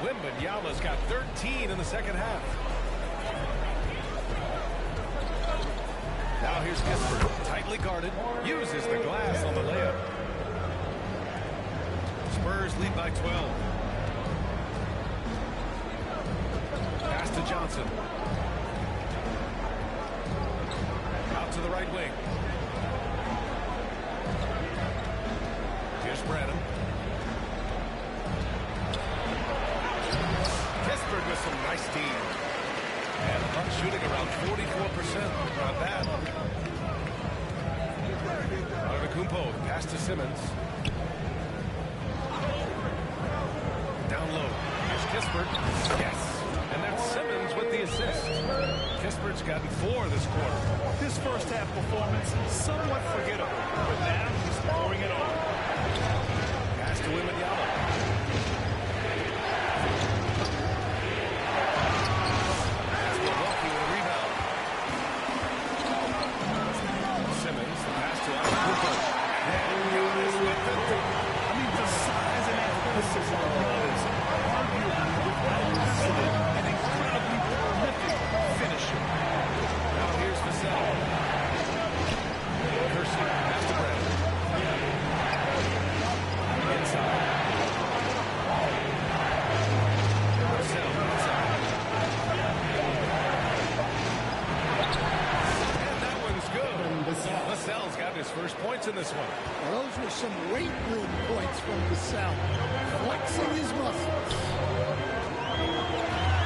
Wembanyama's got 13 in the second half. Now here's Kispert, tightly guarded, uses the glass on the layup. Spurs lead by 12. Pass to Johnson. Out to the right wing. Here's Branham. Kispert with some nice team. And the Bucks shooting around 44%. Not bad. Antetokounmpo, pass to Simmons. Down low. Here's Kispert. Yes. And And that's Simmons with the assist. Kispert's gotten 4 this quarter. His first half performance, somewhat forgettable, but now he's pouring it on. Pass to Wembanyama. That's Milwaukee with a rebound. Simmons, the pass to Antetokounmpo. And Giannis with the dunk. I mean, the size and athleticism of Giannis are arguably unprecedented and incredibly prolific finisher. Now here's Vassell. Kersey, pass to Brad. Inside. Vassell inside. And that one's good. Vassell's got his first points in this one. Well, those were some weight room points from Vassell, flexing his muscles.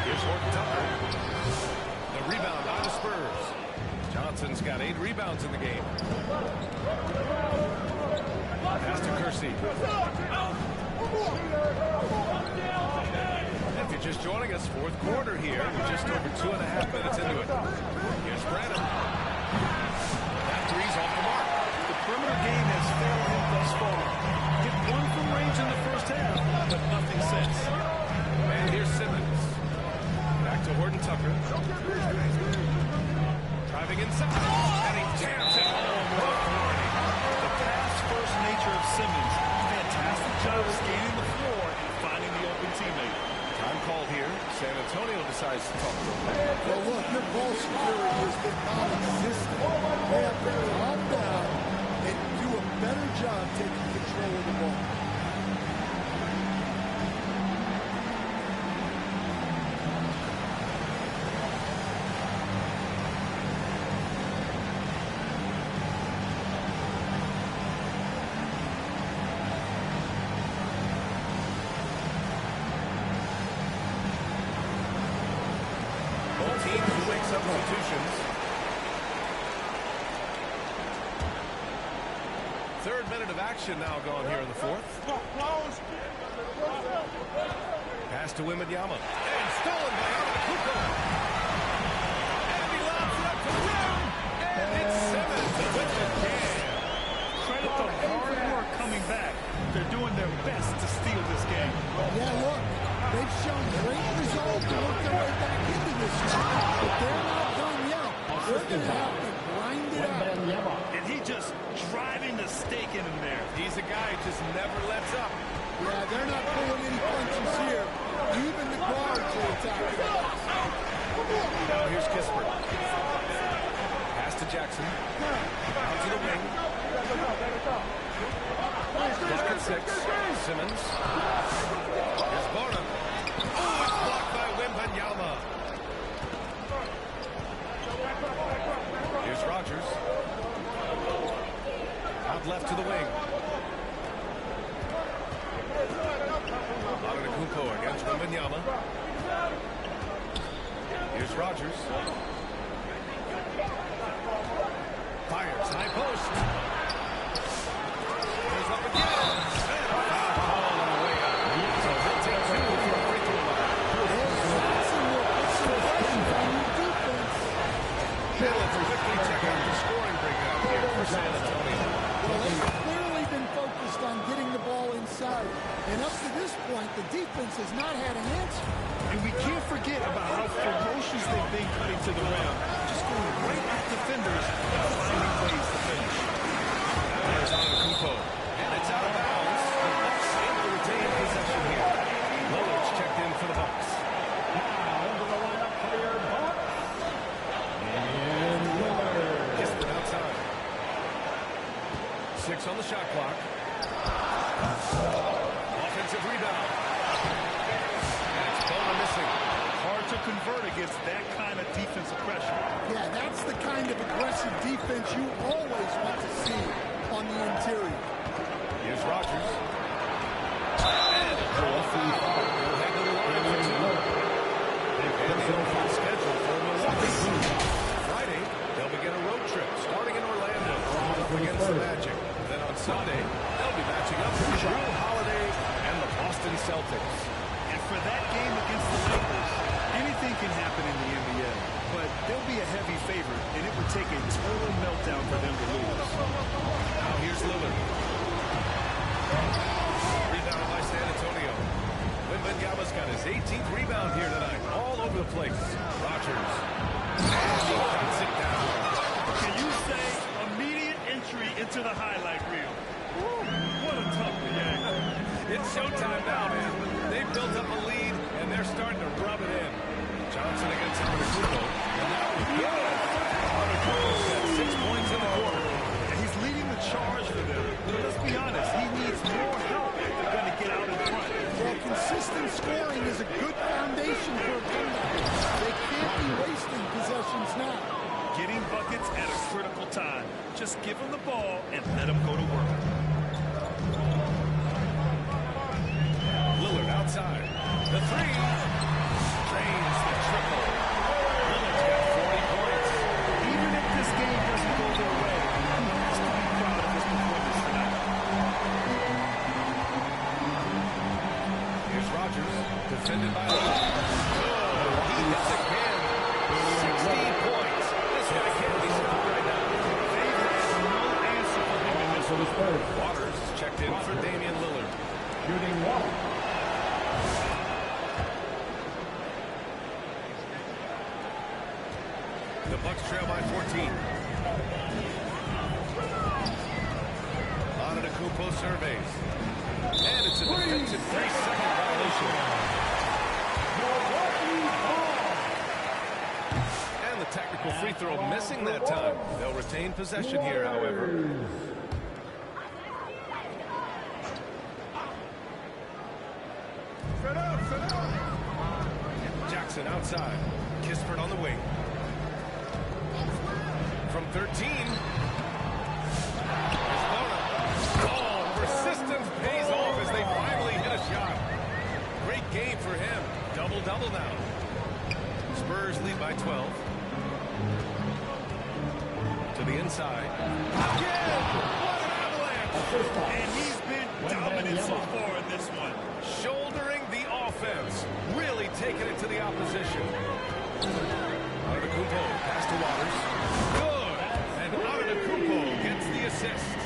Here's Horton Tucker. The rebound by the Spurs. Johnson's got 8 rebounds in the game. Pass to Kersey. If you're just joining us, fourth quarter here. We're just over 2.5 minutes into it. Here's Branham. That three's off the mark. The perimeter game has failed him thus far. Hit 1 from range in the first half, but nothing since. And here's Simmons. Back to Horton Tucker. Driving inside. And he jams it home with authority. The pass-first nature of Simmons. Fantastic job scanning the floor and finding the open teammate. Time called here. San Antonio decides to talk to him. Well, look, their ball security has been non-existent. They have to calm down and do a better job taking control of the ball. Both teams will make substitutions. Third minute of action now gone here in the fourth. Pass to Wembanyama. And stolen by Antetokounmpo. And he lobs it up to the rim. And it's Simmons with the jam. Credit the hard work coming back. They're doing their best to steal this game. Yeah, look, they've shown great resolve to work their way back into this game, but they're not done yet. They're going to have to grind it out. And he just driving the stake in him there. He's a guy who just never lets up. Yeah, they're not pulling any punches here. Even the guards are attacking. Now here's Kispert. Pass to Jackson. Out to the wing. Clock at 6. Simmons. Here's Bonham. Oh, it's blocked by Wembanyama. Here's Rogers. Out left to the wing. Antetokounmpo against Wembanyama. Here's Rogers. Fires, high post. Here's up again. And a foul call on the way out. So he'll take 2 from the free throw line. Now let's quickly check out the scoring breakdown here for San Antonio. Well, they've clearly been focused on getting the ball inside. And up to this point, the defense has not had an answer. And we can't forget about how ferocious they've been cutting to the rim. Just going right at defenders and finding ways to finish. Now there's Antetokounmpo. And it's out of bounds. The Bucks able to retain possession here. Lillard's checked in for the Bucks. Kispert outside. 6 on the shot clock. Offensive rebound. And it's Bonham missing. Hard to convert against that kind of defensive pressure. Yeah, that's the kind of aggressive defense you always want to see on the interior. Here's Rogers. And a draw free foul. He'll head to the line for 2. And the open schedule for Milwaukee. Friday, they'll begin a road trip starting in Orlando up against the Magic. Then on Sunday, they'll be matching up with Drew Holiday and the Boston Celtics. And for that game against the Lakers, Anything can happen in the NBA, but they'll be a heavy favorite, and it would take a total meltdown for them to lose. Now here's Lillard. Rebound by San Antonio. Wembanyama's got his 18th rebound here tonight. All over the place. Rogers. And he cuts it down. Can you say immediate entry into the highlight reel? Woo, what a tough reaction. It's showtime now, man. They've built up a lead, and they're starting to rub it in. Johnson against Antetokounmpo. And now Antetokounmpo's got 6 points in the quarter. And he's leading the charge for them. But let's be honest, he needs more help if they're going to get out in front. Well, consistent scoring is a good foundation for a comeback. They can't be wasting possessions now. Getting buckets at a critical time. Just give them the ball and let them go to work. Lillard outside. The three. Drains the triple. Lillard's got 40 points. Even if this game doesn't go their way, he has to be proud of his performance tonight. Here's Rogers. Defended by Lillard. Oh, he hits again. 16 points. This guy can't be stopped right now. They've had no answer for him in this one. Waters is checked in for Damian Lillard. Shooting one. The Bucks trail by 14. Antetokounmpo surveys. And it's a defensive 3-second violation. And the technical free throw missing that time. They'll retain possession here, however. Jackson outside. Kispert on the wing. From 13. Oh, persistence pays off as they finally hit a shot. Great game for him. Double-double now. Spurs lead by 12. To the inside. Again! What an avalanche! And he's been dominant so far in this one. Shouldering the offense. Really taking it to the opposition. Antetokounmpo pass to Waters. Good! And Antetokounmpo gets the assist.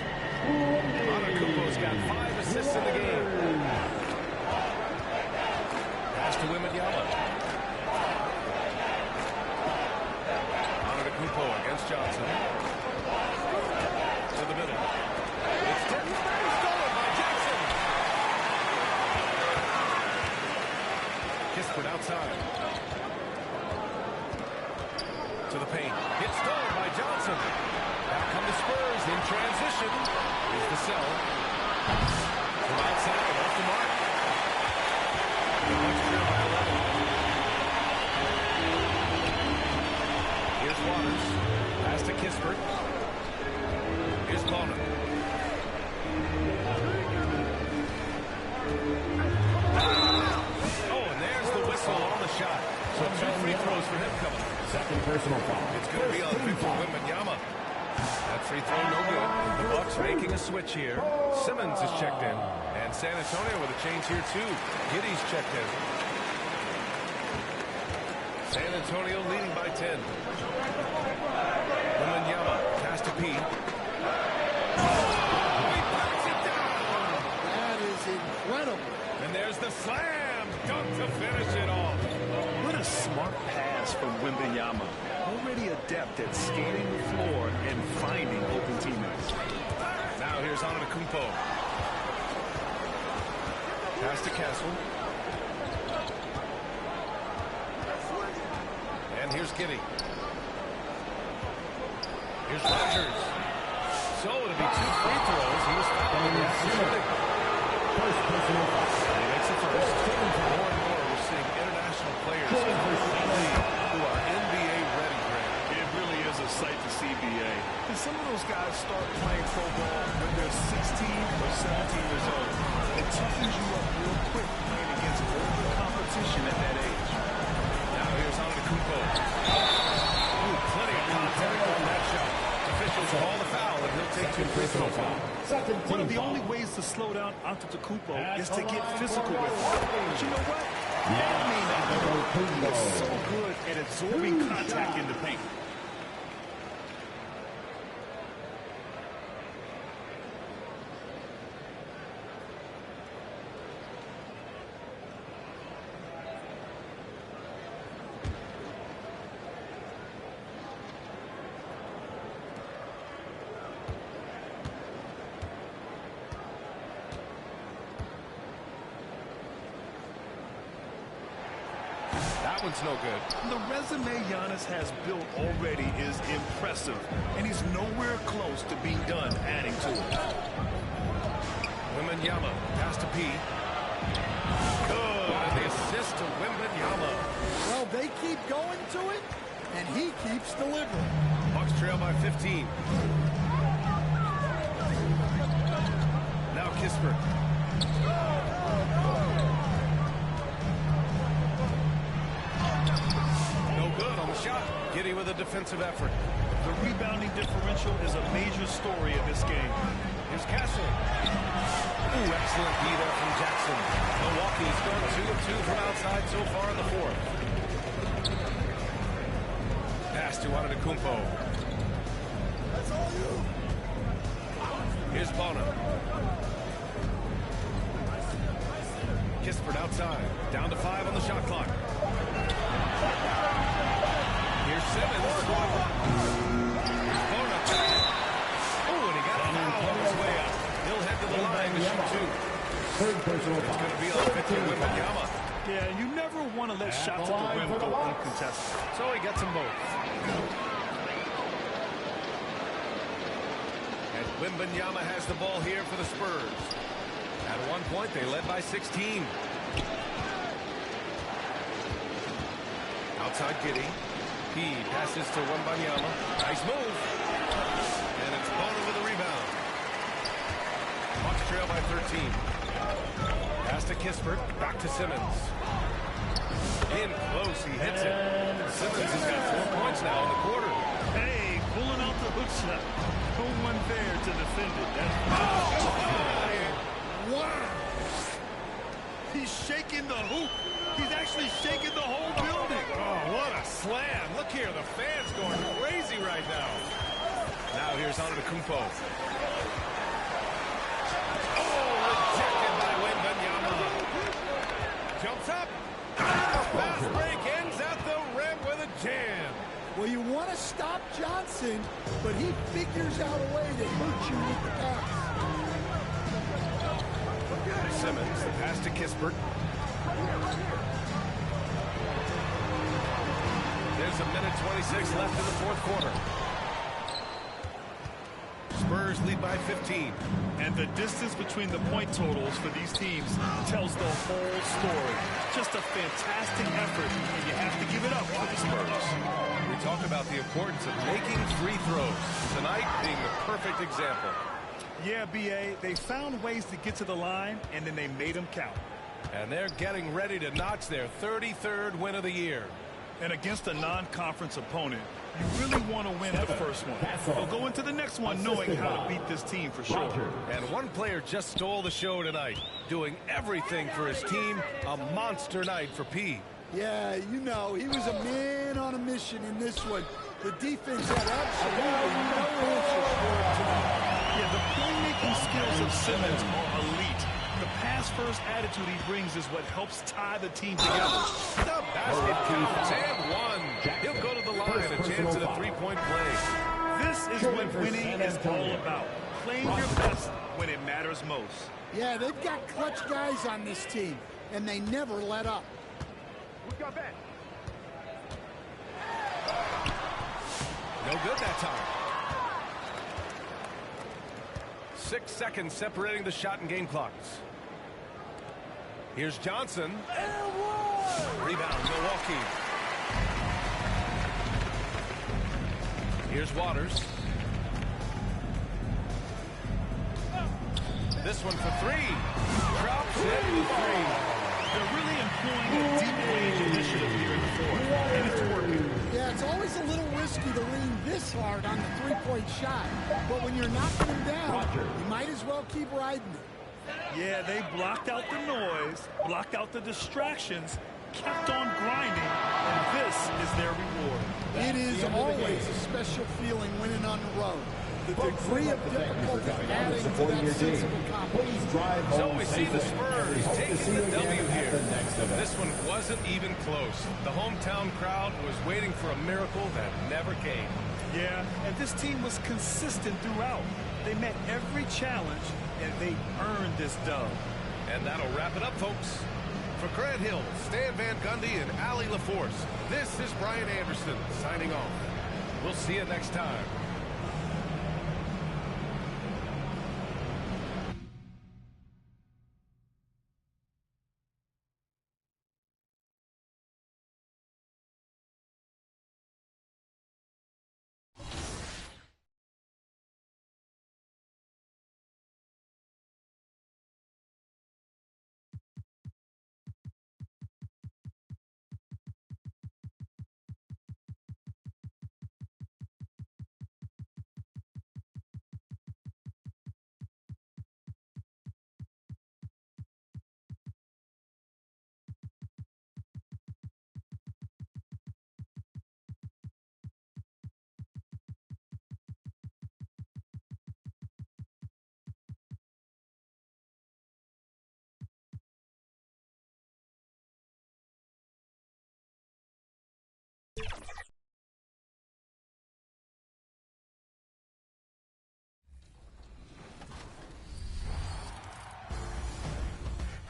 Antetokounmpo's got 5 assists in the game. Pass to Wembanyama. Antetokounmpo against Johnson. To the middle. It's tipped. Stolen by Jackson. Kispert outside. To the paint. Gets stolen by Johnson. Now come the Spurs in transition. Here's the sell. From outside, off the mark. The Bucks trail by 11. Here's Waters. Pass to Kispert. Here's Bonner. Oh, and there's the whistle on the shot. So 2 free throws for him coming. Second personal foul. It's going to be on Victor Wembanyama. That free throw no good. The Bucks making a switch here. Simmons is checked in. And San Antonio with a change here too. Giddey's checked in. San Antonio leading by 10. Wembanyama pass to P. That is incredible. And there's the slam dunk to finish it off. What a smart pass from Wembanyama. Already adept at scanning the floor and finding open teammates. Now here's Antetokounmpo. Pass to Castle. And here's Giddey. Here's Rogers. So it'll be 2 free throws. He was fouled. First personal foul. He makes the first. More and more we're seeing international players in the league who are NBA ready, Greg. It really is a sight to see, BA. And some of those guys start playing pro ball when they're 16 or 17 years old. It toughens you up real quick playing against older competition at that age. Now here's Antetokounmpo. Ooh, plenty of contact on that shot. Officials call the foul, and he'll take 2 free throws. One of the only ways to slow down Antetokounmpo is to get physical with him. But you know what? That may not go. He is so good at absorbing contact in the paint. That one's no good. The resume Giannis has built already is impressive, and he's nowhere close to being done adding to it. Wembanyama, pass to P. Good, and the assist to Wembanyama. Well, they keep going to it, and he keeps delivering. Bucks trail by 15. Now Kispert. No good on the shot. Giddey with a defensive effort. The rebounding differential is a major story in this game. Here's Castle. Ooh, excellent D there from Jackson. Milwaukee's gone 2 of 2 from outside so far in the fourth. Pass to Antetokounmpo. That's all you. Here's Bono. Kispert outside. Down to 5 on the shot clock. Here's Simmons. Bono. Oh, and he got fouled on his way out. He'll head to the line to shoot 2. Third personal It's going to be on Victor Wembanyama. Yeah, you never want to let shots at the rim go uncontested. So he gets them both. And Wembanyama has the ball here for the Spurs. At one point, they led by 16. Outside Giddey. He passes to Wembanyama. Nice move. And it's Bono with a rebound. Bucks trail by 13. Pass to Kispert. Back to Simmons. In close. He hits it. Simmons has got 4 points now in the quarter. Hey, pulling out the hook shot. No one there to defend it. Wow. He's shaking the hoop. He's actually shaking the whole building. Oh, what a slam. Look here. The fans going crazy right now. Now here's Antetokounmpo. Oh, rejected by Wembanyama. Jumps up. Fast break ends at the rim with a jam. Well, you want to stop Johnson, but he figures out a way to hurt you with the pass. Simmons, the pass to Kispert. There's a minute 26 left in the fourth quarter. Spurs lead by 15. And the distance between the point totals for these teams tells the whole story. Just a fantastic effort, and you have to give it up for the Spurs. We talk about the importance of making free throws. Tonight being the perfect example. Yeah, B.A., they found ways to get to the line, and then they made them count. And they're getting ready to notch their 33rd win of the year. And against a non-conference opponent, you really want to win the first one. They'll go into the next one knowing how to beat this team for sure. And one player just stole the show tonight, doing everything for his team. A monster night for P. Yeah, you know, he was a man on a mission in this one. The defense had absolutely no answers for him tonight. Yeah, the playmaking skills of Simmons are elite. The pass-first attitude he brings is what helps tie the team together. The basket counts and one. He'll go to the line, a chance at a three-point play. This is what winning is all about. Playing your best when it matters most. Yeah, they've got clutch guys on this team, and they never let up. No good that time. 6 seconds separating the shot and game clocks. Here's Johnson. Rebound, Milwaukee. Here's Waters. This one for three. Drops it with three. They're really employing a deep range initiative here in the fourth, and it's working. Yeah, it's always a little risky to lean this hard on the three-point shot, but when you're knocking him down, you might as well keep riding it. Yeah, they blocked out the noise, blocked out the distractions, kept on grinding, and this is their reward. It is always a special feeling winning on the road. The degree of difficulty adding to that sense of accomplishment. So we see the Spurs taking the W here. This one wasn't even close. The hometown crowd was waiting for a miracle that never came. Yeah, and this team was consistent throughout. They met every challenge, and they earned this dub. And that'll wrap it up, folks. For Grant Hill, Stan Van Gundy, and Allie LaForce, this is Brian Anderson signing off. We'll see you next time.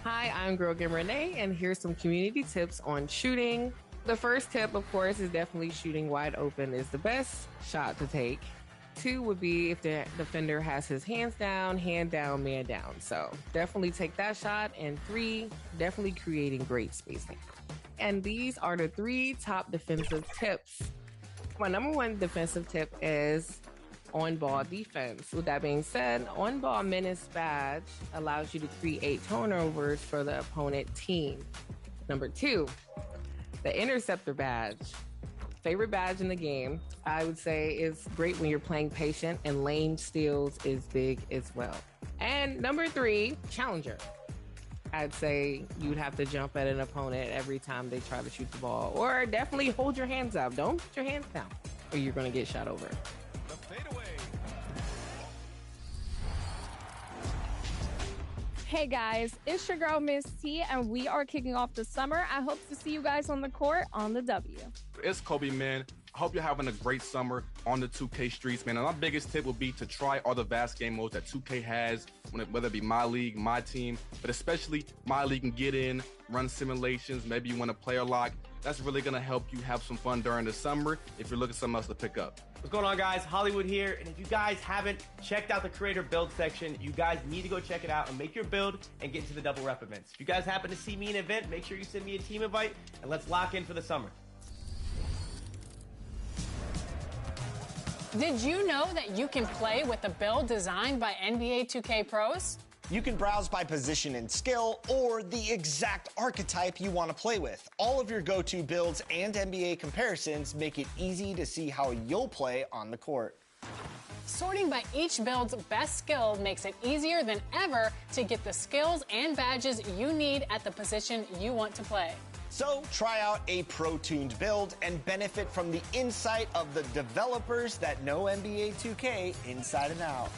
Hi, I'm Girl Game Renee, and here's some community tips on shooting. The first tip, of course, is definitely shooting wide open is the best shot to take. 2 would be if the defender has his hands down, hand down, man down. So definitely take that shot. And 3, definitely creating great spacing. And these are the 3 top defensive tips. My number 1 defensive tip is on-ball defense. With that being said, on-ball menace badge allows you to create turnovers for the opponent team. Number 2, the interceptor badge. Favorite badge in the game, I would say, is great when you're playing patient, and lane steals is big as well. And number 3, challenger. I'd say you'd have to jump at an opponent every time they try to shoot the ball, or definitely hold your hands up. Don't put your hands down or you're going to get shot over. Hey guys, it's your girl Miss T, and we are kicking off the summer. I hope to see you guys on the court on the W. It's Kobe, man. I hope you're having a great summer on the 2K streets, man. And my biggest tip would be to try all the vast game modes that 2K has, whether it be My League, My Team, but especially My League and get in, run simulations, maybe you want a player lock. That's really going to help you have some fun during the summer if you're looking for something else to pick up. What's going on, guys? Hollywood here, and if you guys haven't checked out the creator build section, you guys need to go check it out and make your build and get into the double rep events. If you guys happen to see me in an event, make sure you send me a team invite, and let's lock in for the summer. Did you know that you can play with a build designed by NBA 2K pros? You can browse by position and skill, or the exact archetype you want to play with. All of your go-to builds and NBA comparisons make it easy to see how you'll play on the court. Sorting by each build's best skill makes it easier than ever to get the skills and badges you need at the position you want to play. So try out a pro-tuned build and benefit from the insight of the developers that know NBA 2K inside and out.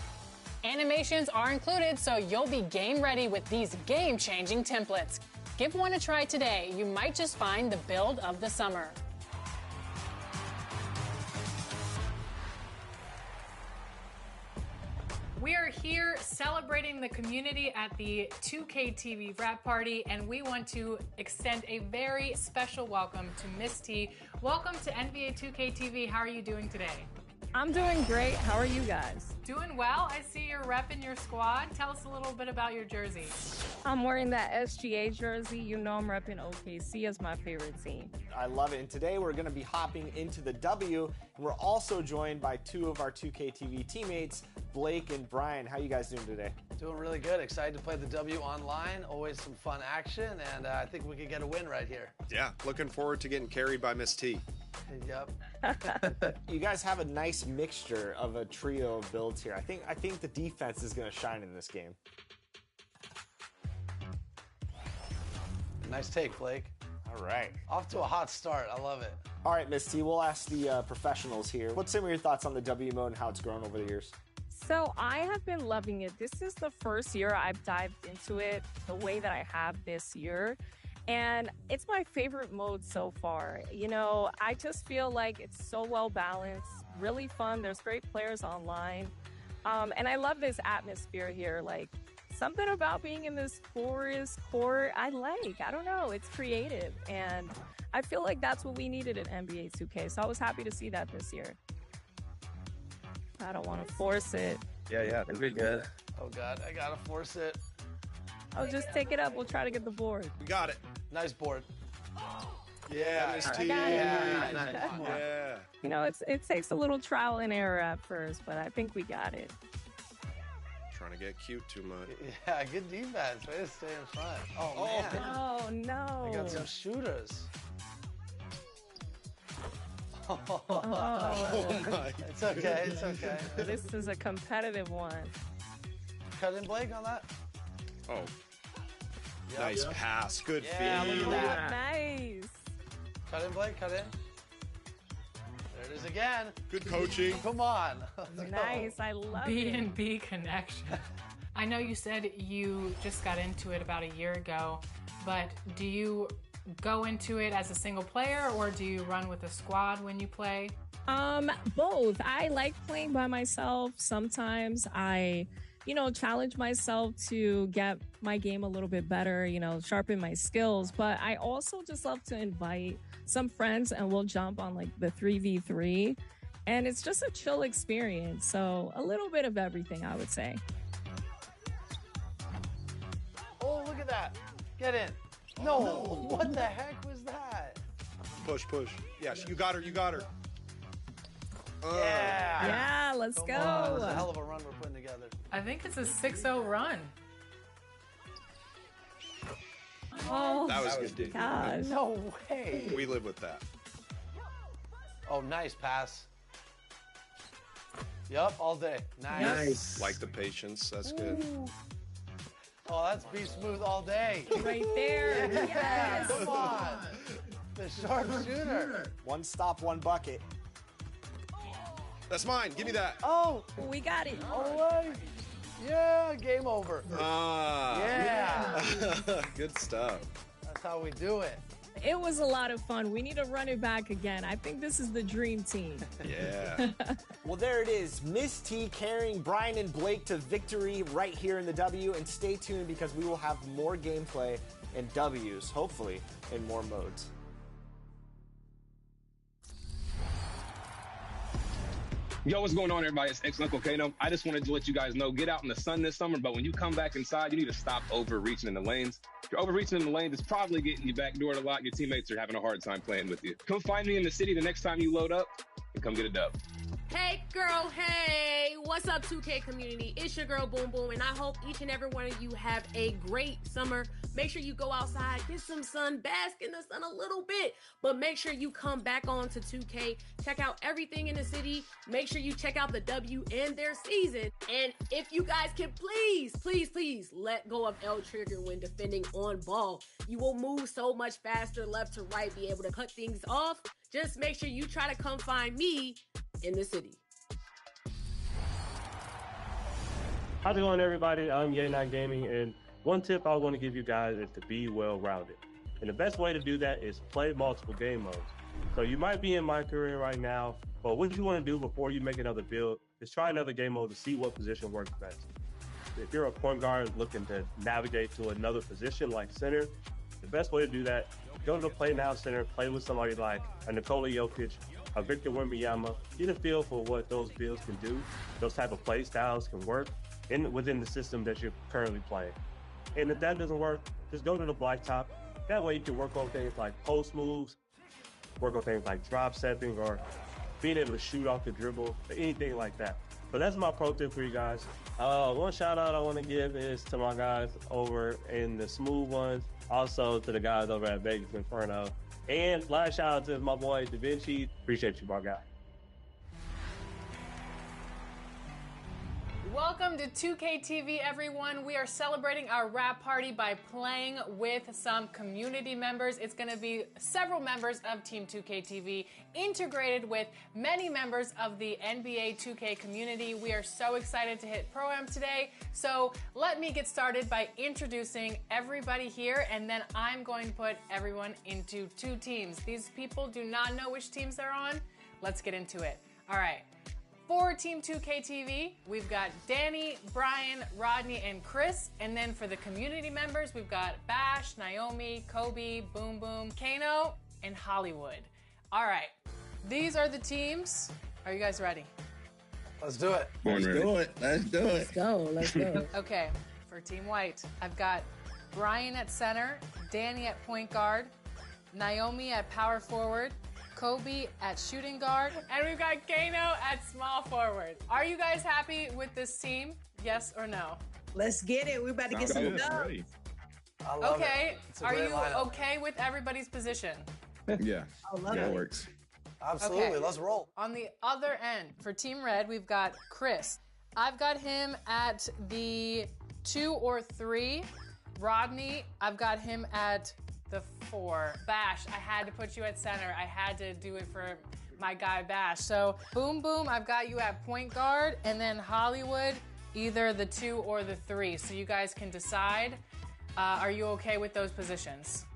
Animations are included, so you'll be game ready with these game-changing templates. Give one a try today. You might just find the build of the summer. We are here celebrating the community at the 2K TV wrap party, and we want to extend a very special welcome to Miss T. Welcome to NBA 2K TV. How are you doing today? I'm doing great. How are you guys? Doing well. I see you're repping your squad. Tell us a little bit about your jersey. I'm wearing that SGA jersey. You know I'm repping OKC as my favorite team. I love it. And today we're going to be hopping into the W, and we're also joined by 2 of our 2K TV teammates, Blake and Brian. How you guys doing today? Doing really good. Excited to play the W online. Always some fun action, and I think we could get a win right here. Yeah, looking forward to getting carried by Miss T. Yep. You guys have a nice mixture of a trio of builds here. I think the defense is going to shine in this game. Nice take, Blake. All All right. Off to a hot start. I love it. All right, Miss T, we'll ask the professionals here. What's some of your thoughts on the W mode and how it's grown over the years? So I have been loving it. This is the first year I've dived into it the way that I have this year. And it's my favorite mode so far. You know, I just feel like it's so well balanced, really fun. There's great players online. And I love this atmosphere here. Like, something about being in this forest court, I don't know, it's creative. And I feel like that's what we needed in NBA 2K. So I was happy to see that this year. I don't want to force it. Yeah, we're good. Oh, God, I got to force it. Oh, just take it up. We'll try to get the board. We got it. Nice board. Yeah, Miss T. Yeah. You know, it takes a little trial and error at first, but I think we got it. Trying to get cute too much. Yeah, good defense. Way to stay in front. Oh, man. Oh, no. I got some shooters. Oh, my. It's okay. It's okay. This is a competitive one. Cut in, Blake, on that. Oh. Yep. Nice pass. Good feed. Look at that. Nice. Cut in, Blake. Cut in. There it is again. Good coaching. Come on. Nice. I love it. B&B connection. I know you said you just got into it about a year ago, but do you go into it as a single player or do you run with a squad when you play? Both. I like playing by myself. Sometimes I, challenge myself to get my game a little bit better, sharpen my skills. But I also just love to invite some friends and we'll jump on like the 3v3. And it's just a chill experience. So a little bit of everything, I would say. Oh, look at that. Get in. No, what the heck was that? Push. Yes, you got her. Yeah, let's go. That's a hell of a run we're putting together. I think it's a 6-0 run. Oh, that was good, dude. Gosh. No way. We live with that. Oh, nice pass. Yup, all day. Nice. Like the patience. That's good. Oh, that's be smooth all day. Right there. Yes. Come on. The sharpshooter. One stop, one bucket. That's mine. Give me that. Oh, we got it. All right. Yeah, game over. Yeah. Good stuff. That's how we do it. It was a lot of fun. We need to run it back again. I think this is the dream team. Yeah. Well, there it is. Miss T carrying Brian and Blake to victory right here in the W. And stay tuned because we will have more gameplay and Ws, hopefully, in more modes. Yo, what's going on, everybody? It's Ex-Uncle Kano. I just wanted to let you guys know, get out in the sun this summer, but when you come back inside, you need to stop overreaching in the lanes. If you're overreaching in the lanes, it's probably getting you backdoored a lot. Your teammates are having a hard time playing with you. Come find me in the city the next time you load up and come get a dub. Hey girl, hey, what's up 2K community? It's your girl Boom Boom, and I hope each and every one of you have a great summer. Make sure you go outside, get some sun, bask in the sun a little bit, but make sure you come back on to 2K, check out everything in the city, make sure you check out the W and their season, and if you guys can please let go of L trigger when defending on ball. You will move so much faster left to right, be able to cut things off. Just make sure you try to come find me in the city. How's it going, everybody? I'm Yay9 Gaming, and one tip I want to give you guys is to be well-rounded. And the best way to do that is play multiple game modes. So you might be in MYCareer right now, but what you want to do before you make another build is try another game mode to see what position works best. If you're a point guard looking to navigate to another position like center, the best way to do that, go to the Play Now Center, play with somebody like a Nikola Jokic, a Victor Wembanyama, get a feel for what those builds can do, those type of play styles can work within the system that you're currently playing. And if that doesn't work, just go to the blacktop. That way you can work on things like post moves, work on things like drop stepping, or being able to shoot off the dribble, or anything like that. So that's my pro tip for you guys. One shout out I want to give is to my guys over in the smooth ones, also to the guys over at Vegas Inferno. And last shout out to my boy Da Vinci. Appreciate you, my guy. Welcome to 2K TV, everyone. We are celebrating our wrap party by playing with some community members. It's going to be several members of Team 2K TV integrated with many members of the NBA 2K community. We are so excited to hit Pro-Am today. So let me get started by introducing everybody here, and then I'm going to put everyone into two teams. These people do not know which teams they're on. Let's get into it. All right. For Team 2K TV, we've got Danny, Brian, Rodney, and Chris. And then for the community members, we've got Bash, Naomi, Kobe, Boom Boom, Kano, and Hollywood. All right, these are the teams. Are you guys ready? Let's do it. Let's do it. Let's do it. Let's go. Let's go. Okay, for Team White, I've got Brian at center, Danny at point guard, Naomi at power forward, Kobe at shooting guard, and we've got Kano at small forward. Are you guys happy with this team? Yes or no? Let's get it. We're about to get some dubs. Okay, are you okay with everybody's position? Yeah, that works. Absolutely, Okay. let's roll. On the other end, for Team Red, we've got Chris. I've got him at the 2 or 3. Rodney, I've got him at the 4. Bash, I had to put you at center. I had to do it for my guy Bash. So Boom Boom, I've got you at point guard, and then Hollywood, either the 2 or the 3. So you guys can decide. Are you okay with those positions?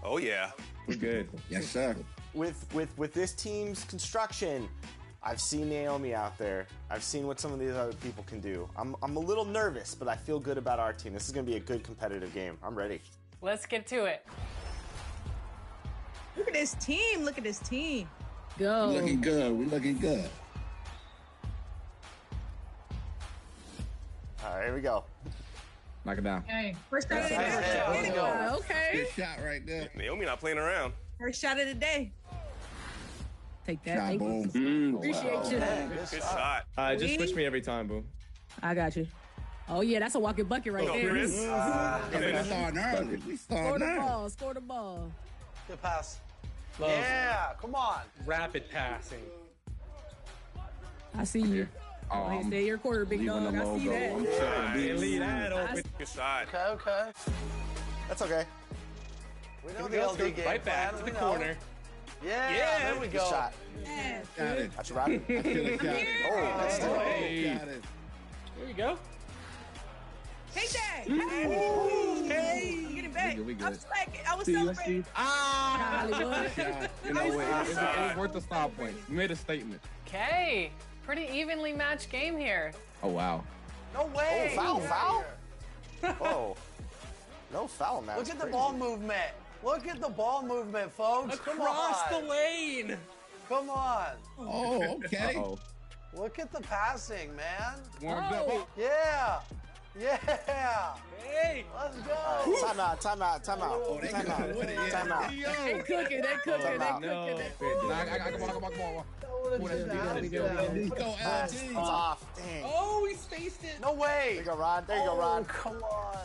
Oh, yeah. We're good. Yes, sir. With this team's construction, I've seen Naomi out there. I've seen what some of these other people can do. I'm a little nervous, but I feel good about our team. This is going to be a good competitive game. I'm ready. Let's get to it. Look at this team. Look at this team. Go. We're looking good. We're looking good. All right, here we go. Knock it down. Okay. First shot of the Let's day. go. Okay. Good shot right there. Naomi not playing around. First shot of the day. Take that. Shot, Thank boom. you. Appreciate you. Good shot. Just switch me every time, Boom. I got you. Oh, yeah, that's a walking bucket right Go, there. Chris. We starting early. We Score starting the early. ball. Score the ball. Good pass. Love Yeah, come on. rapid passing. I see you. Like I said, your quarter, big leaving dog. the I see logo. that. I'm tripping. Lead that open. Good shot. Okay. That's okay. We know Here we the go. LD Let's go game right back plan, to the we know. corner. Yeah, there we Good go. shot. Yeah. Got it. Got you, Rodney. I feel it. Got it. Oh, that's Oh, Hey. got it. Here we go. Take that. Hey. Get it back. We good. I'm slacking. I was See, let's celebrating. see. Hollywood. Shot. You know what? It was worth the stop point. You made a statement. Okay, pretty evenly matched game here. Oh, wow. No way. Oh, foul, Get foul? out of here. Whoa. No foul, man. Look at the ball movement. Look at the ball movement, folks. Across the lane. Come on. Oh, okay. Uh-oh. Look at the passing, man. Warmed up. Oh. Yeah. Yeah. Hey. Let's go. Time out. Oh, they got it. What it is. Time out. Yo. They cooking. No. Nah, I come on. Let's go, It's LG. off. Dang. Oh, he spaced it. No way. There you go, Rod. There you go, Rod. Come on.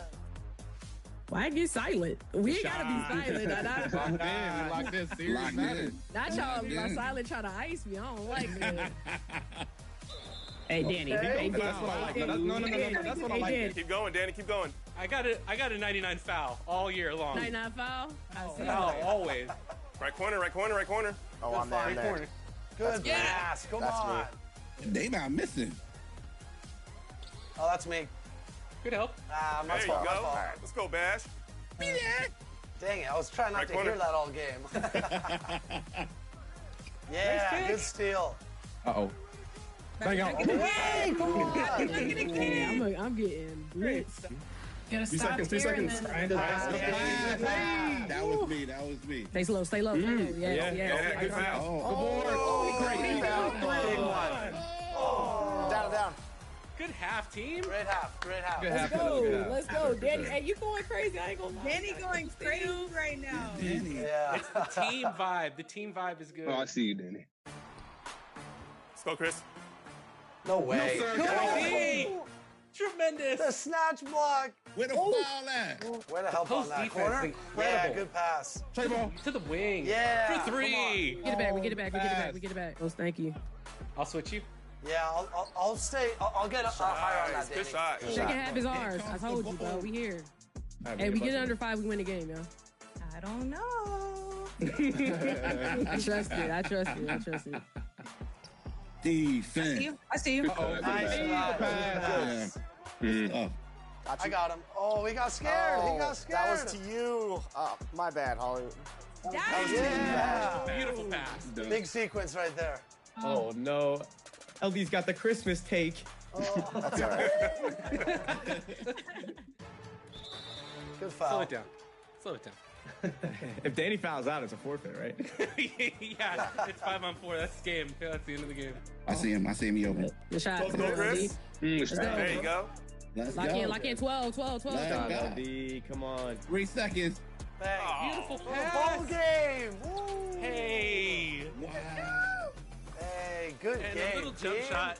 Why get silent? We ain't gotta be silent. Locked in. We locked in. Serious matter. Not y'all be silent trying to ice me. I don't like that. Hey, Danny. Hey, That's what I like. No. That's what I like. Keep going, Danny. Keep going. I got a 99 foul all year long. 99 foul? I see. Foul, always. Right corner. Oh, I'm there. I'm there. Good pass. Come That's on. They not missing. Oh, that's me. Good help. Ah, my There you fault. go. My fault. Let's go, Bash. Dang it. I was trying not Right to corner. hear that all game. Yeah, good steal. Uh-oh. Bang out. Hey, come on. Yeah, I'm getting blitzed. Gonna Two stop seconds. here and then That was me. Stay slow. Stay low. Yes. Yeah, good foul. Oh, Great foul. Big one. Down. Good half, team. Great half. Good Let's half. go. Let's go. Danny, hey, you going crazy. I ain't gonna lie. Danny going crazy right now. Danny. Yeah. It's the team vibe. The team vibe is good. Oh, I see you, Danny. Let's go, Chris. No way. No, sir. Good. Hey. Tremendous. The snatch block. Where the foul at? Way to help on Post that defense corner. is incredible. Yeah, good pass. Trey ball. To the wing. Yeah, For three. Get it back. We get it back. Oh, thank you. I'll switch you. Yeah, I'll stay. I'll get higher on that. Good shot. Second half is ours. I told you, bro. We here. Hey, we get it under 5, we win the game, yo. I don't know. I trust it. Defense. I see you. Nice. I got him. Oh, he got scared. He got scared. That was to you. My bad, Holly. Yeah. Beautiful pass. Big sequence right there. Oh, no. LD's got the Christmas take. Oh. That's all right. Good foul. Slow it down. Slow it down. If Danny fouls out, it's a forfeit, right? Yeah, it's 5-on-4. That's the game. Yeah, that's the end of the game. I see him. He open. Good shot. Let's go, Chris. There you go. Let's Lock go. in. 12. Shot, LD. Come on. 3 seconds. Beautiful pass. Ball game. Woo. Hey. Hey, good And game. a little jump shot.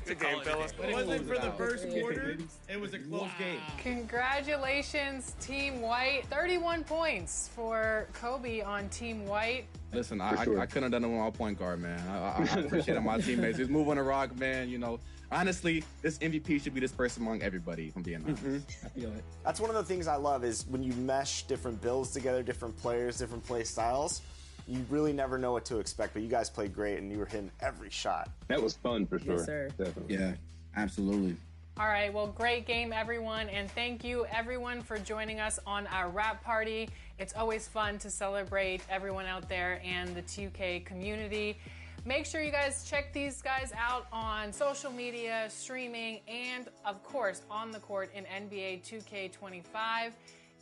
Good game, fellas. It wasn't for the first quarter. It was a close game. Congratulations, Team White. 31 points for Kobe on Team White. Listen, I couldn't have done it with my point guard, man. I appreciate my teammates. He's moving the rock, man. You know, honestly, this MVP should be this person among everybody, if I'm being honest. I feel it. That's one of the things I love is when you mesh different builds together, different players, different play styles. You really never know what to expect, but you guys played great, and you were hitting every shot. That was fun for sure. Yes, sir. Definitely. Yeah, absolutely. All right, well, great game, everyone. And thank you, everyone, for joining us on our wrap party. It's always fun to celebrate everyone out there and the 2K community. Make sure you guys check these guys out on social media, streaming, and, of course, on the court in NBA 2K25.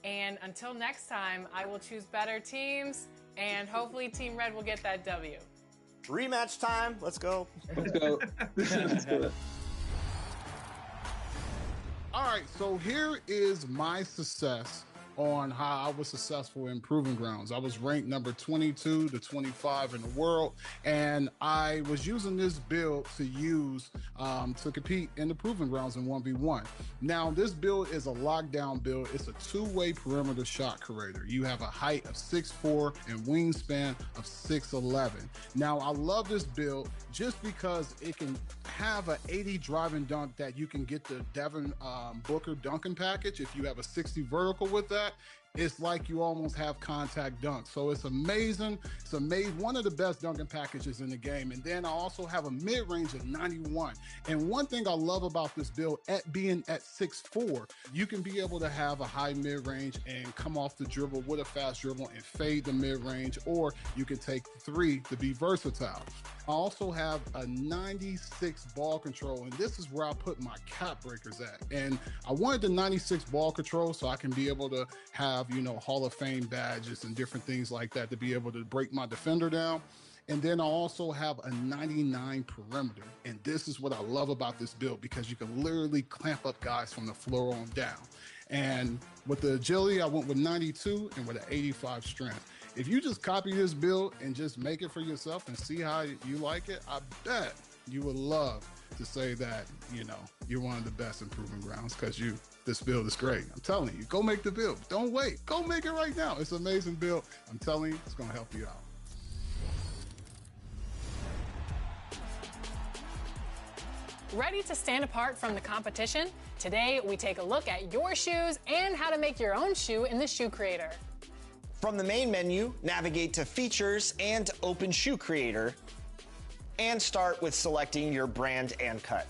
And until next time, I will choose better teams, and hopefully Team Red will get that W. Rematch time. Let's go. Let's go. Let's go. All right, so here is my success on how I was successful in Proving Grounds. I was ranked number 22 to 25 in the world, and I was using this build to use to compete in the Proving Grounds in 1v1. Now, this build is a lockdown build. It's a two-way perimeter shot creator. You have a height of 6'4" and wingspan of 6'11". Now, I love this build just because it can have an 80 driving dunk that you can get the Devin Booker dunking package. If you have a 60 vertical with that, it's like you almost have contact dunk. So it's amazing. It's one of the best dunking packages in the game. And then I also have a mid-range of 91. And one thing I love about this build, at being at 6'4", you can be able to have a high mid-range and come off the dribble with a fast dribble and fade the mid-range, or you can take 3 to be versatile. I also have a 96 ball control, and this is where I put my cap breakers at. And I wanted the 96 ball control so I can be able to have, Hall of Fame badges and different things like that to be able to break my defender down. And then I also have a 99 perimeter. And this is what I love about this build, because you can literally clamp up guys from the floor on down. And with the agility, I went with 92 and with an 85 strength. If you just copy this build and just make it for yourself and see how you like it, I bet you would love to say that, you're one of the best in Proving Grounds, because this build is great. I'm telling you, go make the build. Don't wait. Go make it right now. It's an amazing build. I'm telling you, it's going to help you out. Ready to stand apart from the competition? Today, we take a look at your shoes and how to make your own shoe in the Shoe Creator. From the main menu, navigate to Features and Open Shoe Creator, and start with selecting your brand and cut.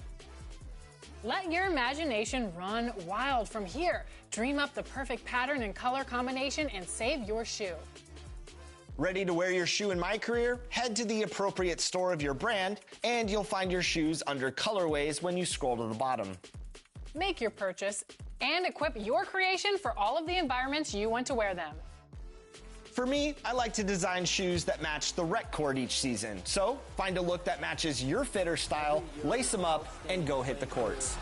Let your imagination run wild from here. Dream up the perfect pattern and color combination and save your shoe. Ready to wear your shoe in MYCareer? Head to the appropriate store of your brand, and you'll find your shoes under colorways when you scroll to the bottom. Make your purchase and equip your creation for all of the environments you want to wear them. For me, I like to design shoes that match the rec court each season. So find a look that matches your fit or style, lace them up, and go hit the courts.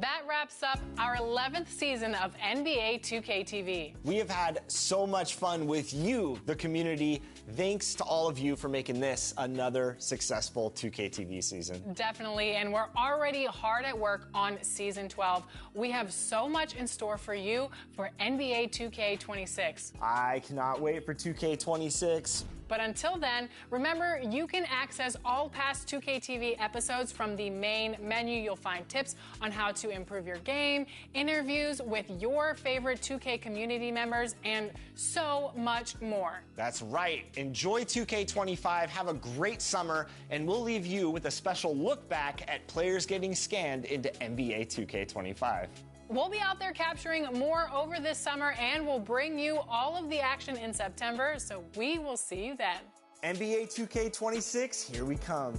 That wraps up our 11th season of NBA 2K TV. We have had so much fun with you, the community. Thanks to all of you for making this another successful 2K TV season. Definitely, and we're already hard at work on season 12. We have so much in store for you for NBA 2K26. I cannot wait for 2K26. But until then, remember, you can access all past 2K TV episodes from the main menu. You'll find tips on how to improve your game, interviews with your favorite 2K community members, and so much more. That's right. Enjoy 2K25, have a great summer, and we'll leave you with a special look back at players getting scanned into NBA 2K25. We'll be out there capturing more over this summer, and we'll bring you all of the action in September, so we will see you then. NBA 2K26, here we come.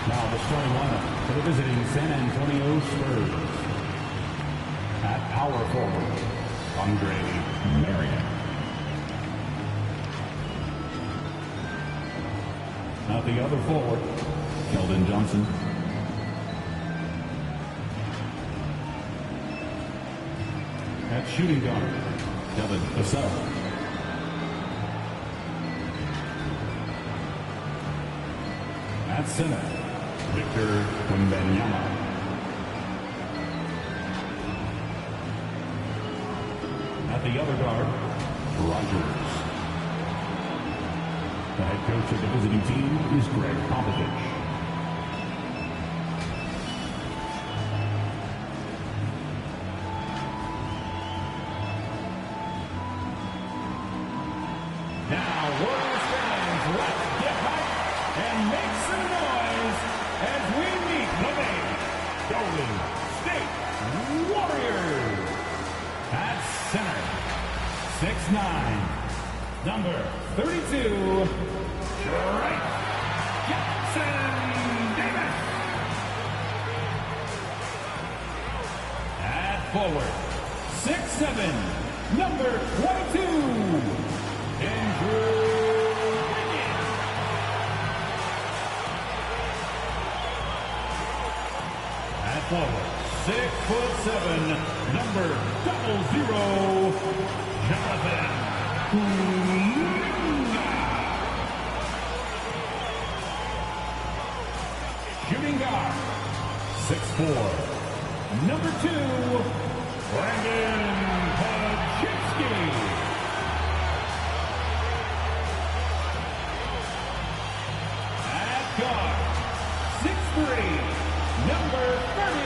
Now the starting lineup for the visiting San Antonio Spurs. At power forward, Andre Marion. At the other forward, Keldon Johnson. At shooting guard, Devin Vassell. At center, Victor Wembanyama. At the other guard, Rogers. The head coach of the visiting team is Greg Popovich. Now, Warriors fans, let's get hyped and make some noise as we meet the main Golden State Warriors. At center, 6'9", number 32, Trey Jackson-Davis. At forward, 6'7", number 22, Andrew. Forward, 6'7", number 00, Jonathan Kuminga. Shooting guard, 6'4", number 2, Brandon Podzinski. At guard, 6'3", number 30,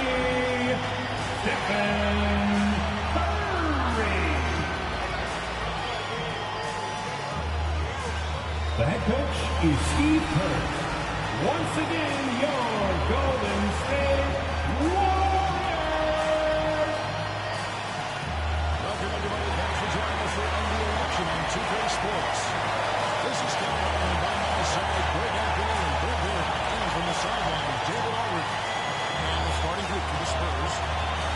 Stephen Curry. The head coach is Steve Kerr. Once again, your Golden State Warriors. Welcome everybody. Thanks for joining us for NBA action on 2K Sports. This is Scott Hartman by my side, Greg Anthony and Greg Wood, and from the sidelines, David Aldridge. Now the starting group for the Spurs.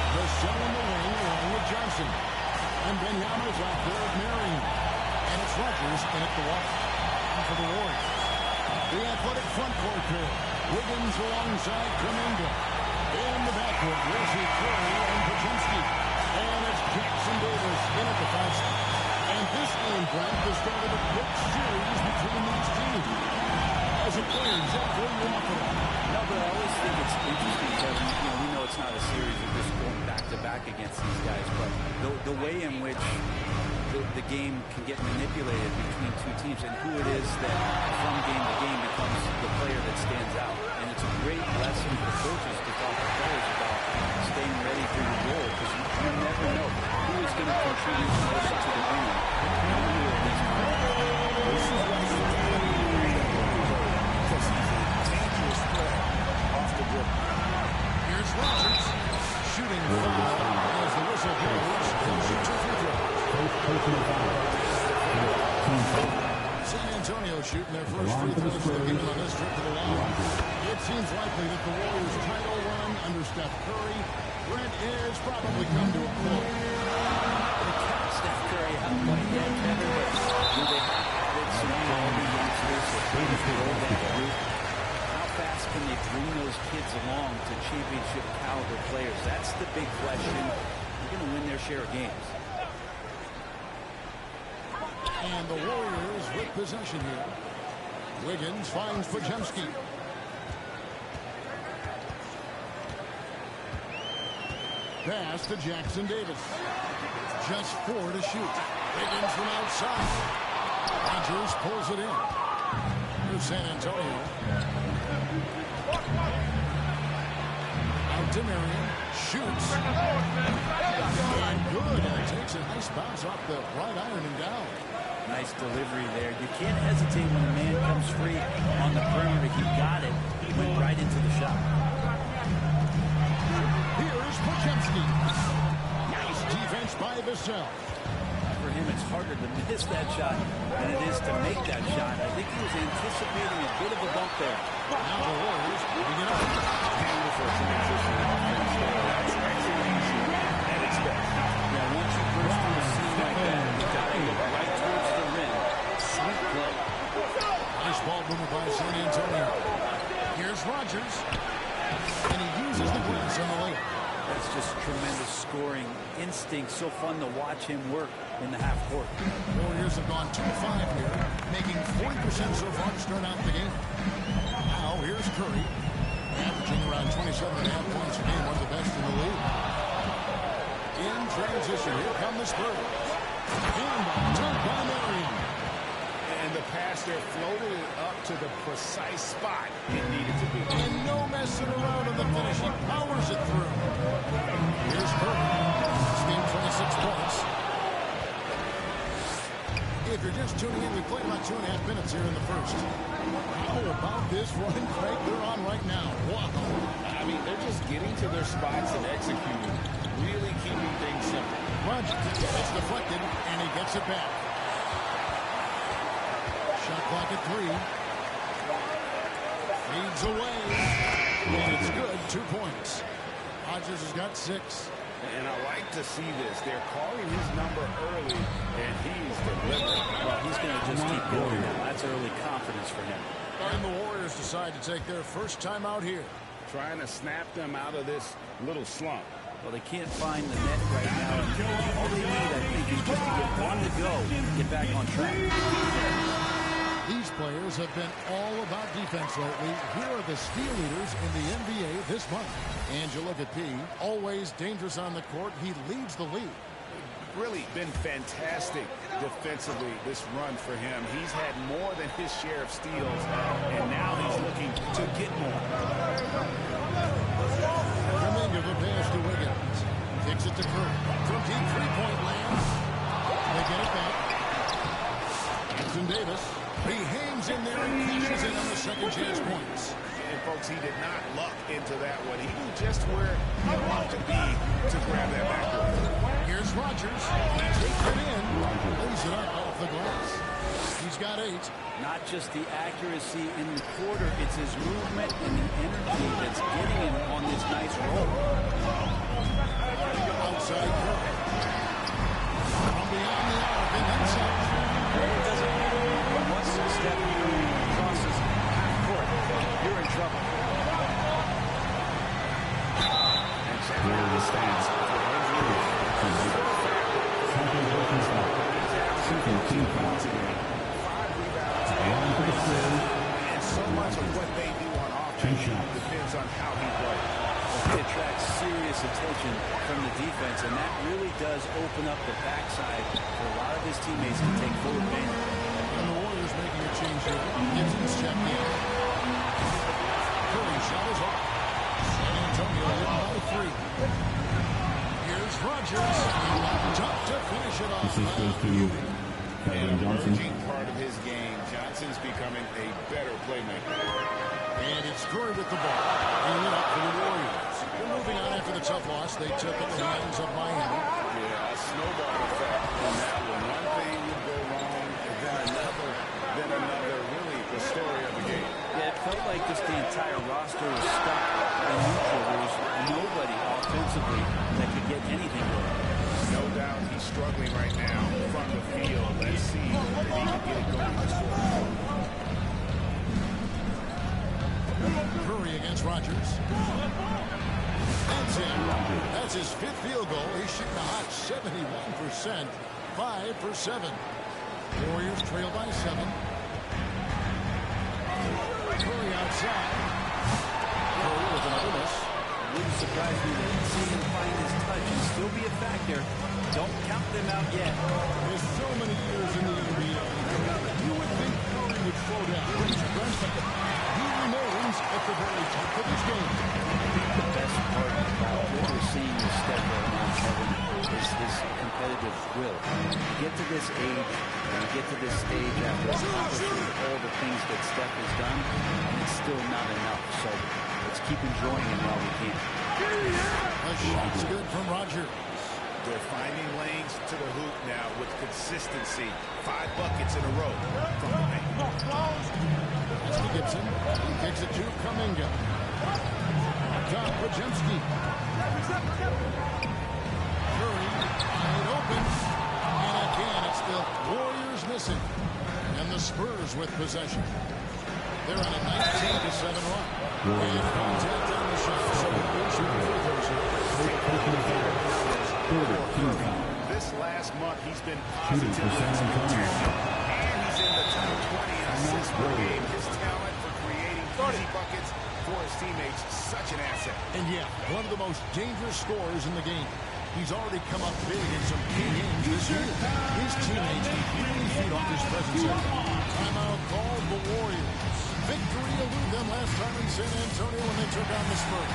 Vassell in the wing along with Johnson. And Wembanyama's out there at Marion. And it's Rogers in at the wall for the Warriors. The athletic front court pair. Wiggins alongside Kuminga. In the backcourt, Reggie Curry and Podzinski. And it's Jackson Davis in at the 5 spot. And this game, Brent, the start of a quick series between these teams. As a player, Jeff, what do you want for that? No, but I always think it's interesting, Kevin. You know, we know it's not a series of just going back-to-back against these guys, but the way in which the game can get manipulated between two teams, and who it is that from game to game becomes the player that stands out. And it's a great lesson for coaches to talk to players about staying ready for your role, because you never know who is going to contribute most to the game. This is why you got to be ready, because he's a dangerous player off the dribble. Here's Rodgers shooting foul as the whistle blows. He'll shoot 2 free throws. San Antonio shooting their first free throws for the game on this trip to the line. It seems likely that the Warriors' title run under Steph Curry, Brent, is probably come to a close. Steph Curry haven't quite yet, Kevin, but they have added some quality youngsters that can grow that group. How fast can they bring those kids along to championship caliber players? That's the big question. They're going to win their share of games. And the Warriors with possession here. Wiggins finds Podziemski. Pass to Jackson Davis. Just 4 to shoot. Wiggins from outside. Rodgers pulls it in. Here's San Antonio. Out to Marion. Shoots. And good. And it takes a nice bounce off the right iron and down. Nice delivery there. You can't hesitate when a man comes free on the perimeter. He got it. He went right into the shot. Here's Podziemski. Nice defense by Vassell. For him, it's harder to miss that shot than it is to make that shot. I think he was anticipating a bit of a bump there. Now the Warriors bring it up. Beautiful transition offense there. That's execution at its best. Yeah, once you burst through a scene like that, you got to look right towards the rim. Sweet play. Nice ball movement by San Antonio. Here's Rodgers. And he uses the glass on the layup. That's just tremendous scoring instinct. So fun to watch him work in the half court. Warriors have gone 2-5 here, making 40% so far to start out the game. Now here's Curry, averaging around 27.5 points a game, one of the best in the league. In transition, here come the Spurs. And dunked by Marion. And the pass there floated it up to the precise spot it needed to be. And no messing around on the finish. He powers it through. Here's Curry. This game 26 points. If you're just tuning in, we played about 2.5 minutes here in the first. How about this running crank they're on right now? Wow. I mean, they're just getting to their spots and executing. Really keeping things simple. Rodgers gets deflected, and he gets it back. Shot clock at 3. Leads away. And it's good. 2 points. Rodgers has got 6. And I like to see this. They're calling his number early, and he's delivering. Well, he's going to just keep going now. That's early confidence for him. And the Warriors decide to take their first time out here. Trying to snap them out of this little slump. Well, they can't find the net right now. And all they need, I think, is just to get one to go, get back on track. These players have been all about defense lately. Here are the steal leaders in the NBA this month. And you look at P, always dangerous on the court. He leads the league. Really been fantastic defensively this run for him. He's had more than his share of steals, and now he's looking to get more. Kuminga the pass to Wiggins. Kicks it to Curry. From deep three-point land. They get it back. Jackson Davis. He hangs in there and cashes in on the second chance points. And folks, he did not luck into that one. He knew just where he wanted to be to grab that backboard. Here's Rodgers. He takes it in. Lays it up off the glass. He's got 8. Not just the accuracy in the quarter, it's his movement and the energy that's getting him on this nice roll. Outside Curry. From beyond the arc and then some. It doesn't matter. Once Steph crosses half court, you're in trouble. And check out the stats for injuries. 17 points a game. 5 rebounds. And so much of what they do on offense depends on how he plays. He attracts serious this attention from the defense, and that really does open up the backside for a lot of his teammates to take full advantage. And the Warriors making a change here. Gibson's checked in. Curry shot is off. San Antonio leading by 3. Here's Rogers. Tough to finish it off. This is goes to Calvin Johnson. Part of his game. Johnson's becoming a better playmaker. And it's Curry with the ball. Bringing it up for the Warriors. They're moving on after the tough loss they took at the hands of Miami. Yeah, a snowball effect on that one. One thing would go wrong, and then another. Really, the story of the game. Yeah, it felt like just the entire roster was stuck in neutral. There was nobody offensively that could get anything going. No doubt he's struggling right now from the field. Let's see if he can get it going this quarter. Curry against Rogers. That's in. That's his 5th field goal. He's shooting a hot 71%. 5 for 7. Warriors trail by 7. Curry outside. Curry with another miss. Wouldn't surprise me to see him find his touch and still be a factor. Don't count them out yet. There's so many years in the NBA. You would think Curry would slow down. He remains at the very top of his game. The best part about what we're seeing with Steph right now, Kevin, is his competitive will. You get to this age, and you get to this stage after accomplishing all the things that Steph has done, and it's still not enough. So let's keep enjoying him while we can. A shot's good from Rogers. They're finding lanes to the hoop now with consistency. 5 buckets in a row from the paint. That's to Gibson. He kicks it to Kuminga. Top Pajemski. Curry wide open. And again, it's the Warriors missing. And the Spurs with possession. They're on a 19-7 run. And contact on the shot. So we're shooting free throws here. This last month, he's been positively material. And he's in the top 20 in assists per game. His talent for creating easy buckets for his teammates, such an asset. And yeah, one of the most dangerous scorers in the game. He's already come up big in some key games this year. His teammates can really feed off his presence. Timeout called the Warriors. Victory eluded them last time in San Antonio when they took on the Spurs.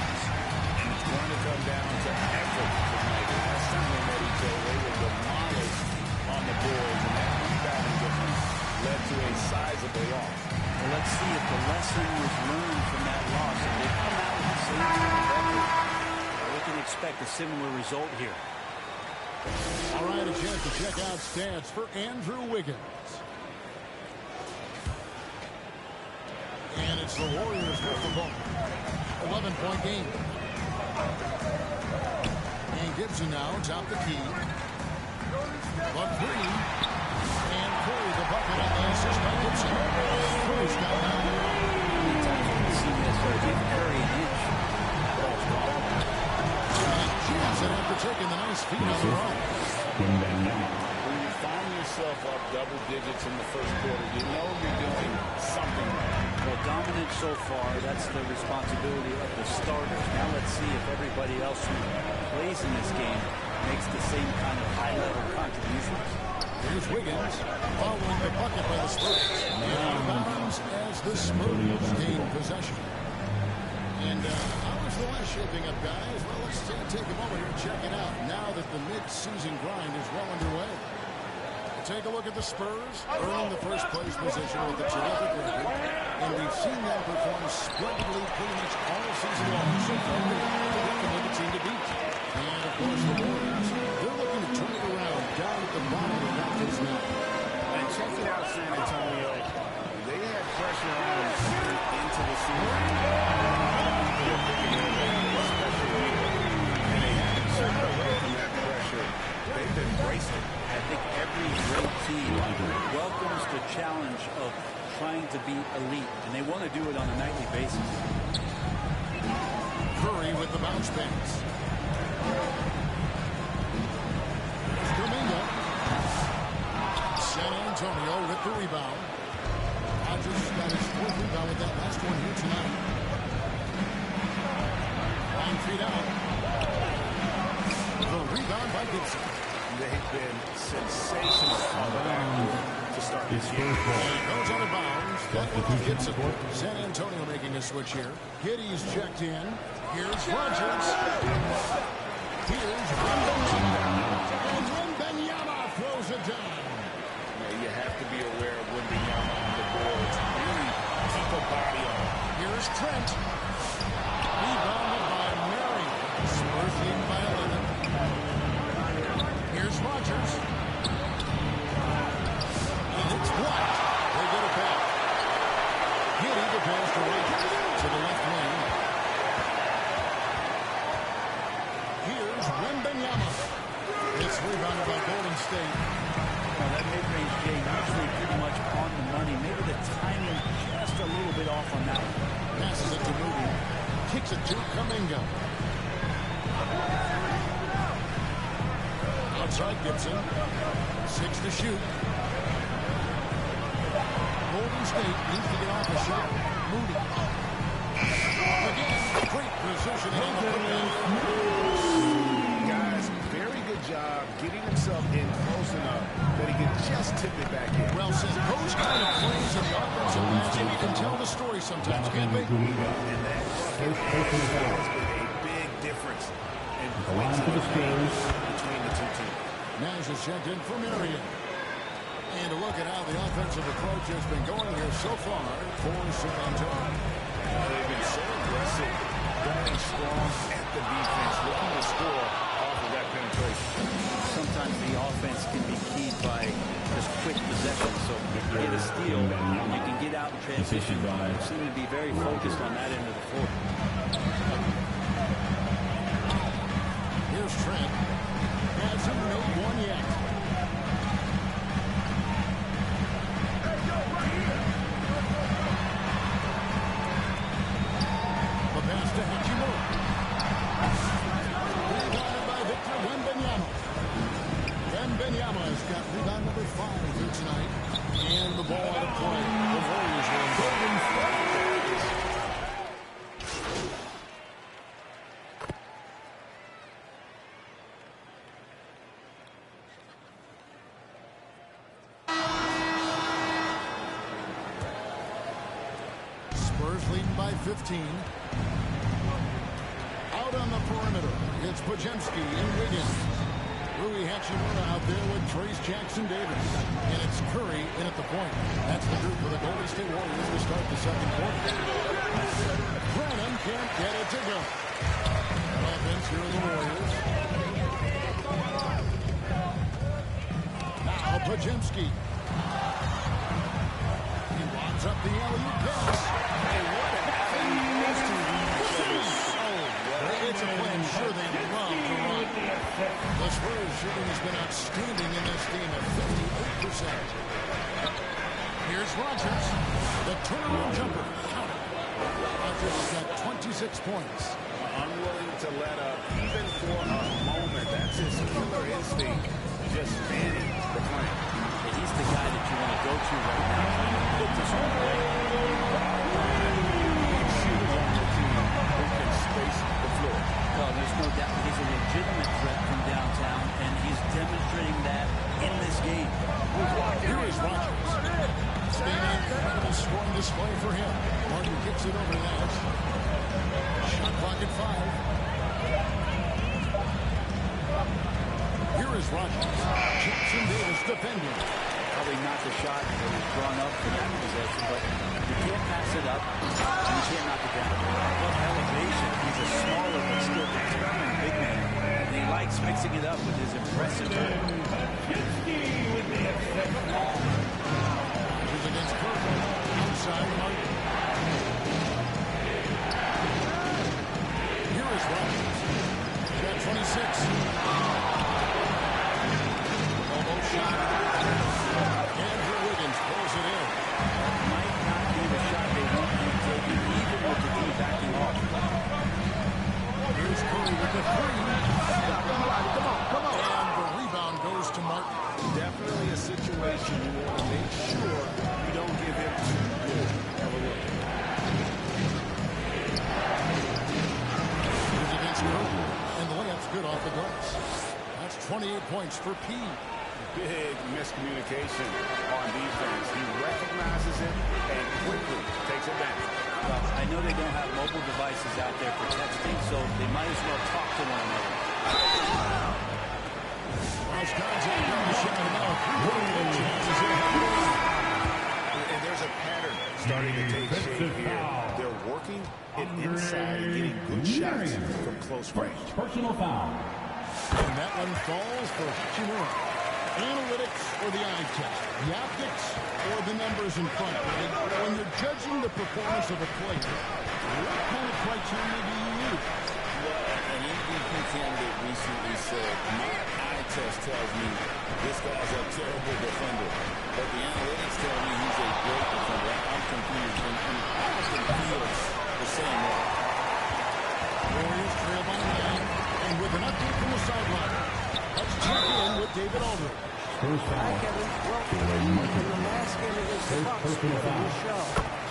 It's going to come down to effort tonight. Last time they met each other, they were demolished on the boards, and that rebounding difference led to a sizable loss. Well, let's see if the lesson was learned from that loss. If they come out with the same kind of record, we can expect a similar result here. All right, a chance to check out stats for Andrew Wiggins. And it's the Warriors with the ball. 11-point game. And Gibson now top the key. But Green and Curry the bucket on the assist by Gibson. Curry's got it out. Anytime you can see this, give Curry an inch. And Johnson after taking the nice feed on the run. When you find yourself up double digits in the first quarter, you know you're doing something right. Well, dominant so far, that's the responsibility of the starters. Now let's see if everybody else who plays in this game makes the same kind of high-level contributions. Here's Wiggins following the bucket by the Spurs. And out of bounds as the Spurs gain possession. And how is the West shaping up, guys? Well, let's take a moment here and check it out now that the mid-season grind is well underway. Take a look at the Spurs, earning the first place position with a terrific record. And we've seen them perform splendidly pretty much all season long. So far, they're the team to beat. And, of course, the Warriors, they're looking to turn it around down at the bottom of the conference now. And check it out, San Antonio. They had pressure on them into the season. And they haven't turned away from that pressure. They've been bracing. I think every great team welcomes the challenge of trying to be elite, and they want to do it on a nightly basis. Curry with the bounce pass. Kuminga. San Antonio with the rebound. Rogers got his fourth rebound with that last one here tonight. 9 feet out. The rebound by Gibson. They've been sensational on the back to start this game. And it goes out of bounds. That one off Gibson. San Antonio making a switch here. Giddy's checked in. Here's Rogers. Here's Wembanyama. And Wembanyama throws it down. You have to be aware of Wembanyama on the boards. Really keep a body on. Here's Trent. Rebounded by Mary. Spurs leading by 11. Here's Rogers. And it's blocked. They get it back. Giddy the pass to Rogers to the left wing. Here's Wembanyama. It's rebounded by Golden State. Well, that mid-range game usually pretty much on the money. Maybe the timing just a little bit off on that one. Passes it to Moody. Kicks it to Kuminga. Outside Gibson. 6 to shoot. Golden State needs to get off the shot. Moody. Again, great positioning on the putback. Guys, very good job getting himself in close enough that he can just tip it back in. Well said. Those kind of plays in the offensive matchup, you can tell the story sometimes, can't they? And that bucket has been a big difference in points between the two teams. Nash is checked in for Marion. And to look at how the offensive approach has been going here so far for San Antonio. They've been so aggressive, going strong at the defense, looking to score off of that penetration. Sometimes the offense can be keyed by just quick possession. So if you get a steal, you can get out in transition. You seem to be very focused on that end of the floor. Here's Trent. Hasn't made one yet. The pass to Hachimura. Rebounded by Victor Wembanyama. Wembanyama has got rebound number 5 here tonight. And the ball out of play. The Warriors are in Golden State. Spurs leading by 15. Out on the perimeter, it's Podziemski and Wiggins. Rui Hachimura out there with Trace Jackson-Davis. And it's Curry in at the point. That's the group for the Golden State Warriors to start the second quarter. Branham can't get it to go. Offense here in the Warriors. Now Podziemski. He lobs up the alley-oop pass. Hey, what an avenue those two lead so well. It's a play I'm sure they love to run. The Spurs shooting has been outstanding in this game at 58%. Here's Rogers. The turnaround jumper. Rogers has got 26 points. Unwilling to let up even for a moment. That's his killer instinct. Just manning the plane. And he's the guy that you want to go to right now. Put this on play. Shooter on the team who can space the floor. Well, there's no doubt he's a legitimate threat from downtown, and he's demonstrating that in this game. Here is Rogers. Staying incredible scoring display for him. Martin kicks it over the edge. Shot clock at 5. Here is Rogers. Jackson-Davis defending. Probably not the shot that was drawn up for that possession, but you can't pass it up, and you can't knock it down. What elevation. He's a smaller but still determined big man, and he likes mixing it up with his impressive turn. Rogers against Curry. Outside Martin. Here is Rogers. Got 26. Almost shot. Andrew Wiggins pulls it in. Might not be the shot they want him taking, even with the D backing off. Here's Curry with the 3. Come on. And the rebound goes to Martin. Definitely a situation you want to make sure you don't give him too good of a look. Here's against Curry. And the layup's good off the glass. That's 28 points for P. Big miscommunication on defense. He recognizes it and quickly takes advantage. I know they don't have mobile devices out there for texting, so they might as well talk to one another. And there's a pattern starting to take shape here. They're working it inside and getting good shots from close range. Personal foul. And that one falls for Hachimura. Analytics or the eye test? The optics or the numbers in front? When you're judging the performance of a player, what kind of criteria do you use? Well, an MVP candidate recently said, my eye test tells me this guy's a terrible defender, but the analytics tell me he's a great defender. I'm confused, and Austin feels the same way. Warriors trail by 9, and with an update from the sideline, let's check in with David Aldridge. Hi, Kevin. Well, in the last game against the Bucks, we had a new show.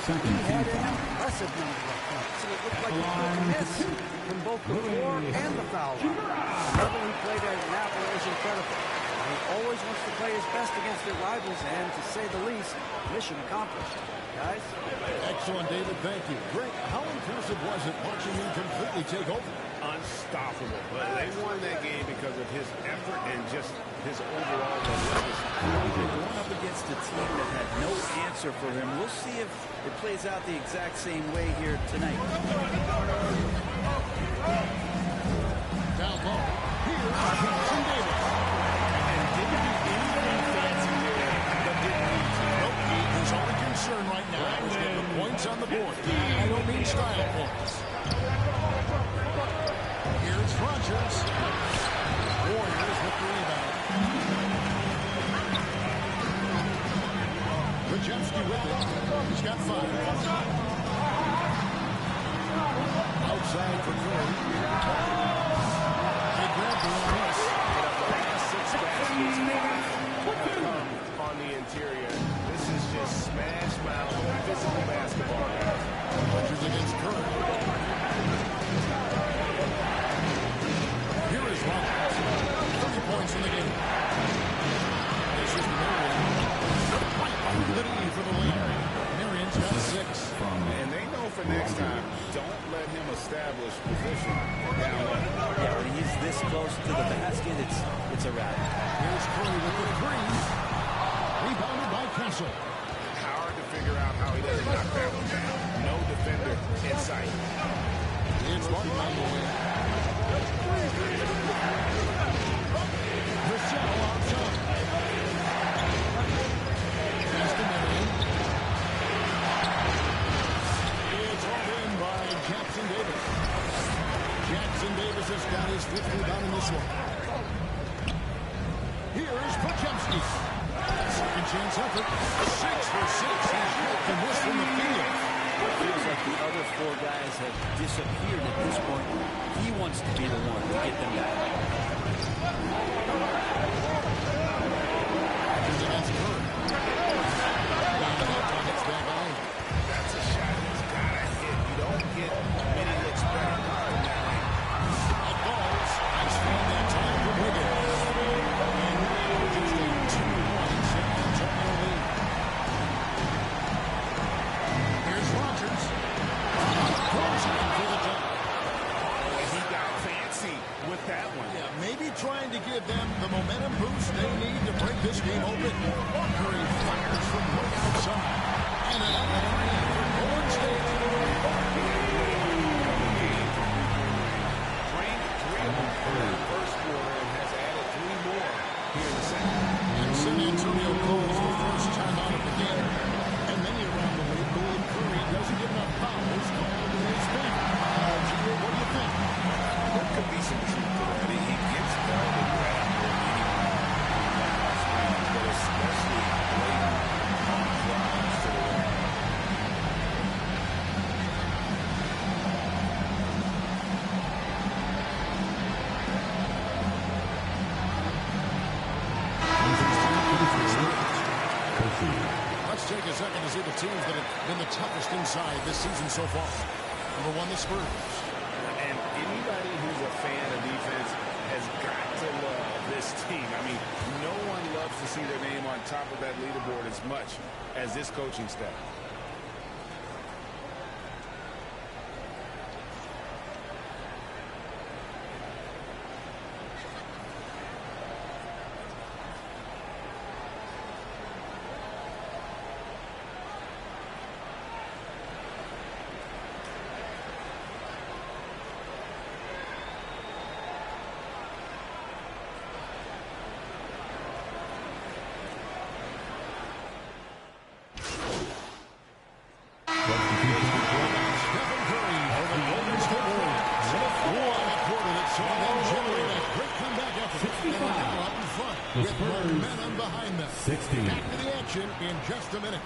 He had an impressive number of points, and it looked like he took a miss from both the floor and the foul line. The level he played at Napa was incredible. He always wants to play his best against their rivals, and to say the least, mission accomplished. Guys? Excellent, David. Thank you. Greg, how impressive was it watching him completely take over? Unstoppable. But they won that game because of his effort and just his overall legacy. Going up against a team that had no answer for him. We'll see if it plays out the exact same way here tonight. Down low. Here's Jackson Davis. And didn't do anything fancy there, but didn't need to. Nope, his only concern right now is getting the points on the board. I don't mean style points. Here's Rogers. Warriors with the rebound. Rajewski with it. He's got 5. Outside for Curry. They grabbed her on this. The last 6 baskets have come on the interior. This is just smash mouth physical basketball, guys. Rogers against Curry. Here is Roberts. 30 points in the game. This is Marion. The D for the lead. Marion's got 6. And they know for next time, don't let him establish position down low. Yeah, when he's this close to the basket, it's a wrap. Here's Curry with the 3. Rebounded by Kessel. Hard to figure out how he doesn't knock that one down. No defender in sight. It's Martin on the way. Michelle outside. Pass to Marion. It's all in by Jackson Davis. Jackson Davis has got his 5th rebound in this one. Here's Podziemski. Second chance effort. 6 for 6. He's hit the miss from the field. It feels like the other 4 guys have disappeared at this point. He wants to be the one to get them back. Against Curry. That's a shot he's got to hit. You don't get many looks better than that lane. That falls. Nice find that time for Wiggins. And just a 2-1 San Antonio lead. Here's Rogers. Throws it for the jump. Oh, he got fancy with that one. Yeah, maybe trying to give them the momentum boost they need to break this game open. Curry fires from way outside. And another 3 for Golden State. Drained 3 of them in the first quarter and has added 3 more here in the second. And San Antonio calls the first timeout of the game. And many around the league believe Curry doesn't get enough fouls called in his favor. Gio, what do you think? There could be some truth to that. He gets called and grabbed more than anyone. But especially late on drives to the rim. Let's take a second to see the teams that have been the toughest inside this season so far. Number 1, the Spurs. And anybody who's a fan of defense to see their name on top of that leaderboard as much as this coaching staff. With momentum behind them. 60. Back to the action in just a minute.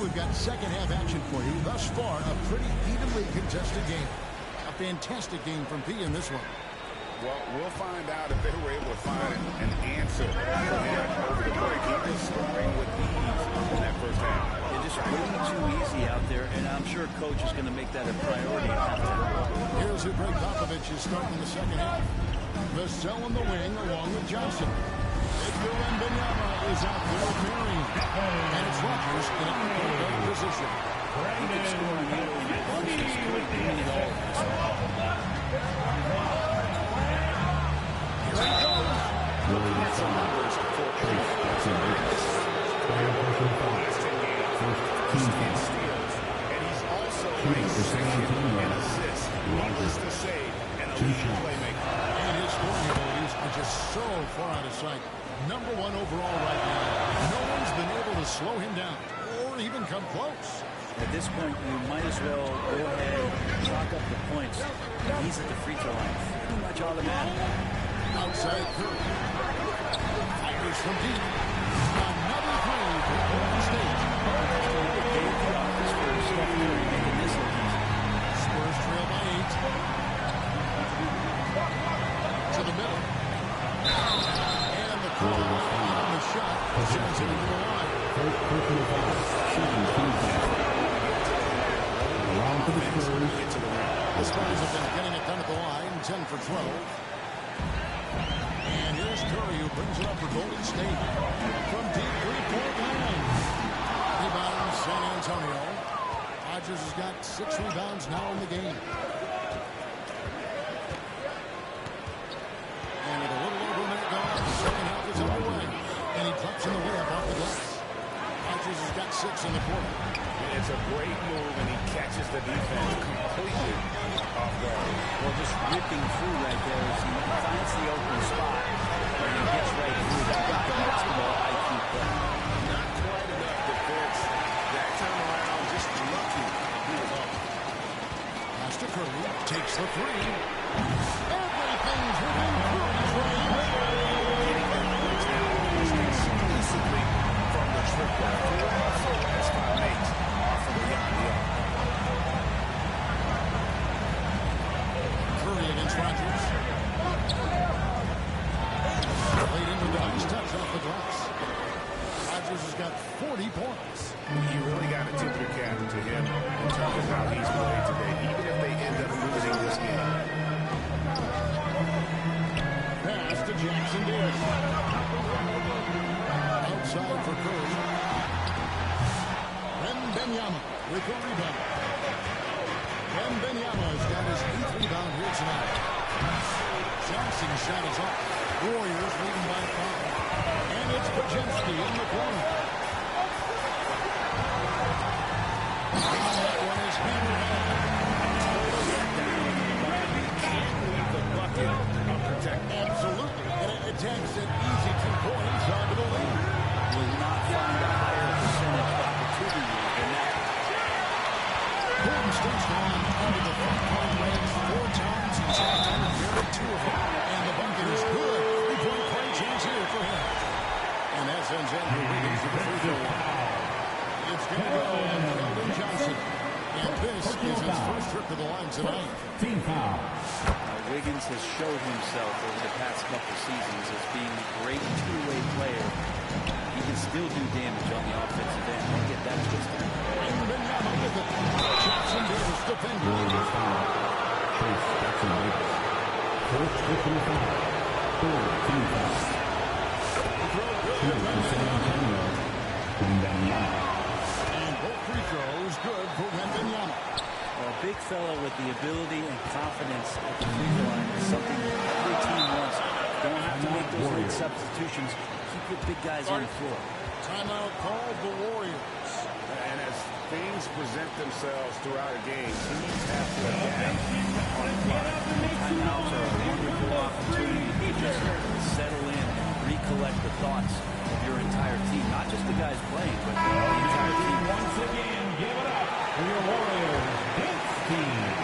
We've got second half action for you. Thus far, a pretty evenly contested game. A fantastic game from P in this one. Well, we'll find out if they were able to find an answer for him over the break. He was scoring with ease in that first half. They're just way too easy out there, and I'm sure Coach is going to make that a priority at halftime. Here's who Greg Popovich is starting in the second half. Vassell in the wing along with Johnson. Victor Wembanyama is out there with Marion. And it's Rodgers in a quarterback position. He can score on you in your bunches. Great doing it all. Here he goes. Looking at some numbers for Chase. Last 10 games, 10 steals. And he's also ranked second in assists. Needless to say, an elite playmaker. And his scoring abilities are just so far out of sight. Number one overall right now. No one's been able to slow him down or even come close. At this point, you might as well go ahead and chalk up the points. He's at the free throw line. Pretty much automatic. Outside Curry. Fires from deep. Another three for Golden State. They gave the office for Steph Curry making this look easy. Spurs trail by 8. To the middle. And the call on the shot. Sends it into the line. First personal foul. Shooting Tuesday. Around for the Spurs. The Spurs have been getting it done at the line. 10 for 12. And here's Curry who brings it up for Golden State. From deep three-point line. Rebound San Antonio. Rodgers has got 6 rebounds now in the game. And with a little over a minute gone, the second half is underway. And he drops in the layup off the glass. Rodgers has got 6 in the quarter. It's a great move, and he catches the defense completely off guard. Well, just ripping through right there as he finds the open spot, and he gets right through that guy. Basketball IQ play. Not quite enough defense. That time around, just lucky he was off. Pass to Curry, takes the three. Everything's within Curry's range. Getting their points now almost exclusively from the triple. Also, last 5 mates are from beyond the arc. Curry against Rodgers. Played in with a nice touch off the glass. Rodgers has got 40 points. You really got to tip your cap to him in terms of how he's played today, even if they end up losing this game. Pass to Jackson Davis. Outside for Curry. Wembanyama with the rebound. Wembanyama has got his 8th rebound here tonight. Johnson's shot is off. Warriors leading by 5. And it's Baczynski in the corner. And that one is hammered home. Can't leave the bucket unprotected. Absolutely. And it takes an easy 2 points onto the lead. Will not find a higher percentage opportunity than that. State's gone under the front-point range 4 times. He's had time to carry 2 of them. And the bucket is good. 3-point play chance here for him. And that sends Andrew Wiggins to the free throw line. It's going to go on Keldon Johnson. And this is his first trip to the line tonight. Team foul. Wiggins has showed himself over the past couple seasons as being a great two-way player. He can still do damage on the offensive end. Don't get that twisted. And Benyama with it. Jackson Davis defending. Chase Jackson Davis. First personal foul. Third team foul. Shooting for San Antonio. Benyama. And both free throws good for Benyama. Well, a big fella with the ability and confidence at the free throw line is something every team wants. Don't have to make those late substitutions. Keep your big guys on the floor. Timeout called the Warriors. And as things present themselves throughout a game, teams have to adapt on the fly. Timeouts are a wonderful opportunity to just settle in and recollect the thoughts of your entire team. Not just the guys playing, but the entire team. Once again, give it up for your Warriors. Dance team.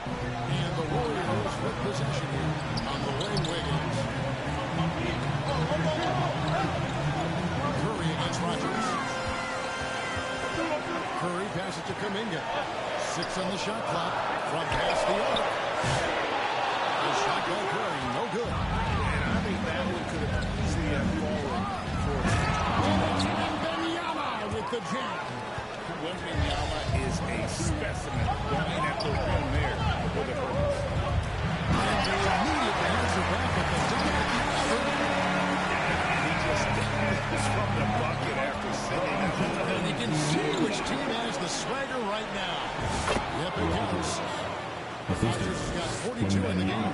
And the Warriors with possession here on the Wayne Wiggins. Curry against Rodgers. Curry passes to Kuminga. 6 on the shot clock from past the arc. The shot by Curry, no good. And I think that one could have easily fallen for Benyama with the jam. Benyama is a specimen going at the rim there for the Hornets. And they immediately answer back at the dunk. He just is from the bucket after sitting. And you can see which team has the swagger right now. Yep, it counts. Rodgers has got 42 in the game.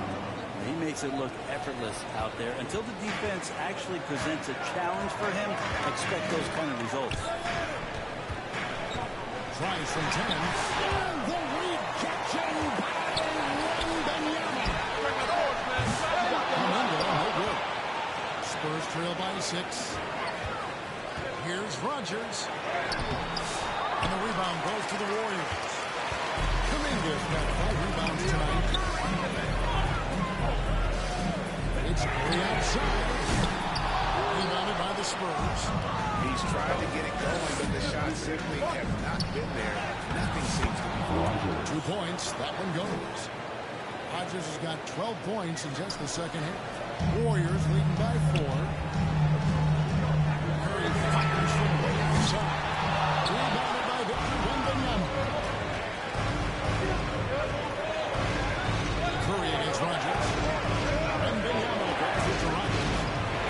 He makes it look effortless out there. Until the defense actually presents a challenge for him, expect those kind of results. Tries from 10. And the rejection by Benyama. No good. Spurs trail by 6. Here's Rodgers. And the rebound goes to the Warriors. Kuminga's got 5 rebounds tonight. It's Curry outside. Rebounded by the Spurs. He's tried to get it going, but the shots simply have not been there. Nothing seems to be flowing. 2 points. That one goes. Rodgers has got 12 points in just the second half. Warriors leading by 4. Curry fires from way outside. Rebounded by Benyama. Curry against Rodgers. And Benyama passes to Rodgers.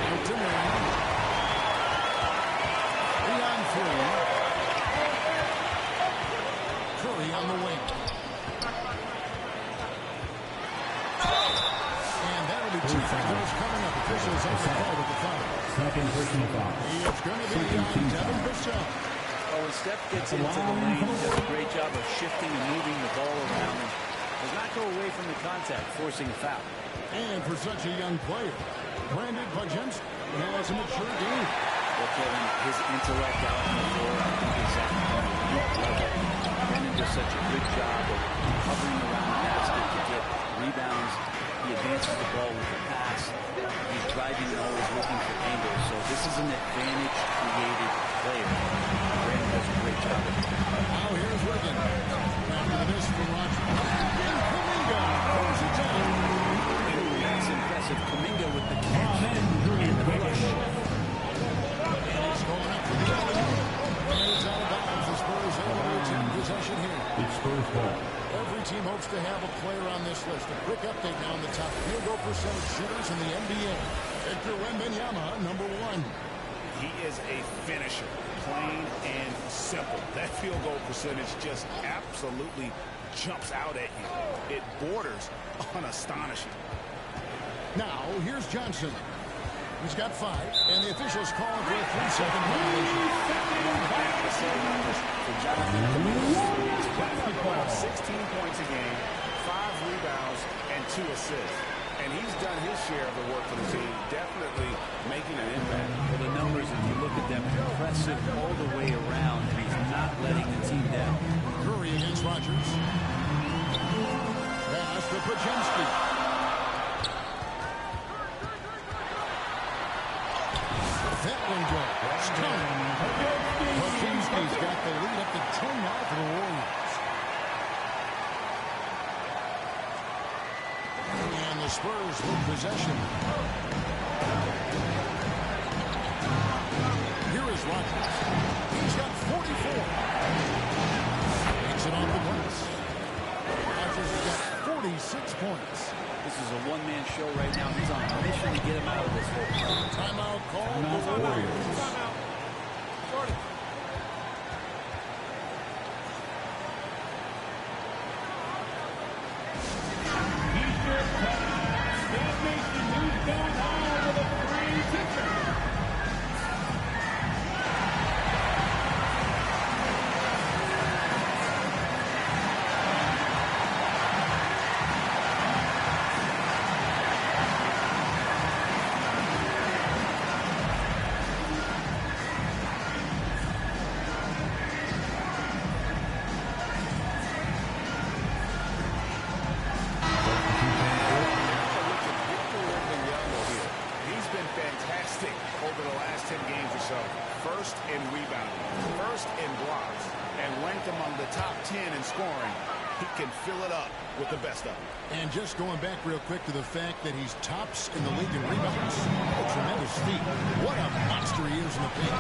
Out to Murray. 3 on 3. Curry on the wing. And that'll be 2 fouls coming up. Officials on the call with the foul. Second personal foul. It's going to be on Devin Vassell. Oh, when Steph gets into the lane, he does a great job of shifting and moving the ball around and does not go away from the contact, forcing a foul. And for such a young player, Brandon Pajemski has a mature game. Well, Kevin, his intellect out on the floor, I think, is at an elite level. Brandon does such a good job of hovering around the basket to get rebounds. He advances the ball with the pass. He's driving and always looking for angles. So this is an advantage-created player. Brandon does a great job of it. Now here's Wiggins. After the miss from Rodgers. And Kuminga goes it down. That's impressive. Kuminga with the catch and the flush. And he's going up for the alley-oop. And it's out of bounds. The Spurs able to retain possession here. It's Spurs ball. Every team hopes to have a player on this list. A quick update now on the top field goal percentage shooters in the NBA. Victor Wembanyama, number 1. He is a finisher, plain and simple. That field goal percentage just absolutely jumps out at you. It borders on astonishing. Now, here's Johnson. He's got 5, and the officials calling for a 3-second violation. For Jonathan Kuminga, he's putting up about 16 points a game, 5 rebounds, and 2 assists. And he's done his share of the work for the team, definitely making an impact. Well, the numbers, if you look at them, impressive aggressive all the way around, and he's not letting the team down. Curry against Rogers. Pass to Paczynski. That one goes. Paczynski's got the lead up to 10 now for the Warriors. And the Spurs with possession. Here is Rogers. He's got 44. Makes it on the glass. Rogers has got 46 points. This is a one-man show right now. He's on a mission to get him out of this hole. Timeout call for the Warriors. Timeout. Jordan. And just going back real quick to the fact that he's tops in the league in rebounds. A tremendous feat. What a monster he is in the paint.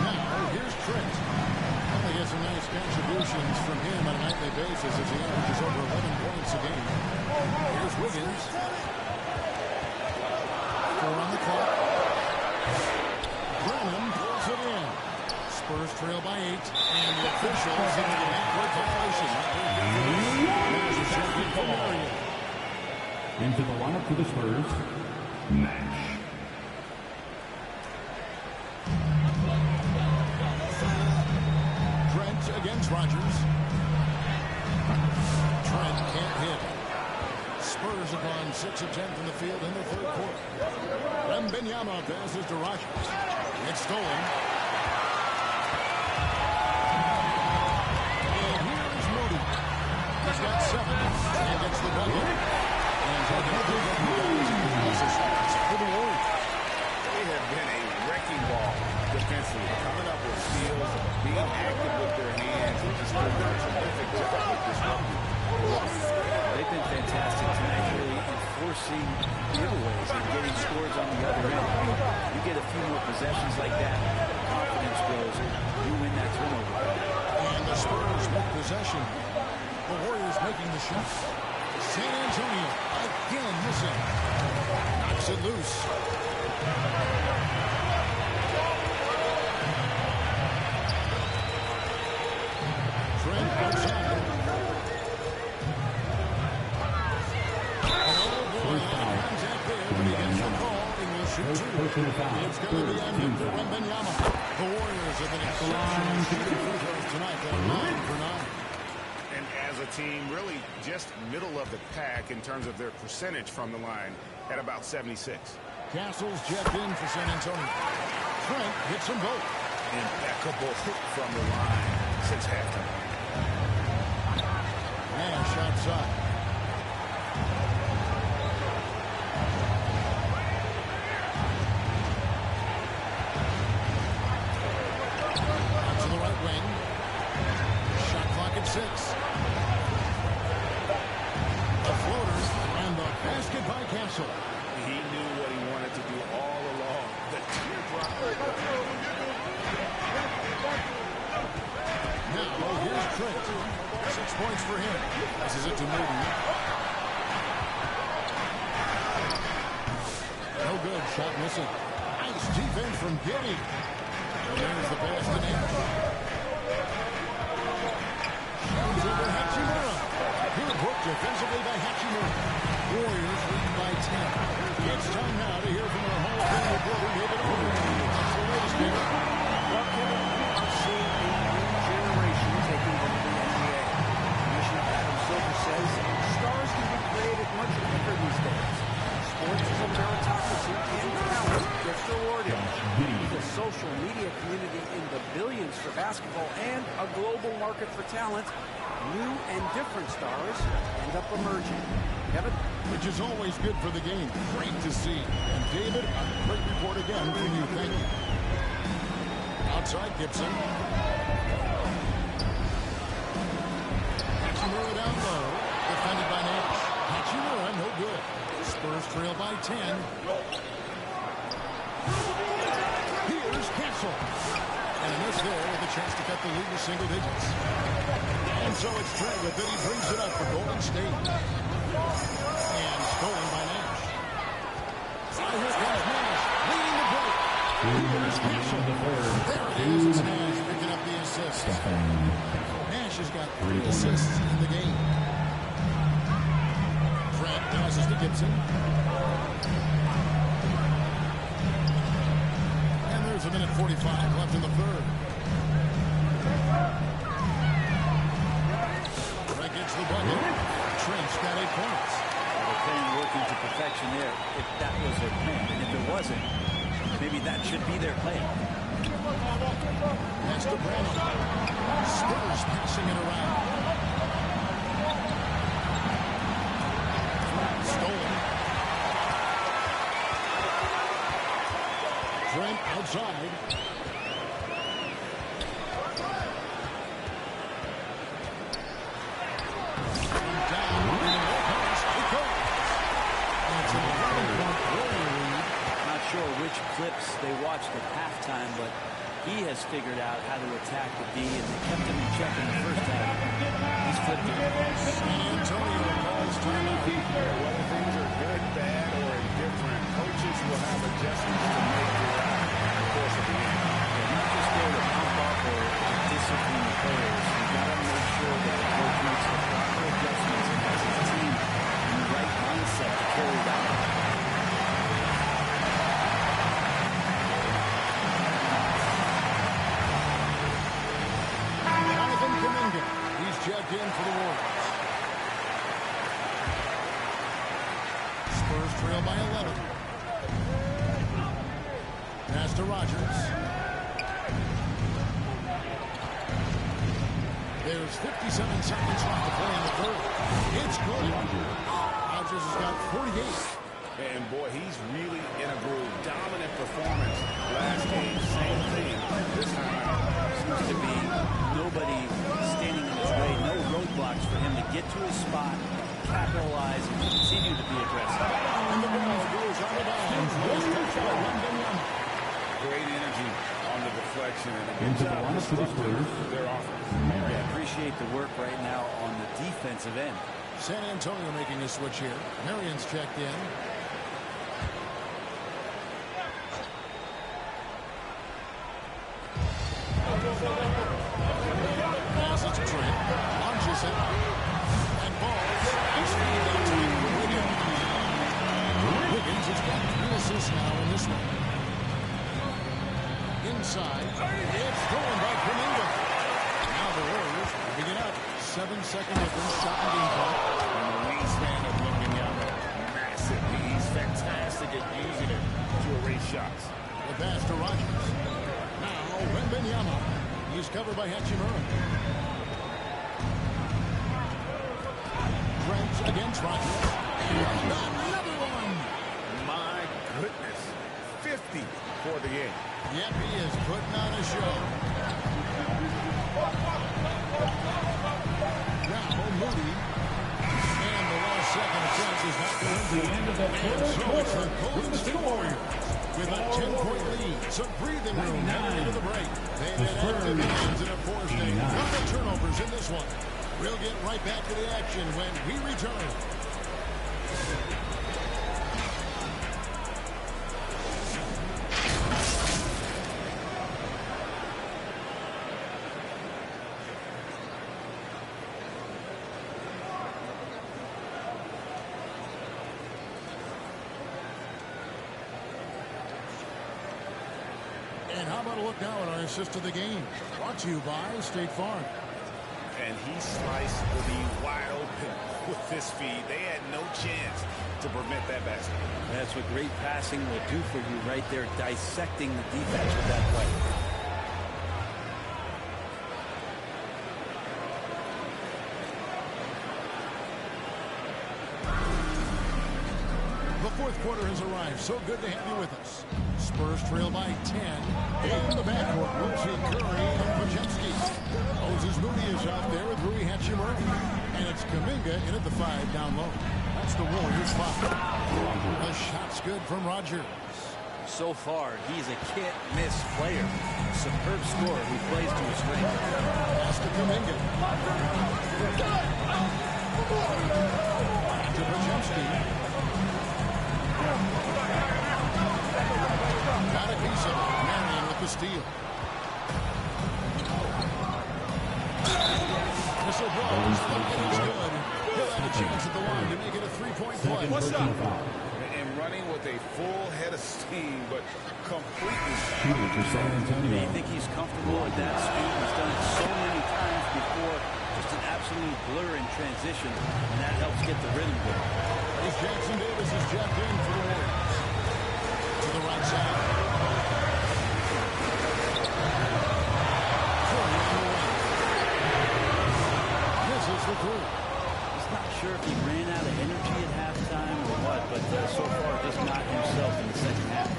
Now, here's Trent. Well, he has some nice contributions from him on a nightly basis as he averages over 11 points a game. Here's Wiggins. 4 on the clock. Brennan pulls it in. Spurs trail by 8. And the officials into the backcourt violation. Into the lineup for the Spurs, Nash. Trent against Rogers. Trent can't hit. Spurs have gone 6 of 10 from the field in the third quarter. Wembanyama passes to Rogers. It's stolen. And here's Moody. He's got 7 and gets the bucket. And for the Warriors. They have been a wrecking ball defensively, coming up with steals, being active with their hands, and just doing a terrific job with disrupting. They've been fantastic tonight, really enforcing giveaways and getting scores on the other end. I mean, you get a few more possessions like that, confidence grows, you win that turnover. And the Spurs with possession. The Warriors making the shot. San Antonio again missing. Knocks it loose. Trent outside. Contact there, but he gets the call and will shoot 2. It's going to be on for Wembanyama. The Warriors have been exceptional shooting free throws tonight. They're 9 for 9. And as a team, really just middle of the pack in terms of their percentage from the line at about 76. Castles checked in for San Antonio. Trent hits them both. Impeccable from the line since halftime. Nash outside. Out to the right wing. Shot clock at 6. The floaters and the basket by Castle. He knew what he wanted to do all along. The teardrop. Now, here's Trent. 6 points for him. This is it to Moody. No good. Shot missing. Nice defense from Giddey. And there's the pass to Nash. Shoots over Hachimura. Good work defensively by Hachimura. Warriors lead by 10. It's time now to hear from our Hall of Fame reporter, David Overton. What's the latest, David? Well, Kevin, we are seeing a new generation taking over the NBA. Commissioner Adam Silver says stars can be created much quicker these days. Sports is a meritocracy and talent gets rewarded. The social media community in the billions for basketball and a global market for talent, new and different stars end up emerging. Kevin? Which is always good for the game. Great to see. And David, a great report again from you. Thank you. Outside Gibson. Hachimura down low. Defended by Nash. Hachimura, no good. Spurs trail by 10. Here's Hansel. And a miss there with a chance to cut the lead to single digits. And so it's Trey with it. He brings it up for Golden State. And stolen by Nash. Here comes Nash, leading the break. Here's Hansel. There it is. It's Nash picking up the assist. Nash has got 3 assists in the game. Trent passes to Gibson. And there's a minute 45 left in the third. Trent gets the bucket. Trent's got 8 points. The plan working to perfection there, if that was their plan. And if it wasn't, maybe that should be their plan. That's to Brandon. Spurs passing it around. Stolen. Trent outside. Not sure which clips they watched at halftime, but he has figured out how to attack the D, and they kept him in check in the first half. He's flipped it. San Antonio calls timeout. Whether things are good, bad, or indifferent, coaches will have adjustments to make throughout the course of the game. Not just there to pump up or discipline the players. You've got to make sure that the coach makes the proper adjustments and has his team in the right mindset to carry it out. Checked in for the Warriors. Spurs trail by 11. Pass to Rogers. There's 57 seconds left to play in the third. It's good. Rogers has got 48. And boy, he's really in a groove. Dominant performance last game. Same thing this time out. Seems to be nobody standing in his way. No roadblocks for him to get to his spot, capitalize, and continue to be aggressive. And the ball goes on the bounds. Great energy on the deflection. And a good job disrupting their offense. I appreciate the work right now on the defensive end. San Antonio making a switch here. Marion's checked in. Passes to Trent. Launches it. And balls. He's feeding down to Wiggins. Wiggins has got 3 assists now in this one. Inside. It's thrown by Kuminga. Now the Warriors moving it up. 7-second difference. Shot and game clock. And the wingspan of Wembanyama. Massive. He's fantastic at using it to erase shots. The pass to Rogers. Now Wembanyama. He's covered by Hachimura. Trent against Rogers. And another one. My goodness. 50 for the game. Yep, he is putting on a show. Now Moody. And the last second attempt is not going to end of the fourth quarter. Golden State Warriors with a 10-point lead. Some breathing room heading into the break. They've been active hands in a forced day. No turnovers in this one. We'll get right back to the action when we return. And how about a look now at our assist of the game? Brought to you by State Farm. And he sliced the D wide open with this feed. They had no chance to prevent that basket. That's what great passing will do for you right there, dissecting the defense with that play. quarter has arrived. So good to have you with us. Spurs trail by 10. In the backcourt, we'll see Curry and Podziemski. Moses Moody is out there with Rui Hachimura. And it's Kuminga in at the 5 down low. That's the Warriors' 5. The shot's good from Rogers. So far, he's a can't-miss player. Superb scorer who plays to his strength. Pass to Kuminga. To Podziemski. Got a piece of it. Marion with the steal. Whistle blows. The hit is good. He'll have a chance at the line to make it a three-point play. What's up? And running with a full head of steam, but completely. You think he's comfortable at that speed? He's done it so many times before. Just an absolute blur in transition, and that helps get the rhythm going. As Jackson Davis is jacked in for the Warriors. To the right side. Curry on the wing. Misses the three. He's not sure if he ran out of energy at halftime or what, but so far just not himself in the second half.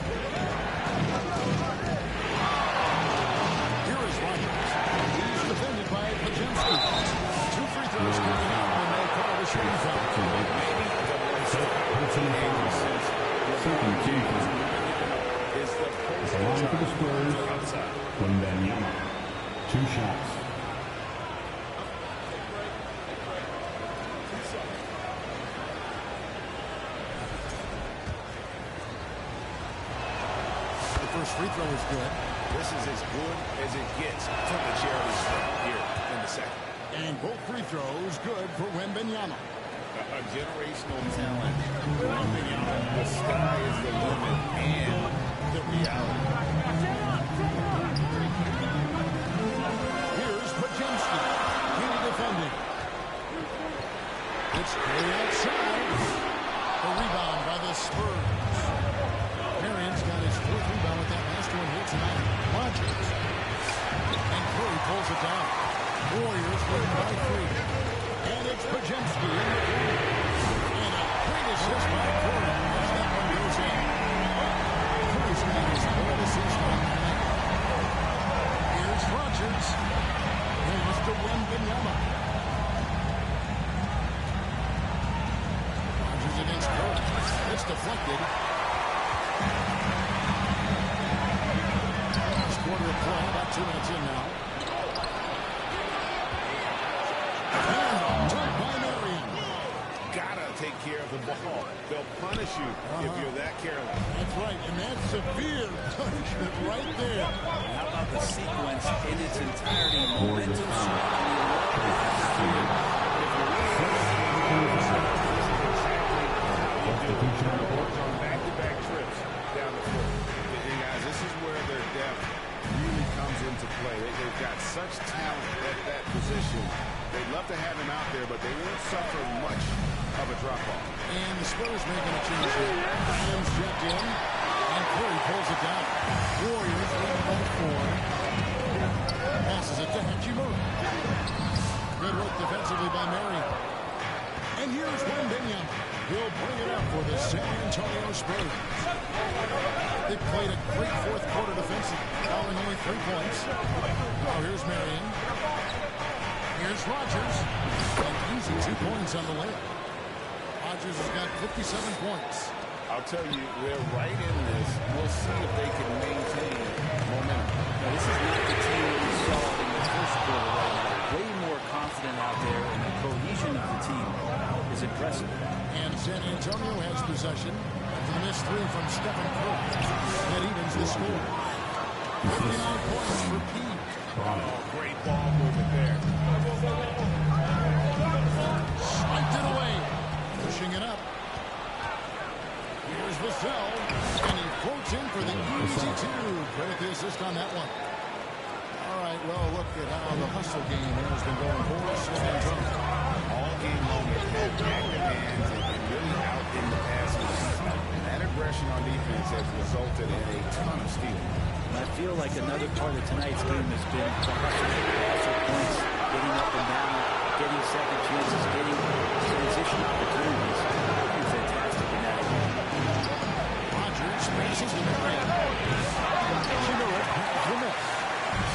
Here is Rogers. He's defended by Podziemski. 2 free throws coming out, and they call the shooting foul. Maybe the most is the It's a line for the Spurs. Wembanyama. 2 shots. The first free throw is good. This is as good as it gets from the charity stripe here in the second. And both free throws good for Wembanyama. A generational talent. Wembanyama, the sky is the limit and the reality. Here's Podziemski. He's defending. It's Curry outside. A rebound by the Spurs. Marion's got his 4th rebound with that last one here tonight. Rogers. And Curry pulls it down. Warriors win by 3. And it's Podziemski in the corner. And a great assist by Curry as that one goes in. Curry's got his 3rd assist on the night. Here's Rogers. Here's the Wembanyama. Rogers against Curry. It's deflected. Last quarter of play, about 2 minutes in now. Gotta take care of the ball. They'll punish you if you're that careless. That's right, and that's severe punishment right there. How about the sequence in its entirety? Momentum on back-to-back trips down the court. And guys, this is where their depth really comes into play. They've got such talent at that position. They'd love to have him out there, but they won't suffer much of a drop-off. And the Spurs making a change here. Adams checked in, and Curry pulls it down. Warriors lead by 4. Passes it to Hachimura. Good work defensively by Marion. And here's Wembanyama. He'll bring it up for the San Antonio Spurs. They played a great 4th quarter defensively, allowing only 3 points. Now here's Marion. Here's Rogers. And easy 2 points on the layup. Rogers has got 57 points. I'll tell you, they're right in this. We'll see if they can maintain momentum. Now, this is not the team that we saw in the first quarter right now. Way more confident out there, and the cohesion of the team is impressive. And San Antonio has possession after the missed 3 from Stephen Curry. That evens the score. 59 points for Pete. Oh, great ball movement there. Swiped it away. Pushing it up. Here's Vassell. And he floats in for the easy 2. Credit the assist on that one. All right, well, look at how the hustle game has been going for San Antonio. All game long, they've had active hands and really out in the passes. And that aggression on defense has resulted in a ton of steals. And I feel like another part of tonight's game has been the hustle points, getting up and down, getting second chances, getting transition opportunities. They're fantastic in that area. passes the area. The miss.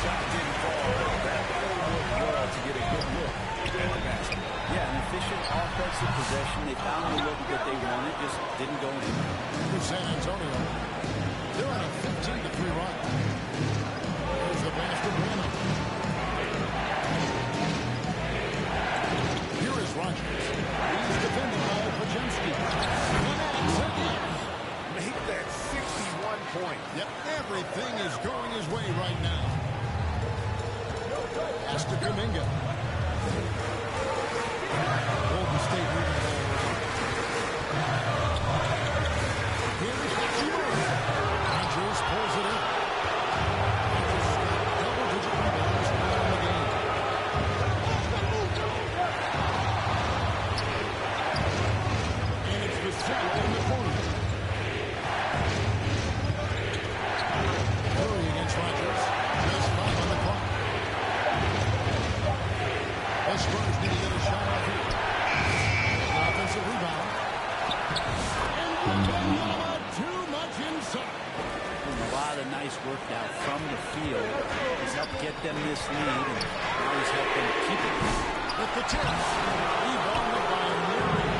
Shot didn't fall. That worked well to get a good look at the basket. Yeah, an efficient offensive possession. They found the look that they wanted, just didn't go in. For San Antonio, they're on a 15-3 run. There's the pass to Brandon. Here is Rogers. He's defended by Pajemski. Make that 61 point. Yep, everything is going his way right now. Pass to Kuminga. Golden State moving the ball around. Here's Hachimura. Rogers pulls it in. Rogers has got double-digit rebounds now in the game. And it's Vassell in the corner. Curry against Rogers. Just 5 on the clock. The Spurs need to get a shot off here. Offensive rebound. And Wembanyama too much inside. A lot of nice work now from the field. He's helped get them this lead, and now he's helped them keep it. With the tip. Rebounded by Murray.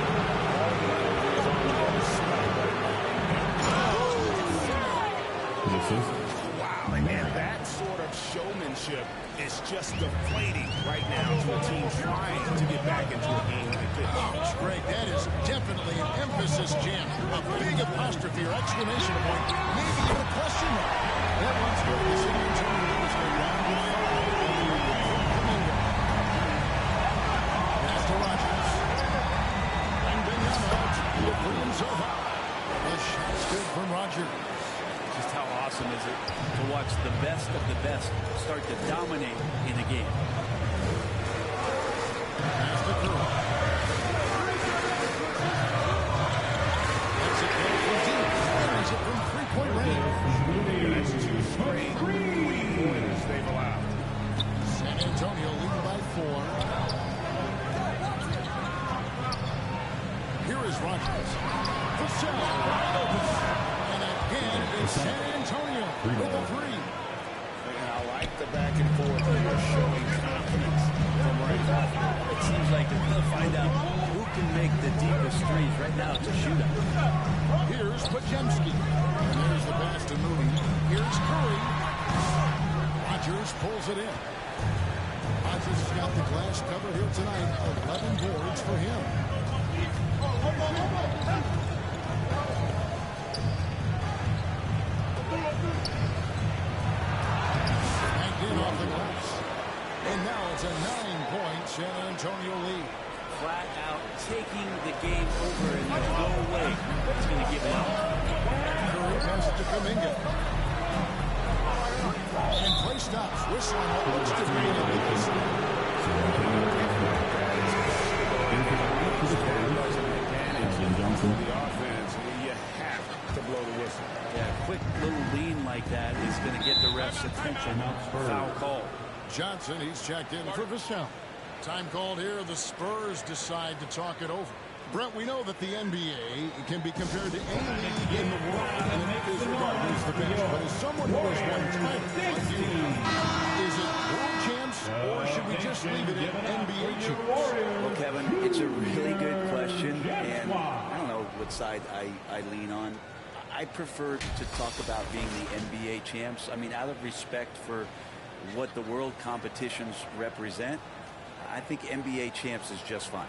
Wow, and that sort of showmanship is just deflating right now to a team trying to get back into a game like this. Ouch, Greg, that is definitely an emphasis jam. A big apostrophe or exclamation point, maybe even a question mark. That one's good. The San Antonio Spurs go down to 5. Kuminga. Pass to Rogers. And Wembanyama to free himself out. This shot's good from Rogers. Just how awesome is it to watch the best of the best start to dominate in a game. Pass to Curry. That's it goes from deep. Buries it from three-point range. That's 2 straight 3-pointers they've allowed. San Antonio leading by 4. Here is Rogers. Vassell wide open. And again, it's San Antonio with a 3. And I like the back and forth here, showing confidence from right now. It seems like they're going to find out who can make the deepest threes. Right now, it's a shootout. Here's Pajemski. And there's the pass to Moody. Here's Curry. Rogers pulls it in. Rogers has got the glass cover here tonight. 11 boards for him. Banked in off the glass. And now it's a 9-point San Antonio lead. Flat out taking the game over, and there's no way it's going to give it up. Curry passes to Kuminga. And play stops. Whistling what looks to be an illegal. The offense, you have to blow the whistle. Yeah, a quick little lean like that is going to get the ref's attention. Foul call. Johnson, he's checked in for Vassell. Time called here. The Spurs decide to talk it over. Brent, we know that the NBA can be compared to any league in the world, and it is regardless the best. But as someone who has won titles like you, is it world champs, or should we just leave it at NBA champs? Well, Kevin, it's a really good question, and I don't know what side I lean on. I prefer to talk about being the NBA champs. I mean, out of respect for what the world competitions represent, I think NBA champs is just fine.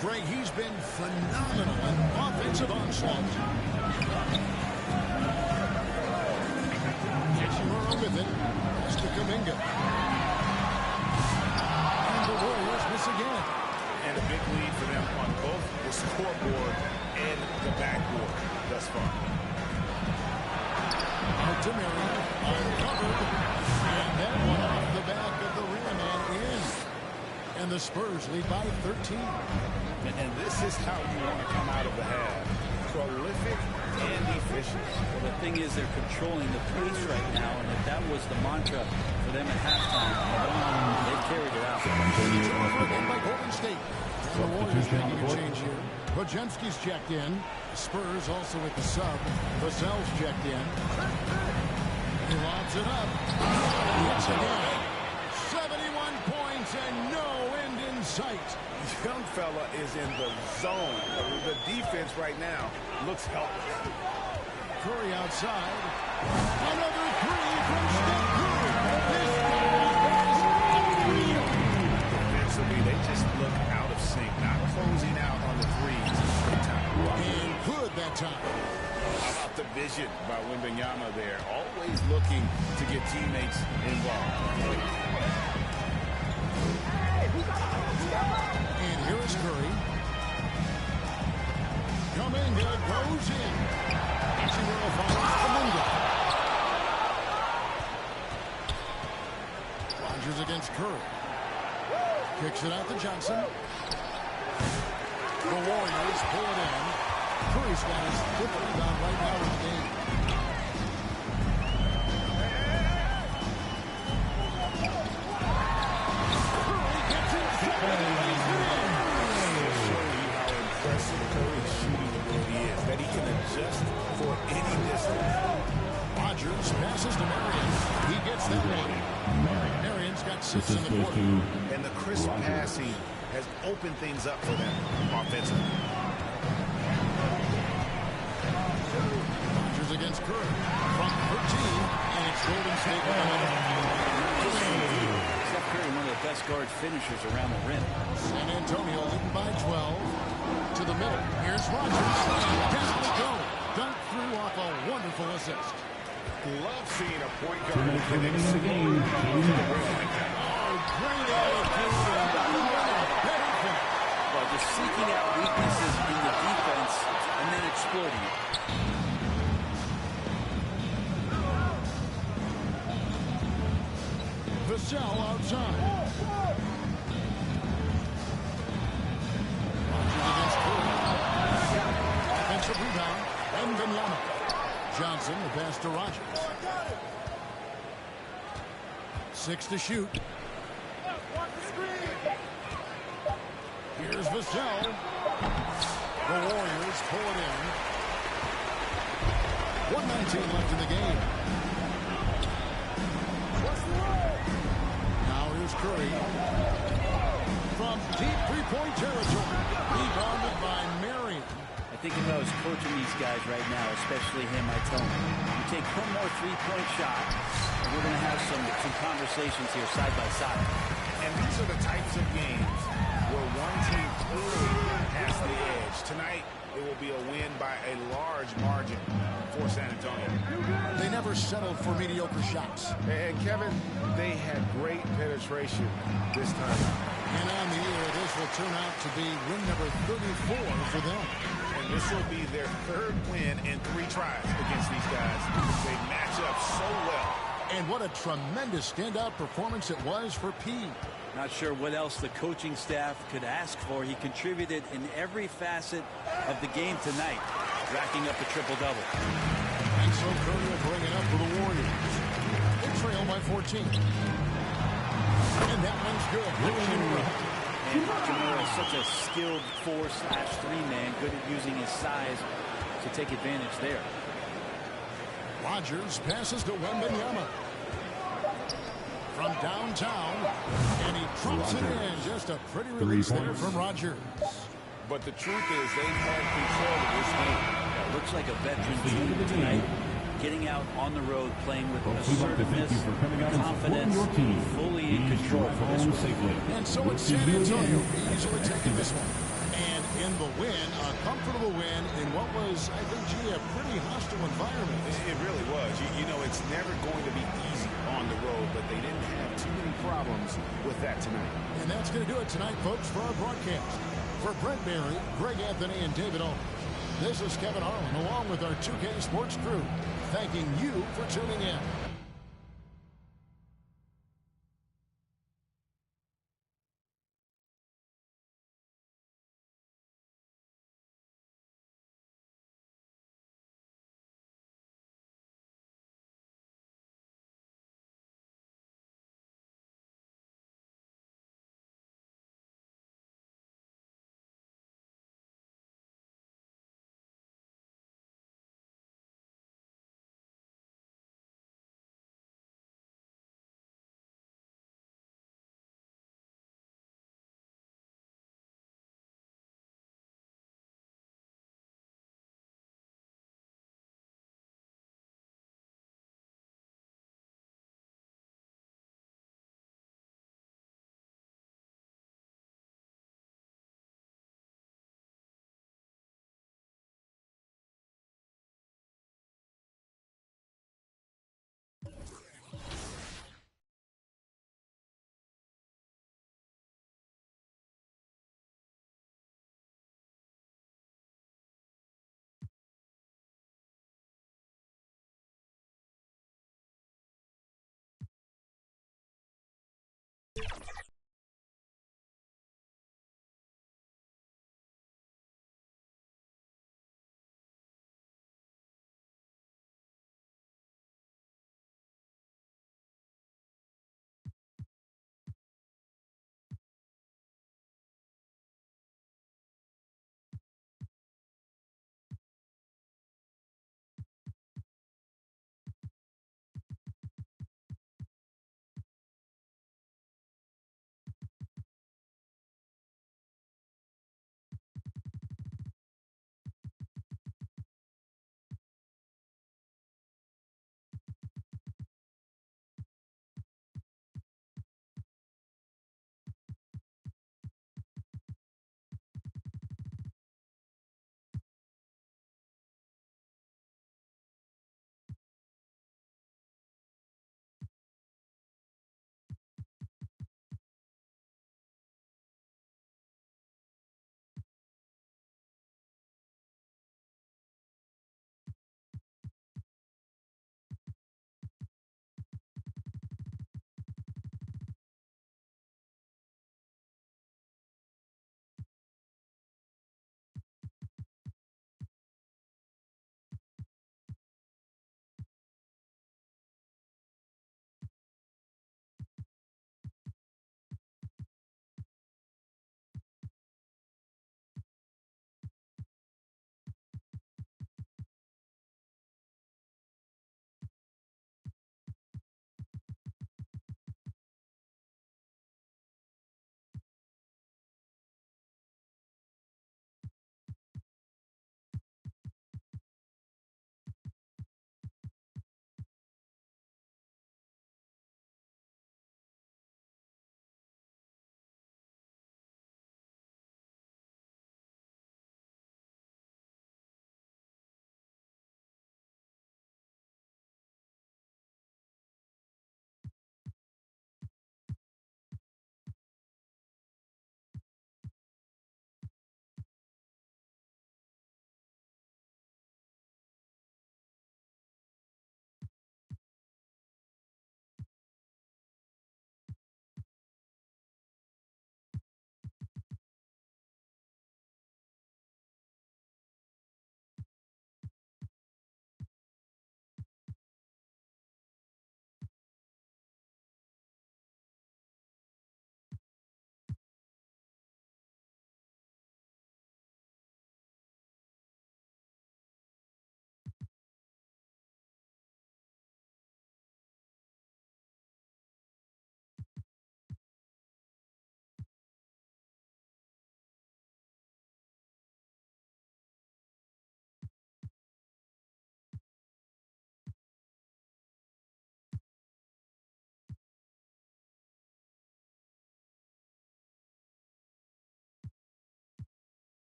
Greg, he's been phenomenal in offensive onslaught. Hachimura with it. That's to Kuminga. And the Warriors miss again. And a big lead for them on both the scoreboard and the backboard thus far. Out to Murray. Uncovered. And that one off the back of the rim and in. And the Spurs lead by 13. And this is how you want to come out of the half. Prolific and efficient. Well, the thing is they're controlling the pace right now, and if that was the mantra for them at halftime, they've carried it out. Again by Golden State. And the Warriors making a change here. Podziemski's checked in. Spurs also with the sub. Vassell's checked in. He lobs it up. Hits again. 71 points and no end in sight. Young fella is in the zone. The defense right now looks helpless. Curry outside. Another three from Steph Curry. This guy is Defensively, they just look out of sync, not closing out on the threes. And good that time. How about the vision by Wembanyama there? Always looking to get teammates involved. And here is Curry. Kuminga goes in. Zero follows Kuminga. Rodgers against Curry. Kicks it out to Johnson. The Warriors pull it in. Curry's got his 5th rebound right now in the game. Curry gets inside. Curry's shooting ability is that he can adjust for any distance. Rodgers passes to Marion. He gets that one. Marion's got 6 in the quarter. And the crisp passing has opened things up for them offensively. Rodgers against Curry. From 13, and it's Golden State. Steph Curry, one of the best guard finishers around the rim. San Antonio leading by 12. To the middle. Here's Rodgers. And down they go. Dunk through off a wonderful assist. Love seeing a point guard connect significantly to the rim like that. Oh, great attitude. Well, just seeking out weaknesses in the defense and then exploiting it. Vassell outside. Rodgers against Curry. Offensive rebound. Wembanyama. Johnson, the pass to Rodgers. 6 to shoot. Here's Vassell. The Warriors pull it in. 1:19 left in the game. Now here's Curry. From deep three-point territory. Rebounded by Marion. I think if I was coaching these guys right now, especially him, I'd tell him, you take one more three-point shot, and we're going to have some conversations here side by side. And these are the types of games where one team clearly has the edge. Tonight, it will be a win by a large margin for San Antonio. They never settled for mediocre shots. And Kevin, they had great penetration this time. And on the year, this will turn out to be win number 34 for them. And this will be their 3rd win in 3 tries against these guys. They match up so well. And what a tremendous standout performance it was for P. Not sure what else the coaching staff could ask for. He contributed in every facet of the game tonight, racking up a triple-double. And so Curry will bring it up for the Warriors. They trail by 14. And that one's good. And Hachimura is such a skilled 4/3 man, good at using his size to take advantage there. Rodgers passes to Wembanyama. From downtown, and he trumps it in. Just a pretty release there from Rodgers. But the truth is they've had control of this game. Yeah, looks like a veteran team tonight. Getting out on the road, playing with assertiveness, confidence, fully in control for this one. And so it's San Antonio easily taking this one. And in the win, a comfortable win in what was, I think, a pretty hostile environment. It really was. You know, it's never going to be easy on the road, but they didn't have too many problems with that tonight. And that's going to do it tonight, folks, for our broadcast. For Brent Berry, Greg Anthony, and David Owen, this is Kevin Harlan, along with our 2K Sports crew, thanking you for tuning in.